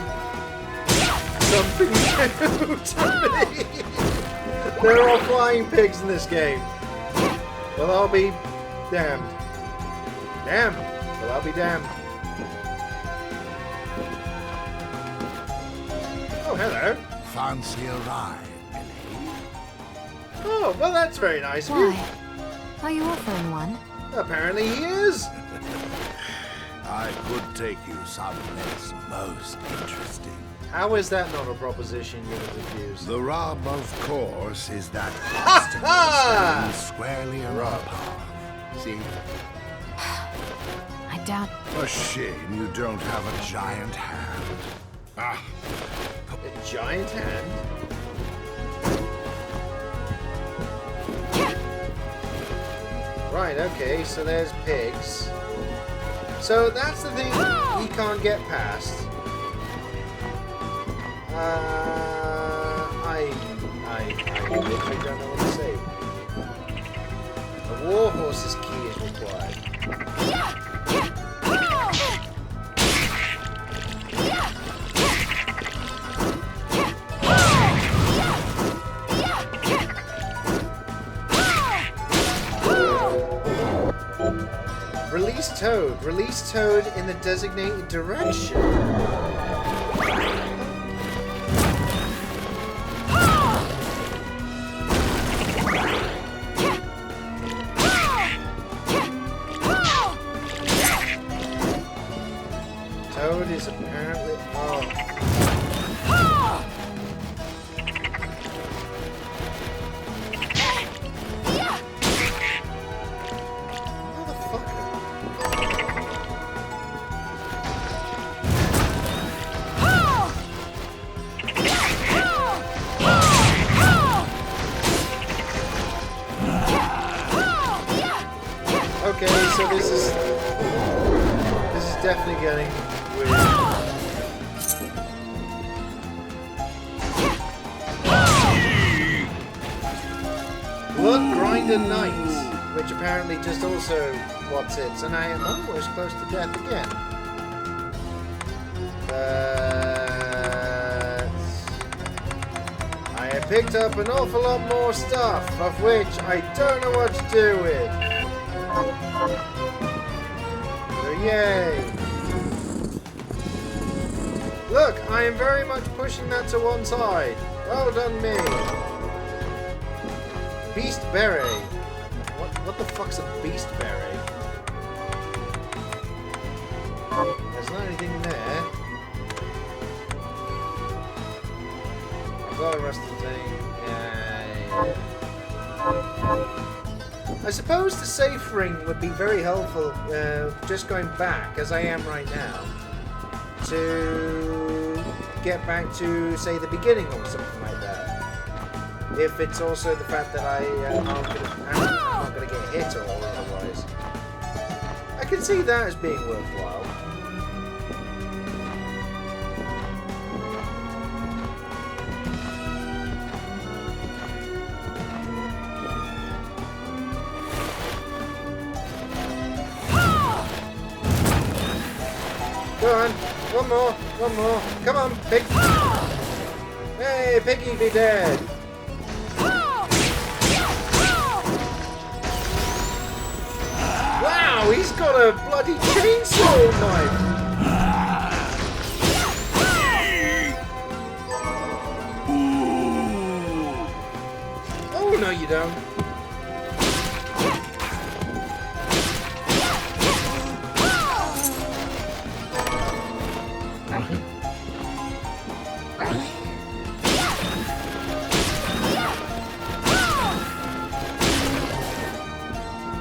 something new to me. There are flying pigs in this game. Well, I'll be damned. Damn. Well, I'll be damned. Oh, hello. Fancy a ride, Billy? Oh, well, that's very nice of you. Why? Are you offering one? Apparently he is. I could take you someplace most interesting. How is that not a proposition you would refuse? The rub, of course, is that Ha! squarely in our path. See? I doubt... A shame you don't have a giant hand. Ah. A giant hand? Right, okay, so there's pigs. So that's the thing he can't get past. I literally don't know what to say. A warhorse's key is required. Release Toad. Release Toad in the designated direction. Toad is apparently... Okay, so this is definitely getting weird. Blood Grinder Knight, which apparently just also what's it, and I am almost close to death again. But I have picked up an awful lot more stuff, of which I don't know what to do with. So yay! Look, I am very much pushing that to one side. Well done, me. Beast berry. What the fuck's a beast berry? There's not anything there. I've got a rusty thing. Yeah. I suppose the safe ring would be very helpful, just going back, as I am right now, to get back to, say, the beginning or something like that. If it's also the fact that I'm not going to get hit or otherwise. I can see that as being worthwhile. Go on, one more, come on, pig. Hey, piggy, be dead. Wow, he's got a bloody chainsaw knife. Oh, no you don't.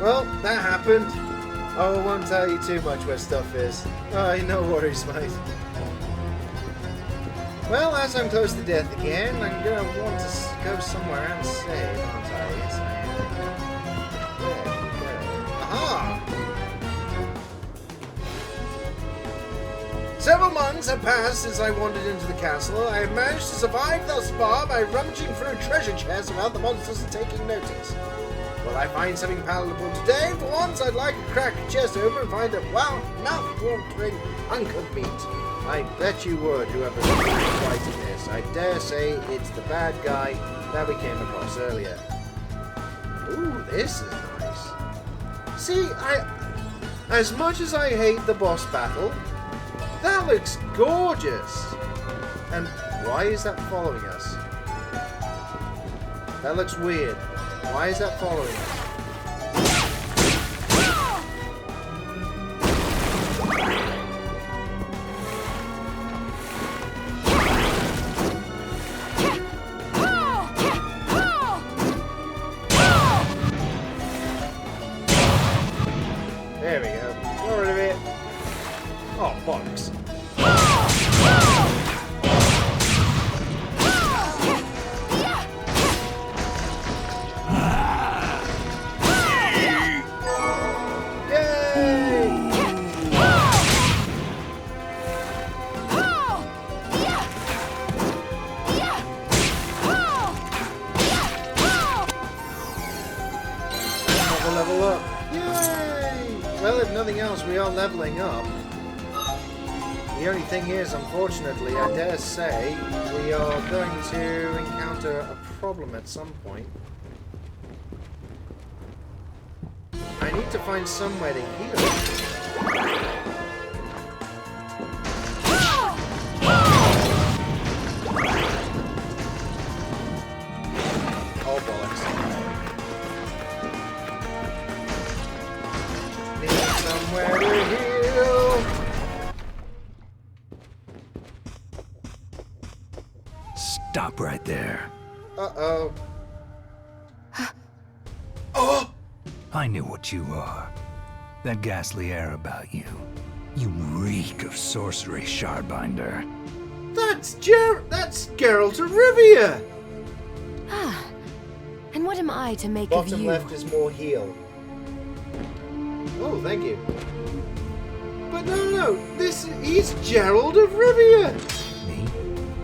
Well, that happened. Oh, I won't tell you too much where stuff is. Oh, no worries, mate. Well, as I'm close to death again, I'm going to want to go somewhere and save, aren't I? Yes, I am. There we go. Aha! Several months have passed since I wandered into the castle. I have managed to survive thus far by rummaging through treasure chests without the monsters taking notice. Will I find something palatable today? For once, I'd like to crack a chest open and find a, well, mouth-watering hunk of meat. I bet you would, whoever's fighting this. I dare say it's the bad guy that we came across earlier. Ooh, this is nice. See, as much as I hate the boss battle, that looks gorgeous. And why is that following us? That looks weird. Why is that following us? There we go. Get rid of it. Oh, bollocks. Level up. Yay! Well, if nothing else, we are leveling up. The only thing is, unfortunately, I dare say, we are going to encounter a problem at some point. I need to find somewhere to heal. Oh, bollocks. Somewhere to heal. Stop right there. Uh-oh. Oh! I knew what you are. That ghastly air about you. You reek of sorcery, Shardbinder. That's Geralt of Rivia! Ah. And what am I to make of you? Bottom left is more heal. Oh, thank you. But no, he's Geralt of Rivia! Me?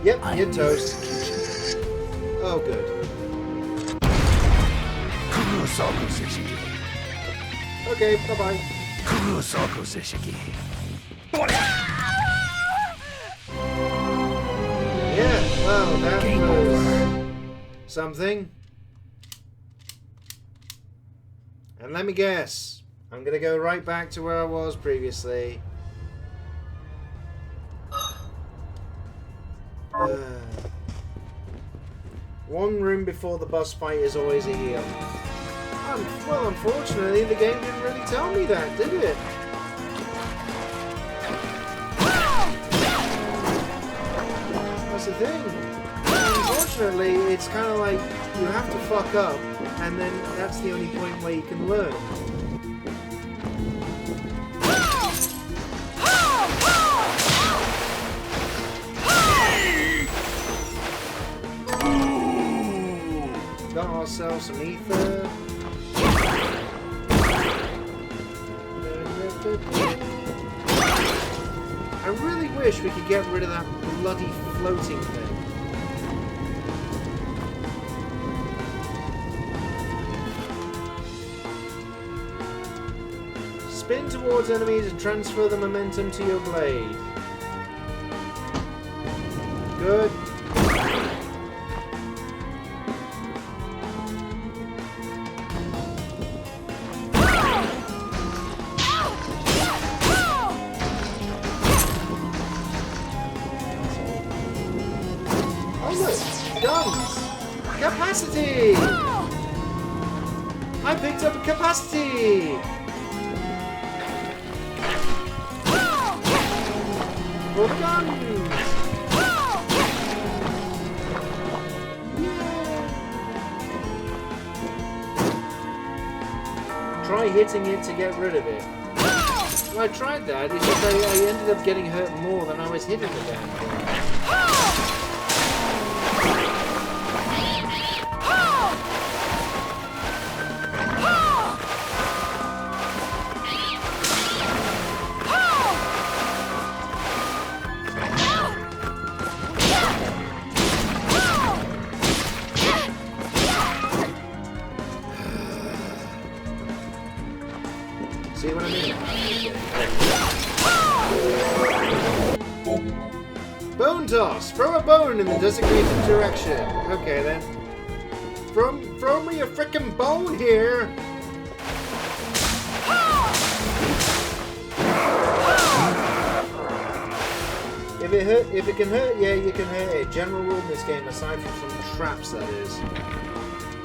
Yep, you're toast. Oh, good. Okay, bye-bye. Yeah, well, that was something. And let me guess. I'm gonna go right back to where I was previously. One room before the boss fight is always a heal. Well, unfortunately, the game didn't really tell me that, did it? That's the thing. Unfortunately, it's kind of like you have to fuck up, and then that's the only point where you can learn. Got ourselves some ether. I really wish we could get rid of that bloody floating thing. Spin towards enemies and transfer the momentum to your blade. Good. Capacity! I picked up a capacity! For the guns! Try hitting it to get rid of it. Well, I tried that, it's just I ended up getting hurt more than I was hitting the damn thing. See what I mean? Bone toss! Throw a bone in the designated direction. Okay then. Throw me a frickin' bone here! If it can hurt, yeah, you can hurt it. General rule in this game, aside from some traps, that is.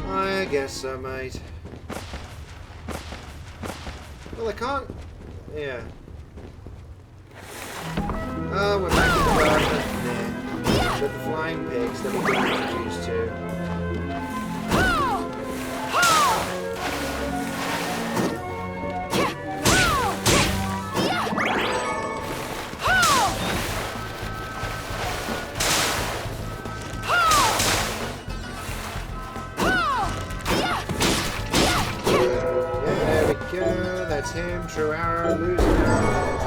I guess so, mate. Well, I can't... Yeah. Oh, we're back in the garden. Yeah. With the flying pigs that we've been introduced to. That's him, true arrow, losing arrow.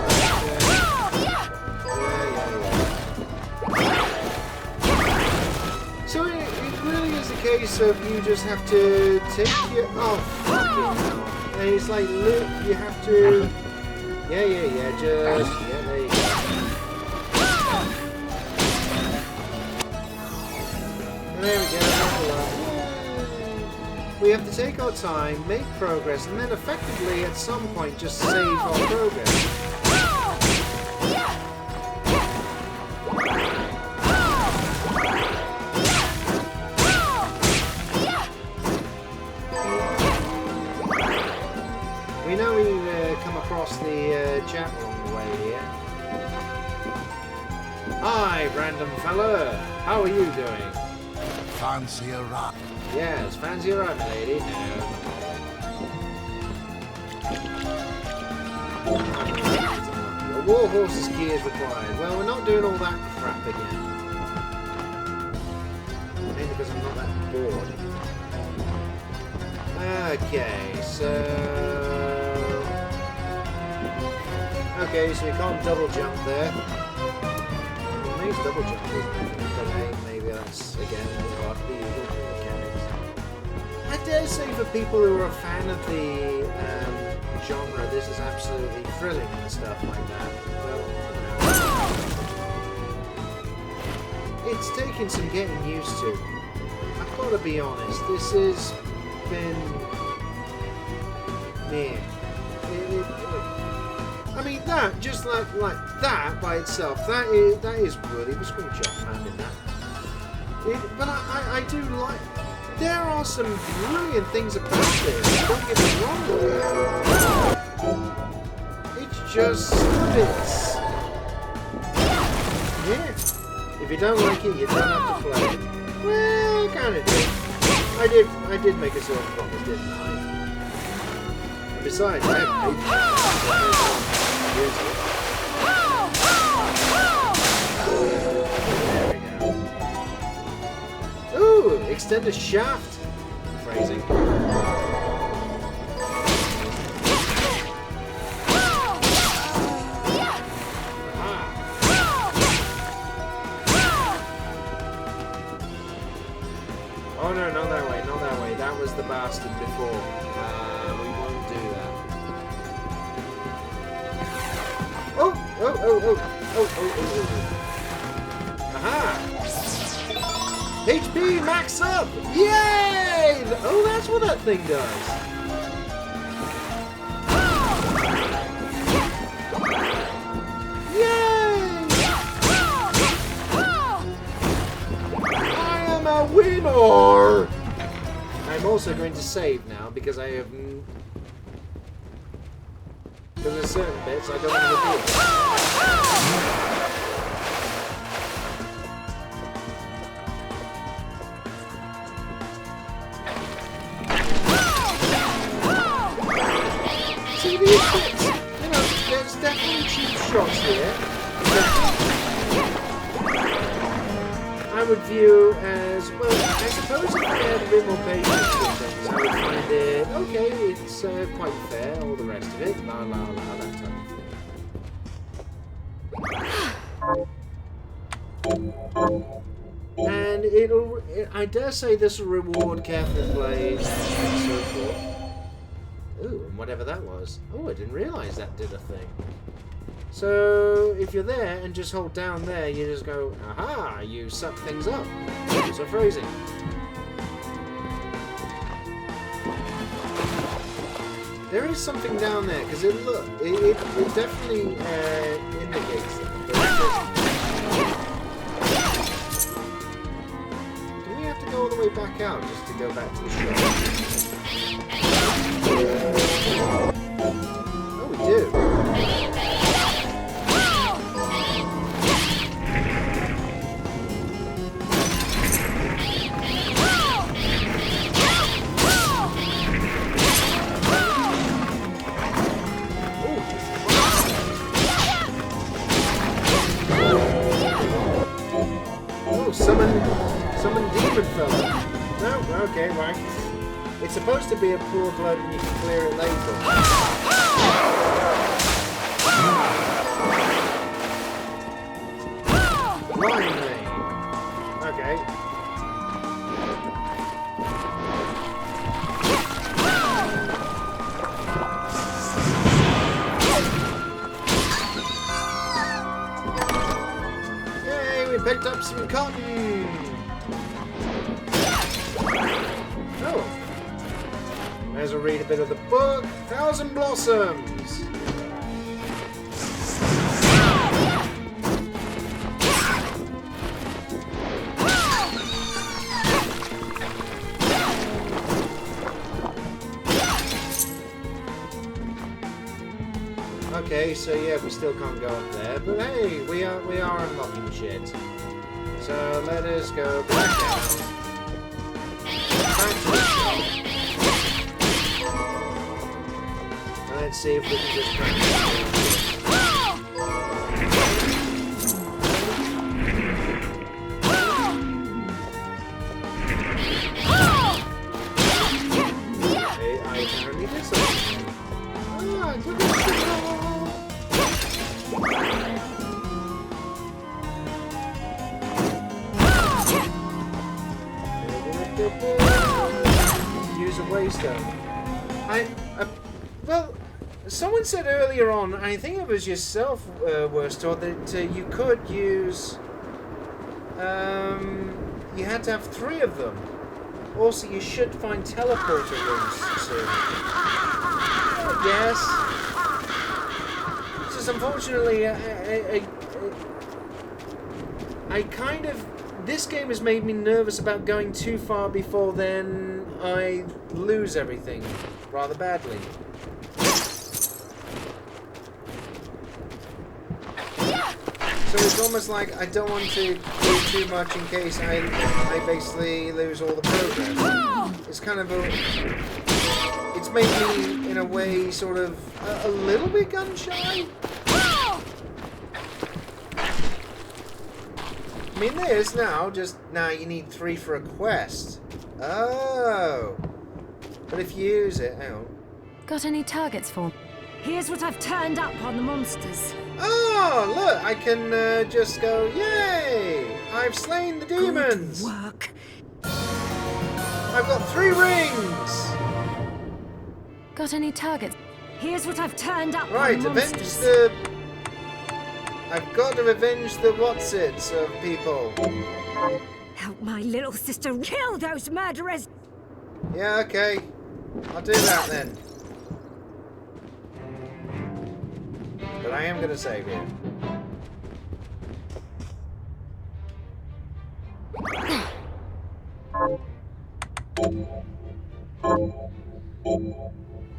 So it really is a case of you just have to take your... Oh, fucking hell. And it's like, look, you have to... Yeah, just... Yeah, there you go. And there we go, we have to take our time, make progress, and then effectively at some point just save our progress. We know we come across the chat along the way here. Hi, random fella. How are you doing? Fancy a ride? Yes, fancy a ride, lady. No. A war horse's key is required. Well, we're not doing all that crap again. Mainly because I'm not that bored. Okay, so... Okay, so we can't double jump there. Well, maybe it's double jump, isn't it? But hey, maybe that's, again, part of the mechanics. I dare say for people who are a fan of the genre, this is absolutely thrilling and stuff like that. Well, you know. It's taken some getting used to. I've got to be honest, this has been... meh. I mean, that, just like that by itself, that is worthy of a screenshot, man, in that. But I do like... There are some brilliant things about this, don't get me wrong. It's just bits. Yeah. If you don't like it, you don't have to play it. Well, kind of did. I did make a certain promise, didn't I? And besides, I have paid Ooh, extend a shaft. Phrasing. Oh no, not that way, not that way. That was the bastard before. We won't do that. Oh! Aha! HP max up! Yay! Oh, that's what that thing does. Yay! I am a winner! I'm also going to save now because I have... Because there's certain bits I don't want to do. See these bits? You know, there's definitely cheap shots here. I would view as, well, I suppose if I had a bit more patience with things, I would find it, okay, it's quite fair, all the rest of it, la la la, that type of thing. And I dare say this will reward careful plays and so forth. Ooh, and whatever that was. Oh, I didn't realise that did a thing. So, if you're there and just hold down there, you just go, aha, you suck things up. So phrasing. There is something down there, because it definitely indicates that. Do we have to go all the way back out just to go back to the shop? Oh, we do. Summon demon fella. No, okay, right. It's supposed to be a poor blood and you can clear it later. Blimey. Okay. Yay, we picked up some cotton. Oh. As I read a bit of the book, Thousand Blossoms. Okay, so yeah, we still can't go up there, but hey, we are unlocking shit. So let us go back out. Back to the shop. Let's see if we can just crack it. Okay, I apparently did something. Ah, look at use a waystone. Well, someone said earlier on, I think it was yourself, Worstor, that you could use. You had to have 3 of them. Also, you should find teleporter rooms soon. Yes. Yes, unfortunately, I kind of... This game has made me nervous about going too far before then I lose everything rather badly. So it's almost like I don't want to do too much in case I basically lose all the progress. It's kind of a... It's made me, in a way, sort of a little bit gun-shy. I mean, this now, now you need 3 for a quest. Oh. But if you use it, hang on. Got any targets for? Here's what I've turned up on the monsters. Oh, look, I can just go, yay! I've slain the demons! Good work. I've got 3 rings! Got any targets? Here's what I've turned up Right, on the avenge monsters. the... I've got to avenge the what's-its of people. Help my little sister kill those murderers! Yeah, okay. I'll do that then. But I am going to save you.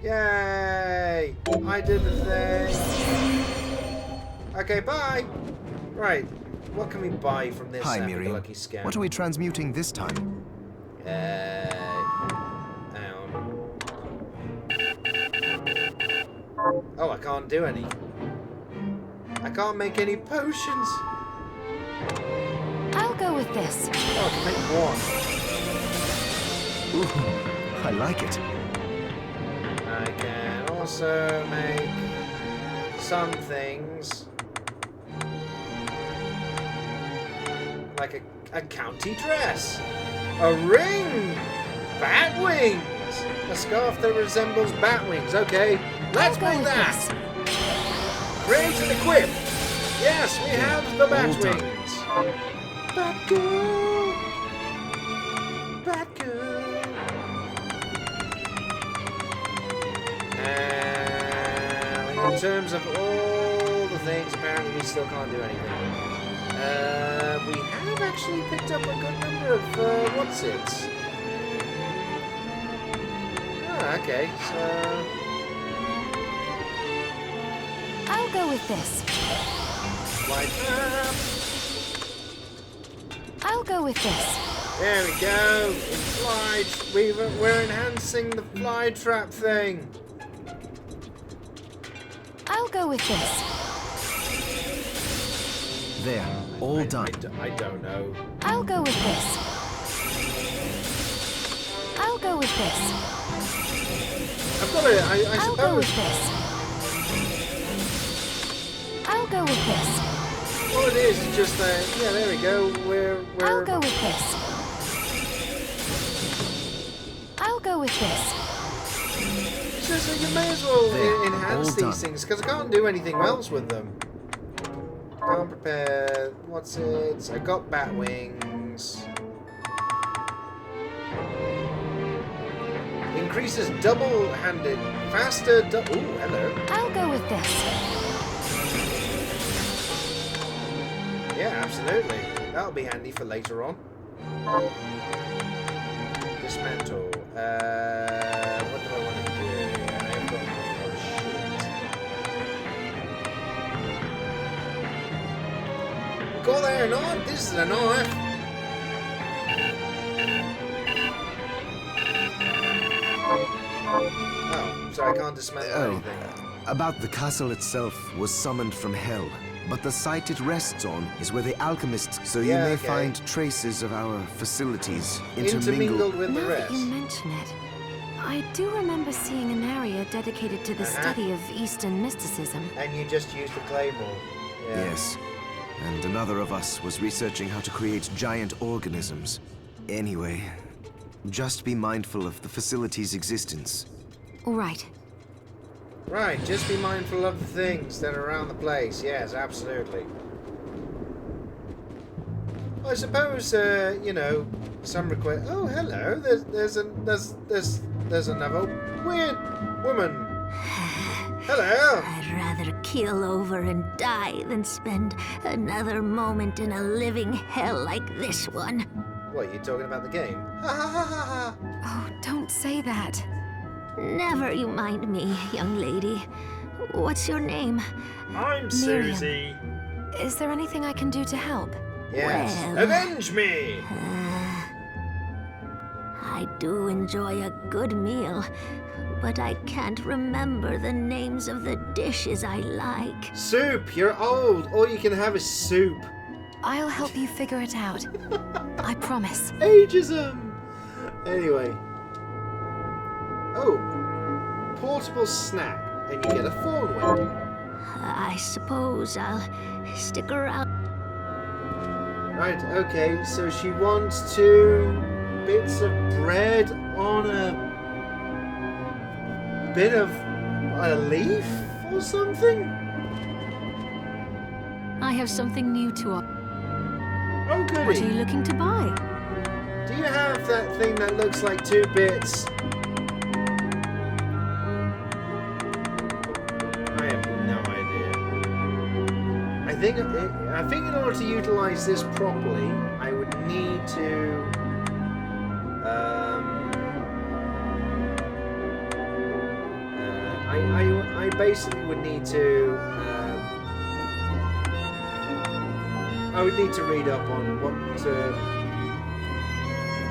Yay! I did the thing. Okay, bye. Right. What can we buy from this Hi, Miriam. lucky scam? What are we transmuting this time? Hang on. Oh, I can't do any. I can't make any potions. I'll go with this. Oh, I can make 1. Ooh, I like it. I can also make some things. Like a county dress. A ring! Bat wings! A scarf that resembles bat wings. Okay, let's make that! Create and equip! Yes, we have the bat wings! Batgirl! Batgirl! And in terms of all the things, apparently we still can't do anything. We have actually picked up a good number of what's-its. Ah, okay, so... I'll go with this. Like that. I'll go with this. There we go. We're enhancing the fly trap thing. I'll go with this. There, all done. I don't know. I'll go with this. I'll go with this. I've got it. I I'll go with suppose. this. I'll go with this. All it is just yeah, there we go. I'll go with this. I'll go with this. So you may as well There, enhance all these done. things because I can't do anything else with them. Can't prepare. What's it? I got bat wings. Increases double-handed, faster. Ooh, hello. I'll go with this. Yeah, absolutely. That'll be handy for later on. Dismantle. What do I want to do? I've got oh shit. Call that a knife? This is a knife. Oh, so I can't dismantle anything. About the castle itself was summoned from hell, but the site it rests on is where the alchemists, so you Yeah, may okay. find traces of our facilities Intermingled with the Now that rest. you mention it, I do remember seeing an area dedicated to the study of Eastern mysticism. And you just used the claymore. Yeah. Yes. And another of us was researching how to create giant organisms. Anyway, just be mindful of the facility's existence. All right. Right, just be mindful of the things that are around the place. Yes, absolutely. I suppose, you know, some request. Oh, hello. There's another weird woman. Hello. I'd rather keel over and die than spend another moment in a living hell like this one. What, you talking about the game? Ha ha ha ha ha. Oh, don't say that. Never you mind me, young lady. What's your name? I'm Miriam. Susie. Is there anything I can do to help? Yes. Well, Avenge me! I do enjoy a good meal, but I can't remember the names of the dishes I like. Soup, you're old. All you can have is soup. I'll help you figure it out. I promise. Ageism! Anyway. Oh. Portable snack. And you get a thorn whip. I suppose I'll stick around. Right, okay, so she wants 2 bits of bread on a bit of a leaf or something? I have something new to offer. Oh, goody. What are you looking to buy? Do you have that thing that looks like 2 bits? I have no idea. I think in order to utilize this properly, I would need to I basically would need to I would need to read up on what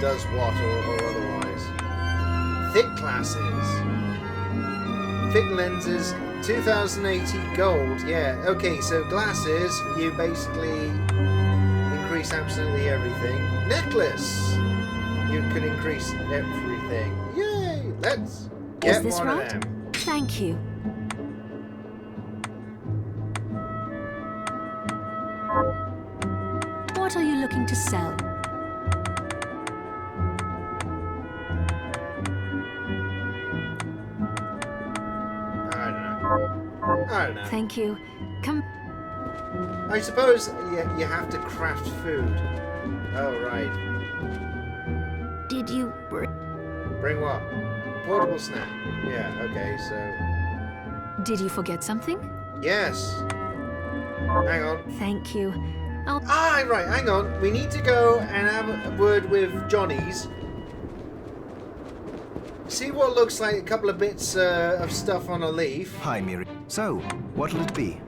does what or otherwise. Thick classes. Thick lenses, 2080 gold. Yeah, okay, so glasses, you basically increase absolutely everything. Necklace! You can increase everything. Yay! Let's get Is this one right? of them. Thank you. What are you looking to sell? I don't know. Thank you. Come. I suppose you have to craft food. Oh, right. Did you Bring what? Portable snack. Yeah, okay, so... Did you forget something? Yes. Hang on. Thank you. I'll... Ah, right, hang on. We need to go and have a word with Johnny's. See what looks like a couple of bits of stuff on a leaf. Hi, Miri. So, what'll it be?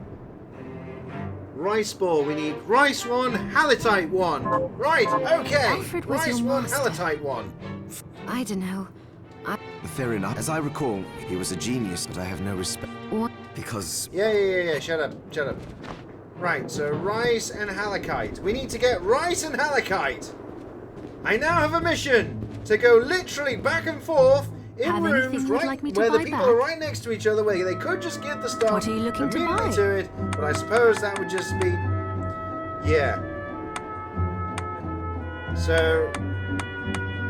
Rice ball. We need rice 1, halotite 1. Right, okay. Alfred was rice your 1, master. halotite 1. I don't know. Fair enough. As I recall, he was a genius, but I have no respect. What? Because... Yeah. Shut up. Right, so rice and halakite. We need to get rice and halakite. I now have a mission to go literally back and forth in Have anything rooms you would right like me to where the buy people back? are right next to each other, where they could just give the stuff What are you looking to immediately buy? to it, but I suppose that would just be... Yeah. So,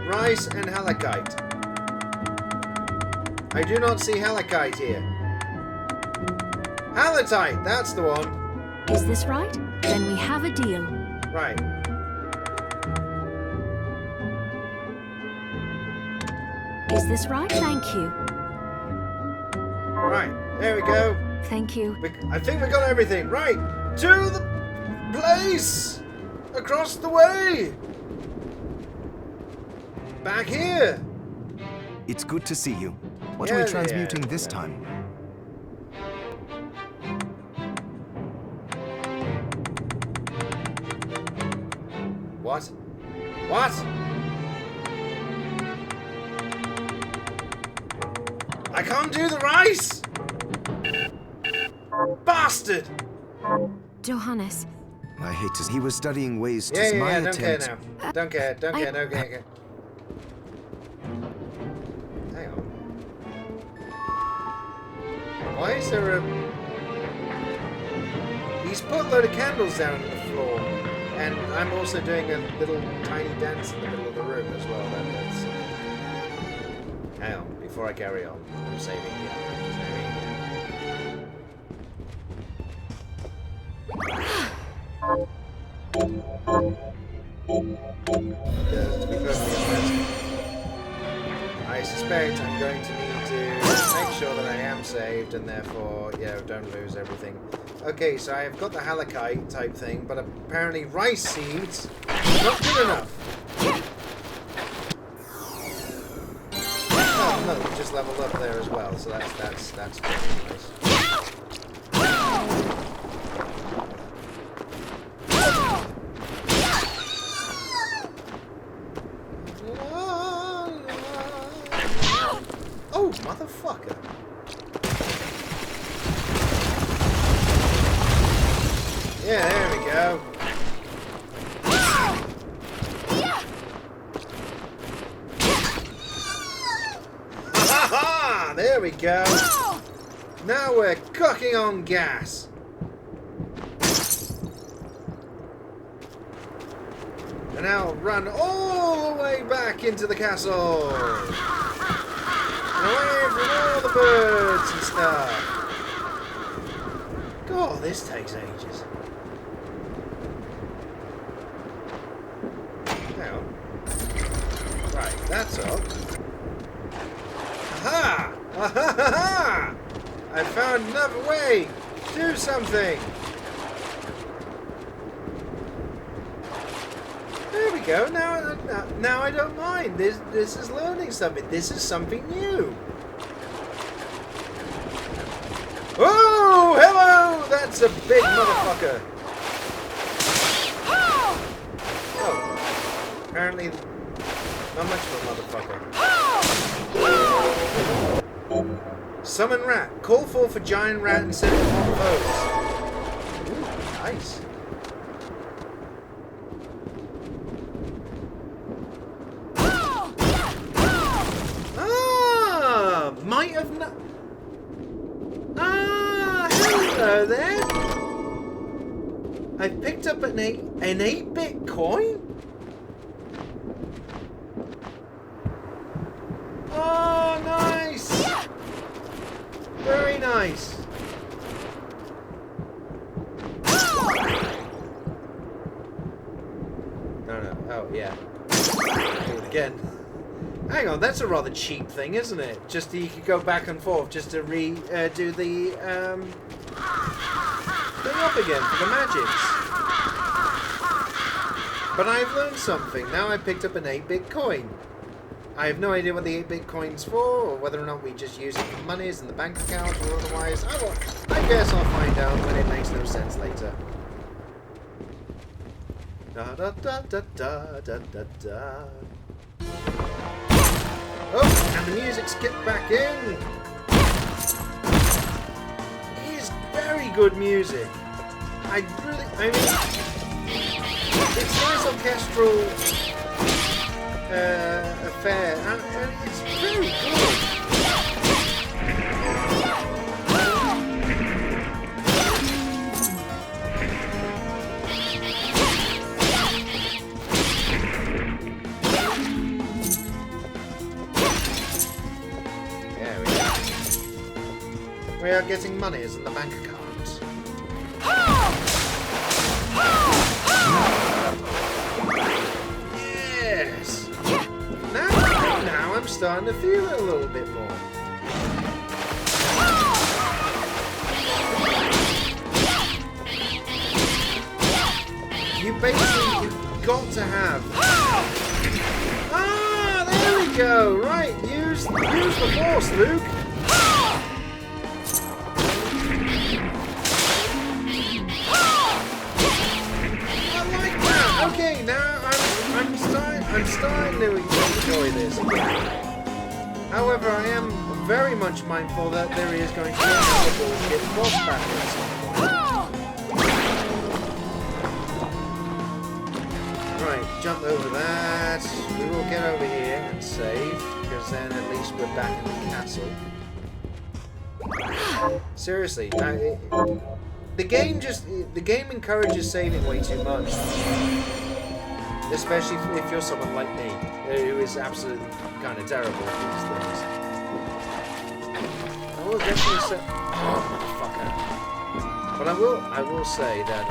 rice and halakite. I do not see halakite here. Halotite, that's the one. Is this right? Then we have a deal. Right. Is this right? Thank you. Right, there we go. Thank you. I think we got everything. Right, to the place across the way. Back here. It's good to see you. What are we transmuting this time? What? What? I can't do the rice! Bastard! Johannes. I hate to... He was studying ways to... Yeah, don't care attempt... now. Don't care. Hang on. Why is there a... He's put a load of candles down on the floor. And I'm also doing a little tiny dance in the middle of the room as well. That's... Hang on, before I carry on. I'm saving here. Because, to be perfectly honest, I suspect I'm going to need to make sure that I am saved and therefore, don't lose everything. Okay, so I've got the halakite type thing, but apparently rice seeds not good enough. Oh no, we just leveled up there as well, so that's very nice. Oh, motherfucker. Yeah, there we go. Ha-ha-ha! There we go. Now we're cooking on gas. And now run all the way back into the castle. Away from all the birds and stuff. God, this takes ages. Hang on. Right, that's up. Aha! Ha-ha-ha-ha! I found another way to do something. There we go. Now I don't mind. This is learning something. This is something new. Oh, hello! That's a big motherfucker. Oh, apparently not much of a motherfucker. Summon rat. Call forth a giant rat and send it on foes. Ooh, nice. Might have not. Hello there. I picked up an 8-bit coin. Oh, nice. Very nice. No. Oh, yeah. Do it again. Hang on, that's a rather cheap thing, isn't it? Just you could go back and forth just to do the thing up again for the magics. But I've learned something. Now I've picked up an 8-bit coin. I have no idea what the 8-bit coin's for, or whether or not we just use it for monies in the bank account or otherwise. I guess I'll find out when it makes no sense later. Da da da da da da da da. Oh, and the music's kicked back in. It is very good music. I mean, it's nice orchestral affair, and it's very good. We are getting monies in the bank account. Yes! Now I'm starting to feel it a little bit more. You basically got to have... Ah, there we go! Right, use the force, Luke! Okay, now I'm starting to enjoy this again. However, I am very much mindful that there is going to be another bullshit boss battle at some point. Right, jump over that. We will get over here and save, because then at least we're back in the castle. Seriously, the game encourages saving way too much. Especially if you're someone like me, who is absolutely kind of terrible at these things. I will definitely say... Oh, motherfucker. But I will say that,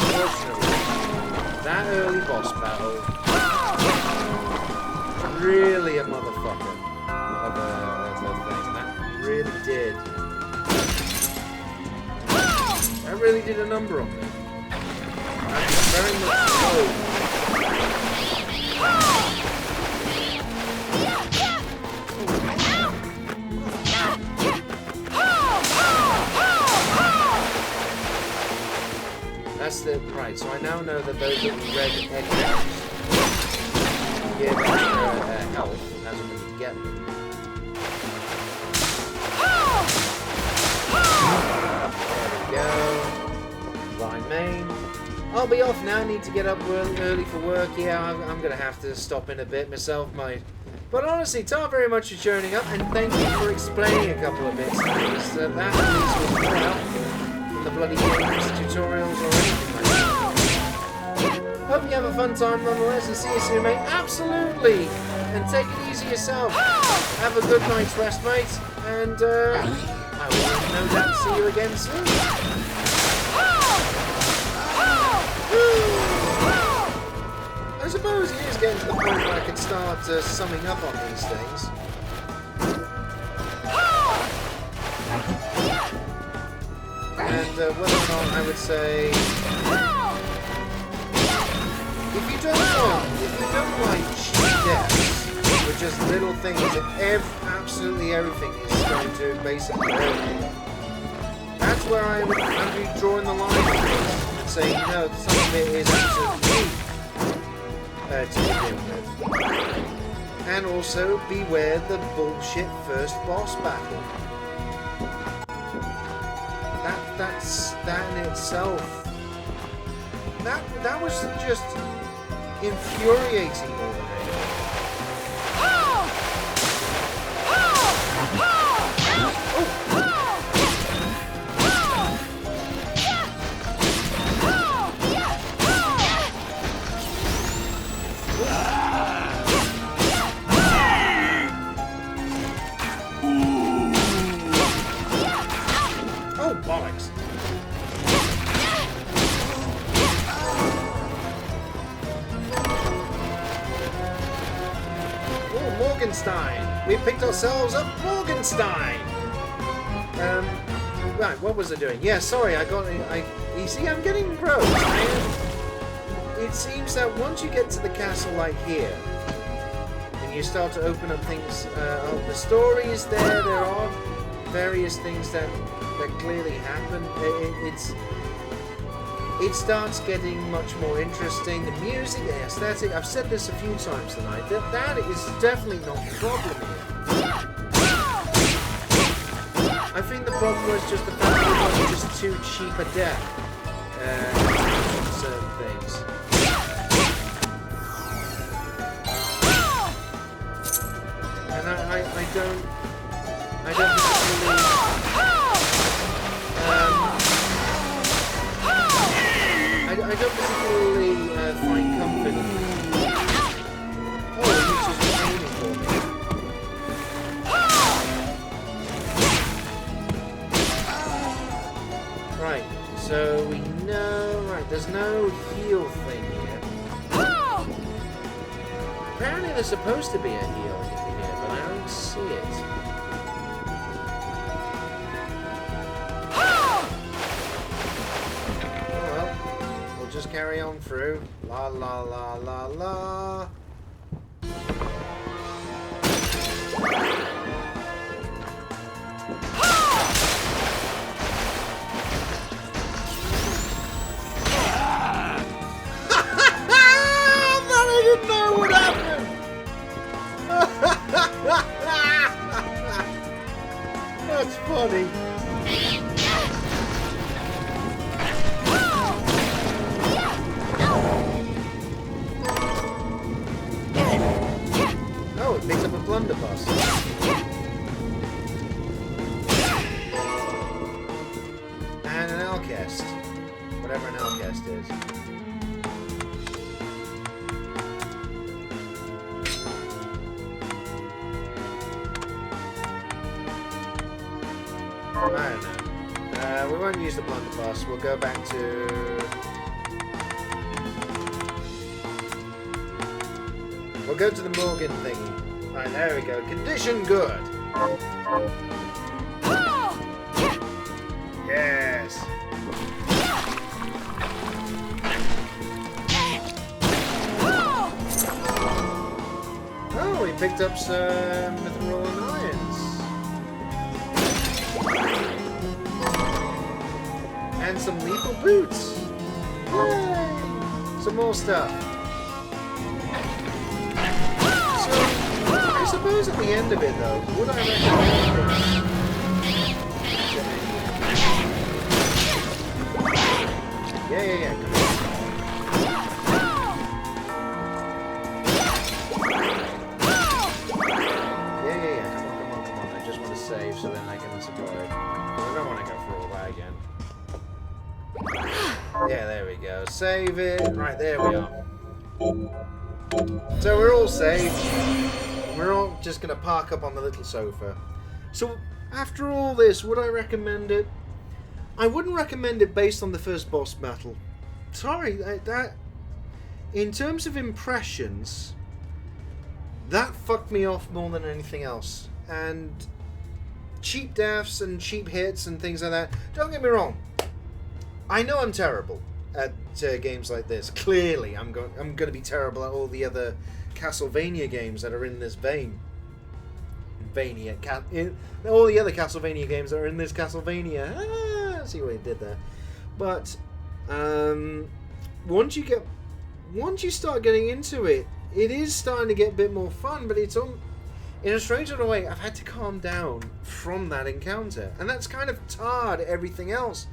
unfortunately, that early boss battle... really a motherfucker of a thing. That really did. That really did a number on me. I'm very much so. That's the right. So I now know that those little red egg give extra health as and when you get them. There we go. Line main. I'll be off now. Need to get up early for work. Yeah, I'm gonna have to stop in a bit myself, mate. But honestly, Tar, very much for joining up, and thank you for explaining a couple of bits. That at least was more helpful than the bloody games, tutorials, or anything like that. Hope you have a fun time nonetheless, and see you soon, mate. Absolutely! And take it easy yourself. Have a good night's rest, mate. And, I will no doubt see you again soon. I suppose it is getting to the point where I can start summing up on these things. And whether or not I would say, if you don't like cheap deaths, with just little things that absolutely everything is going to basically work, that's where I'd be drawing the line and saying, no, some of it is absolutely cheap. To begin with. And also beware the bullshit first boss battle. That in itself. That was just infuriating more than anything. We picked ourselves up Morgenstein. Right, what was I doing? Yeah, sorry, you see, I'm getting rogue. It seems that once you get to the castle like here, and you start to open up things, the story is there. There are various things that clearly happen. It starts getting much more interesting. The music, the aesthetic, I've said this a few times tonight, that is definitely not the problem here. I think the problem was just the fact that it was just too cheap a death on certain things. And I don't particularly find comfort in it. Oh, he's just aiming for me. Right, so we know... Right, there's no heal thing here. Apparently there's supposed to be a heal here, but I don't see it. Just carry on through. La la la la la. I didn't know what happened. That's funny. Picks up a blunderbuss. And an Alcest. Whatever an Alcest is. I don't know. We won't use the blunderbuss. We'll go back to... We'll go to the Morgan thingy. Right, there we go. Condition good. Yes. Oh, we picked up some mithril and irons. And some lethal boots. Yay! Some more stuff. So, I suppose at the end of it, though, would I recommend it? Yeah, come on. Yeah, come on. I just want to save so then I can support it. Because I don't want to go through all that again. Yeah, there we go. Save it. Right, there we are. So we're all saved. We're all just going to park up on the little sofa. So, after all this, would I recommend it? I wouldn't recommend it based on the first boss battle. Sorry, that in terms of impressions, that fucked me off more than anything else. And cheap deaths and cheap hits and things like that. Don't get me wrong. I know I'm terrible at games like this. Clearly, I'm going to be terrible at all the other Castlevania games that are in this vein. All the other Castlevania games that are in this Castlevania. See what he did there. But once you start getting into it, it is starting to get a bit more fun. But it's in a strange sort of way. I've had to calm down from that encounter, and that's kind of tarred everything else.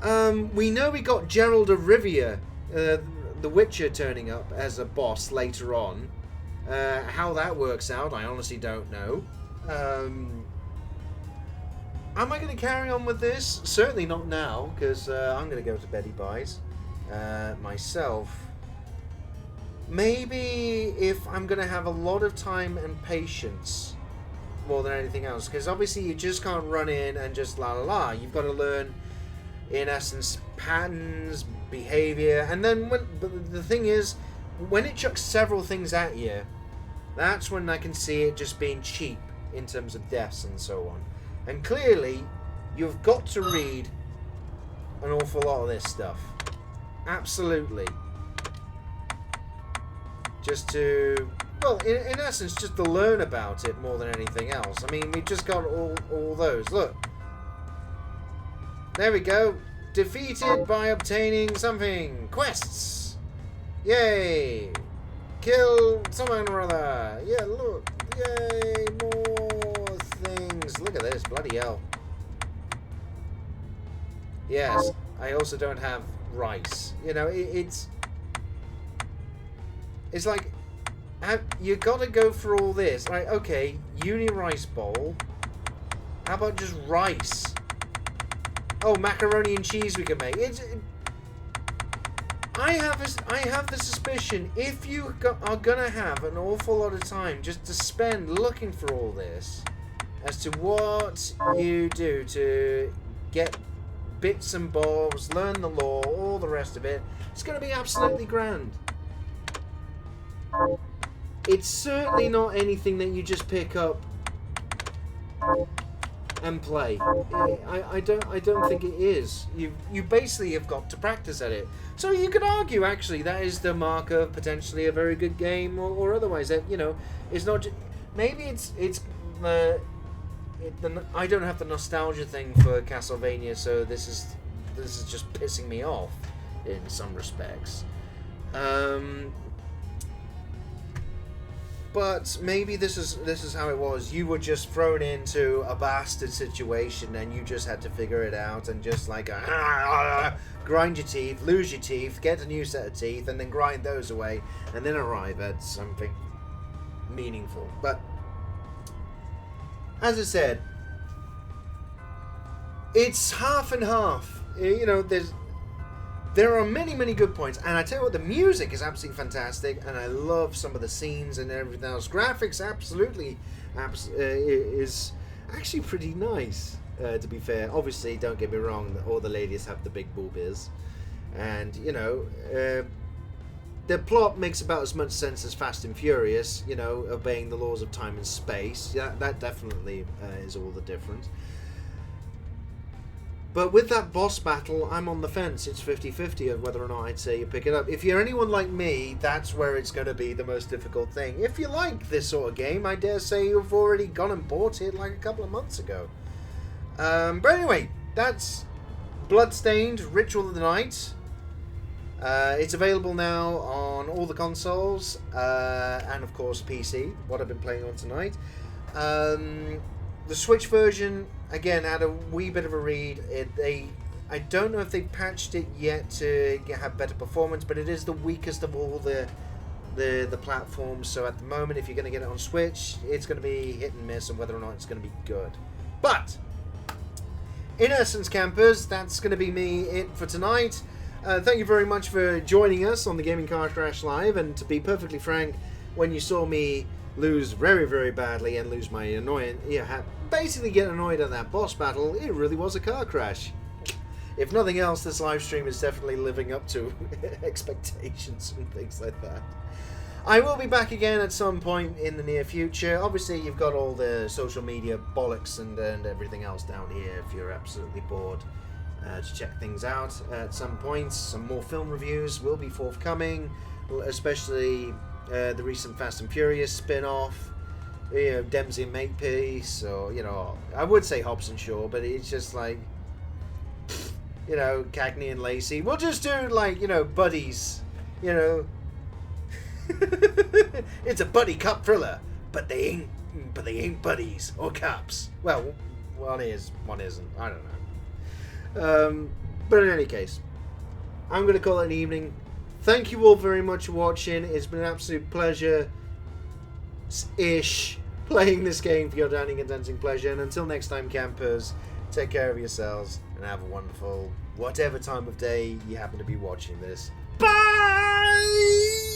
We know we got Gerald of Rivia, the Witcher, turning up as a boss later on. How that works out, I honestly don't know. Am I going to carry on with this? Certainly not now, because I'm going to go to Betty Buys myself. Maybe if I'm going to have a lot of time and patience more than anything else, because obviously you just can't run in and just la la la. You've got to learn, in essence, patterns, behavior, and then but the thing is, when it chucks several things at you, that's when I can see it just being cheap in terms of deaths and so on. And clearly, you've got to read an awful lot of this stuff. Absolutely. Just to, well, in essence, just to learn about it more than anything else. I mean, we've just got all those. Look. There we go. Defeated by obtaining something. Quests. Yay. Kill someone or other. Yeah, look. Yay, more things. Look at this. Bloody hell. Yes, I also don't have rice. You know, it's like, you gotta go for all this. Right, okay, uni rice bowl. How about just rice? Oh, macaroni and cheese we can make. I have the suspicion if you are gonna have an awful lot of time just to spend looking for all this, as to what you do to get bits and bobs, learn the law, all the rest of it, it's gonna be absolutely grand. It's certainly not anything that you just pick up and play. I don't think it is. You basically have got to practice at it. So you could argue actually that is the mark of potentially a very good game, or otherwise, that, you know, it's not. Maybe it's I don't have the nostalgia thing for Castlevania, so this is just pissing me off in some respects. But maybe this is how it was. You were just thrown into a bastard situation, and you just had to figure it out, and just like grind your teeth, lose your teeth, get a new set of teeth, and then grind those away, and then arrive at something meaningful. But as I said, it's half and half. You know, there are many good points, and I tell you what, the music is absolutely fantastic, and I love some of the scenes and everything else. Graphics absolutely is actually pretty nice, to be fair. Obviously, don't get me wrong, all the ladies have the big boobies, and, you know, the plot makes about as much sense as Fast and Furious, you know, obeying the laws of time and space. Yeah, that definitely is all the difference. But with that boss battle, I'm on the fence. It's 50-50 of whether or not I'd say you pick it up. If you're anyone like me, that's where it's going to be the most difficult thing. If you like this sort of game, I dare say you've already gone and bought it like a couple of months ago. But anyway, that's Bloodstained, Ritual of the Night. It's available now on all the consoles, and of course PC, what I've been playing on tonight. The Switch version, again, had a wee bit of a read. I don't know if they patched it yet to have better performance, but it is the weakest of all the platforms. So at the moment, if you're going to get it on Switch, it's going to be hit and miss on whether or not it's going to be good. But in essence, campers, that's going to be it for tonight. Thank you very much for joining us on the Gaming Car Crash Live. And to be perfectly frank, when you saw me lose very, very badly and lose my annoyance, basically get annoyed at that boss battle, it really was a car crash. If nothing else, this live stream is definitely living up to expectations and things like that. I will be back again at some point in the near future. Obviously, you've got all the social media bollocks and everything else down here if you're absolutely bored to check things out at some point. Some more film reviews will be forthcoming, especially the recent Fast and Furious spin-off, Dempsey and Makepeace, or, I would say Hobbs and Shaw, but it's just like, Cagney and Lacey. We'll just do, buddies, It's a buddy cop thriller, but they ain't buddies or cops. Well, one is, one isn't. I don't know. But in any case, I'm going to call it an evening. Thank you all very much for watching. It's been an absolute pleasure-ish playing this game for your dining and dancing pleasure. And until next time, campers, take care of yourselves and have a wonderful whatever time of day you happen to be watching this. Bye!